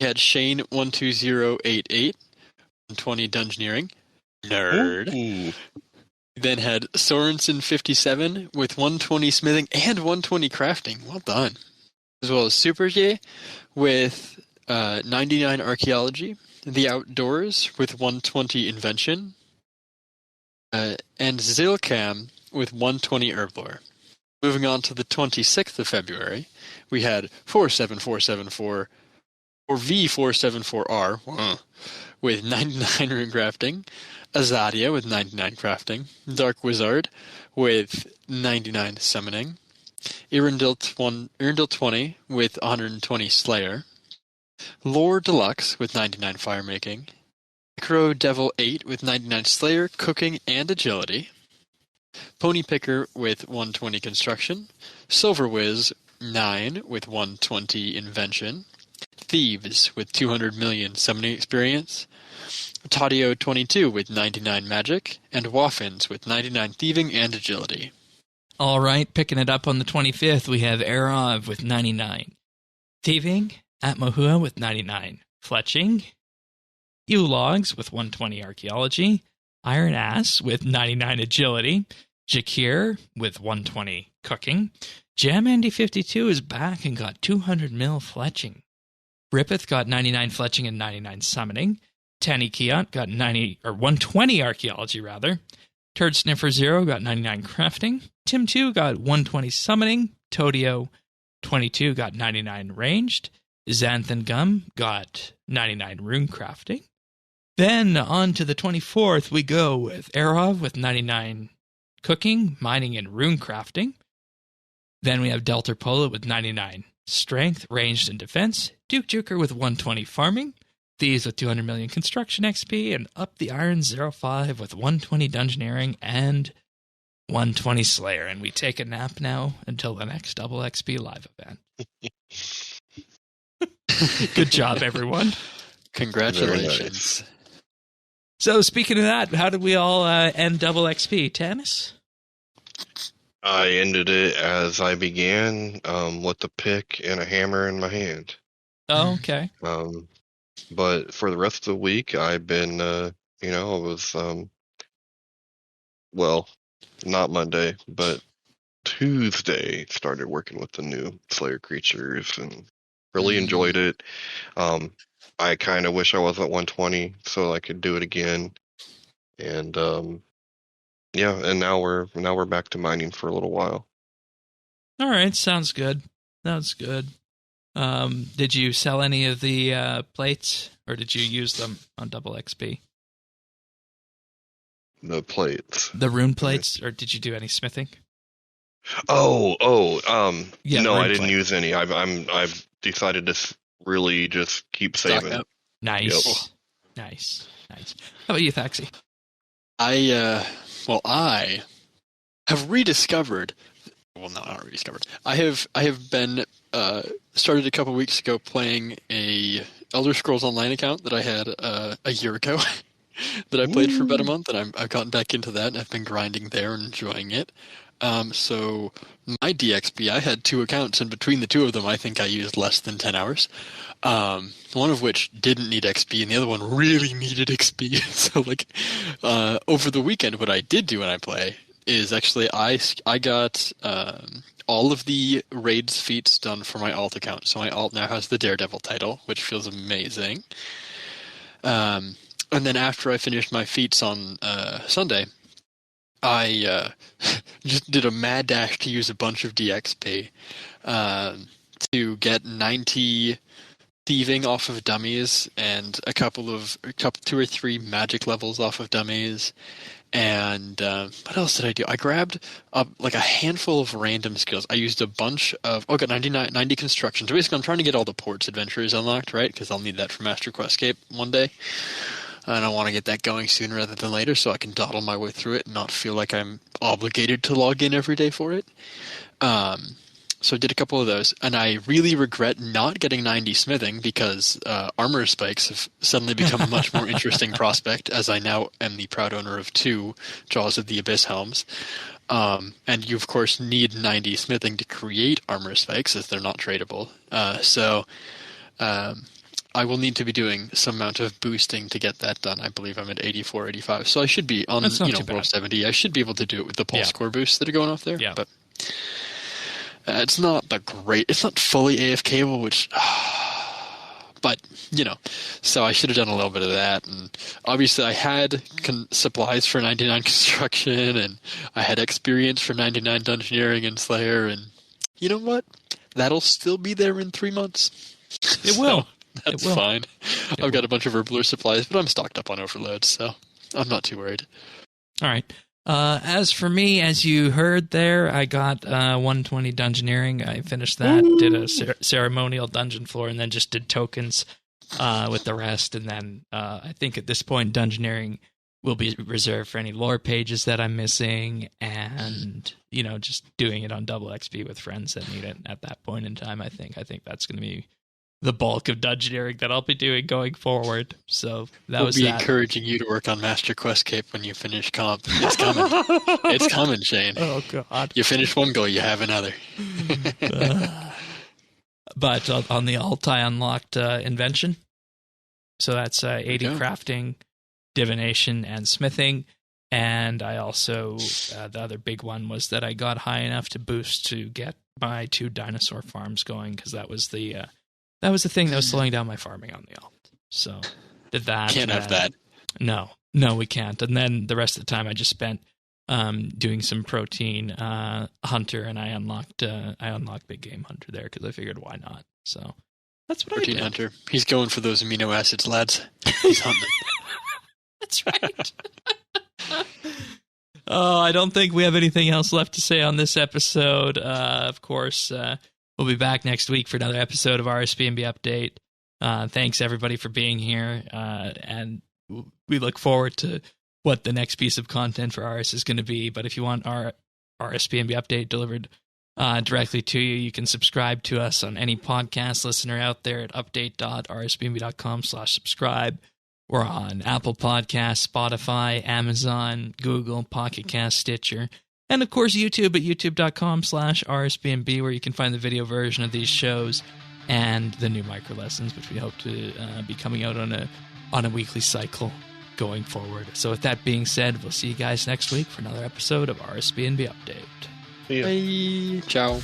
We had Shane 12088, 120 Dungeoneering. Nerd. Ooh. Then had Sorensen 57 with 120 Smithing and 120 Crafting. Well done. As well as Super J with 99 Archaeology. The Outdoors with 120 Invention. And Zilcam with 120 Herblore. Moving on to the 26th of February, we had 47474 or V474R with 99 Rune Crafting, Azadia with 99 Crafting, Dark Wizard with 99 Summoning, Irindil 20 with 120 Slayer, Lore Deluxe with 99 Firemaking, Necro Devil 8 with 99 Slayer, Cooking, and Agility, Pony Picker with 120 Construction, Silver Wiz 9 with 120 Invention, Thieves with 200 million summoning experience, Tadio 22 with 99 magic, and Waffins with 99 thieving and agility. All right, picking it up on the 25th, we have Erov with 99 thieving, Atmahua with 99 fletching, Ulogs with 120 archaeology, Iron Ass with 99 agility, Jakir with 120 cooking, Jam Andy 52 is back and got 200 mil fletching. Rippeth got 99 fletching and 99 summoning. Tanny Kiant got 120 archaeology rather. Turd Sniffer 0 got 99 crafting. Tim 2 got 120 summoning. Todio 22 got 99 ranged. Xanthan Gum got 99 rune crafting. Then on to the 24th we go with Erov with 99 cooking, mining, and rune crafting. Then we have Delta Pola with 99 strength, ranged, and defense. Duke Juker with 120 farming. Thieves with 200 million construction XP. And Up the Iron 05 with 120 dungeoneering and 120 Slayer. And we take a nap now until the next double XP live event. Good job, everyone. Congratulations. Nice. So speaking of that, how did we all end double XP? Tanis? I ended it as I began, with a pick and a hammer in my hand. Oh, okay. But for the rest of the week, I've been, I was, well, not Monday, but Tuesday started working with the new Slayer creatures and really enjoyed it. I kind of wish I was at 120 so I could do it again. And, and now we're back to mining for a little while. All right, sounds good. Sounds good. Did you sell any of the plates, or did you use them on double XP? The plates. The rune plates, or did you do any smithing? No, I didn't plate. use any. I've decided to really just keep saving. Nice. Yep. Nice. How about you, Thaxi? I have rediscovered. Well, no, not rediscovered. I have been started a couple weeks ago playing a Elder Scrolls Online account that I had a year ago that I played for about a month, and I've gotten back into that, and I've been grinding there and enjoying it. So my DXP, I had 2 accounts, and between the 2 of them, I think I used less than 10 hours. One of which didn't need XP, and the other one really needed XP. So, over the weekend, what I did do when I play is actually I got all of the raids feats done for my alt account. So my alt now has the Daredevil title, which feels amazing. And then after I finished my feats on Sunday, I just did a mad dash to use a bunch of DXP to get 90 thieving off of dummies and a couple 2 or 3 magic levels off of dummies. And what else did I do? I grabbed a handful of random skills. I used a bunch of... got 90 construction. So basically I'm trying to get all the ports adventures unlocked, right? Because I'll need that for Master Questscape one day. And I want to get that going sooner rather than later so I can dawdle my way through it and not feel like I'm obligated to log in every day for it. So I did a couple of those, and I really regret not getting 90 smithing because armor spikes have suddenly become a much more interesting prospect, as I now am the proud owner of 2 Jaws of the Abyss helms. And you, of course, need 90 smithing to create armor spikes, as they're not tradable. So I will need to be doing some amount of boosting to get that done. I believe I'm at 84, 85. So I should be on World 70. I should be able to do it with the pulse core boosts that are going off there. Yeah. But it's not it's not fully AFKable, which, but, so I should have done a little bit of that. And obviously I had supplies for 99 construction, and I had experience for 99 dungeoneering and Slayer, and you know what? That'll still be there in 3 months. It will. That's fine. I've got a bunch of herblure supplies, but I'm stocked up on overloads, so I'm not too worried. All right. As for me, as you heard there, I got 120 dungeoneering. I finished that, did a ceremonial dungeon floor, and then just did tokens with the rest. And then I think at this point, dungeoneering will be reserved for any lore pages that I'm missing, and just doing it on double XP with friends that need it at that point in time. I think that's going to be the bulk of dungeoneering that I'll be doing going forward. So we'll be encouraging you to work on Master Quest Cape when you finish comp. It's coming. It's coming, Shane. Oh, God. You finish one goal, you have another. But on the alt, I unlocked Invention. So that's 80 crafting, divination, and smithing. And I also, the other big one was that I got high enough to boost to get my 2 dinosaur farms going, because that was the thing that was slowing down my farming on the alt. So did that. Can't have that. No, we can't. And then the rest of the time I just spent doing some protein hunter, and I unlocked big game hunter there because I figured why not. So that's what protein I did. Hunter. He's going for those amino acids, lads. He's hunting. That's right. Oh, I don't think we have anything else left to say on this episode. Of course, we'll be back next week for another episode of RSBANDB Update. Thanks, everybody, for being here. And we look forward to what the next piece of content for RS is going to be. But if you want our RSBANDB Update delivered directly to you, you can subscribe to us on any podcast listener out there at update.rsbnb.com/subscribe. We're on Apple Podcasts, Spotify, Amazon, Google, Pocket Cast, Stitcher, and of course YouTube at youtube.com/RSBNB, where you can find the video version of these shows and the new micro lessons, which we hope to be coming out on a weekly cycle going forward. So with that being said, we'll see you guys next week for another episode of RSBNB Update. See ya. Bye. Ciao.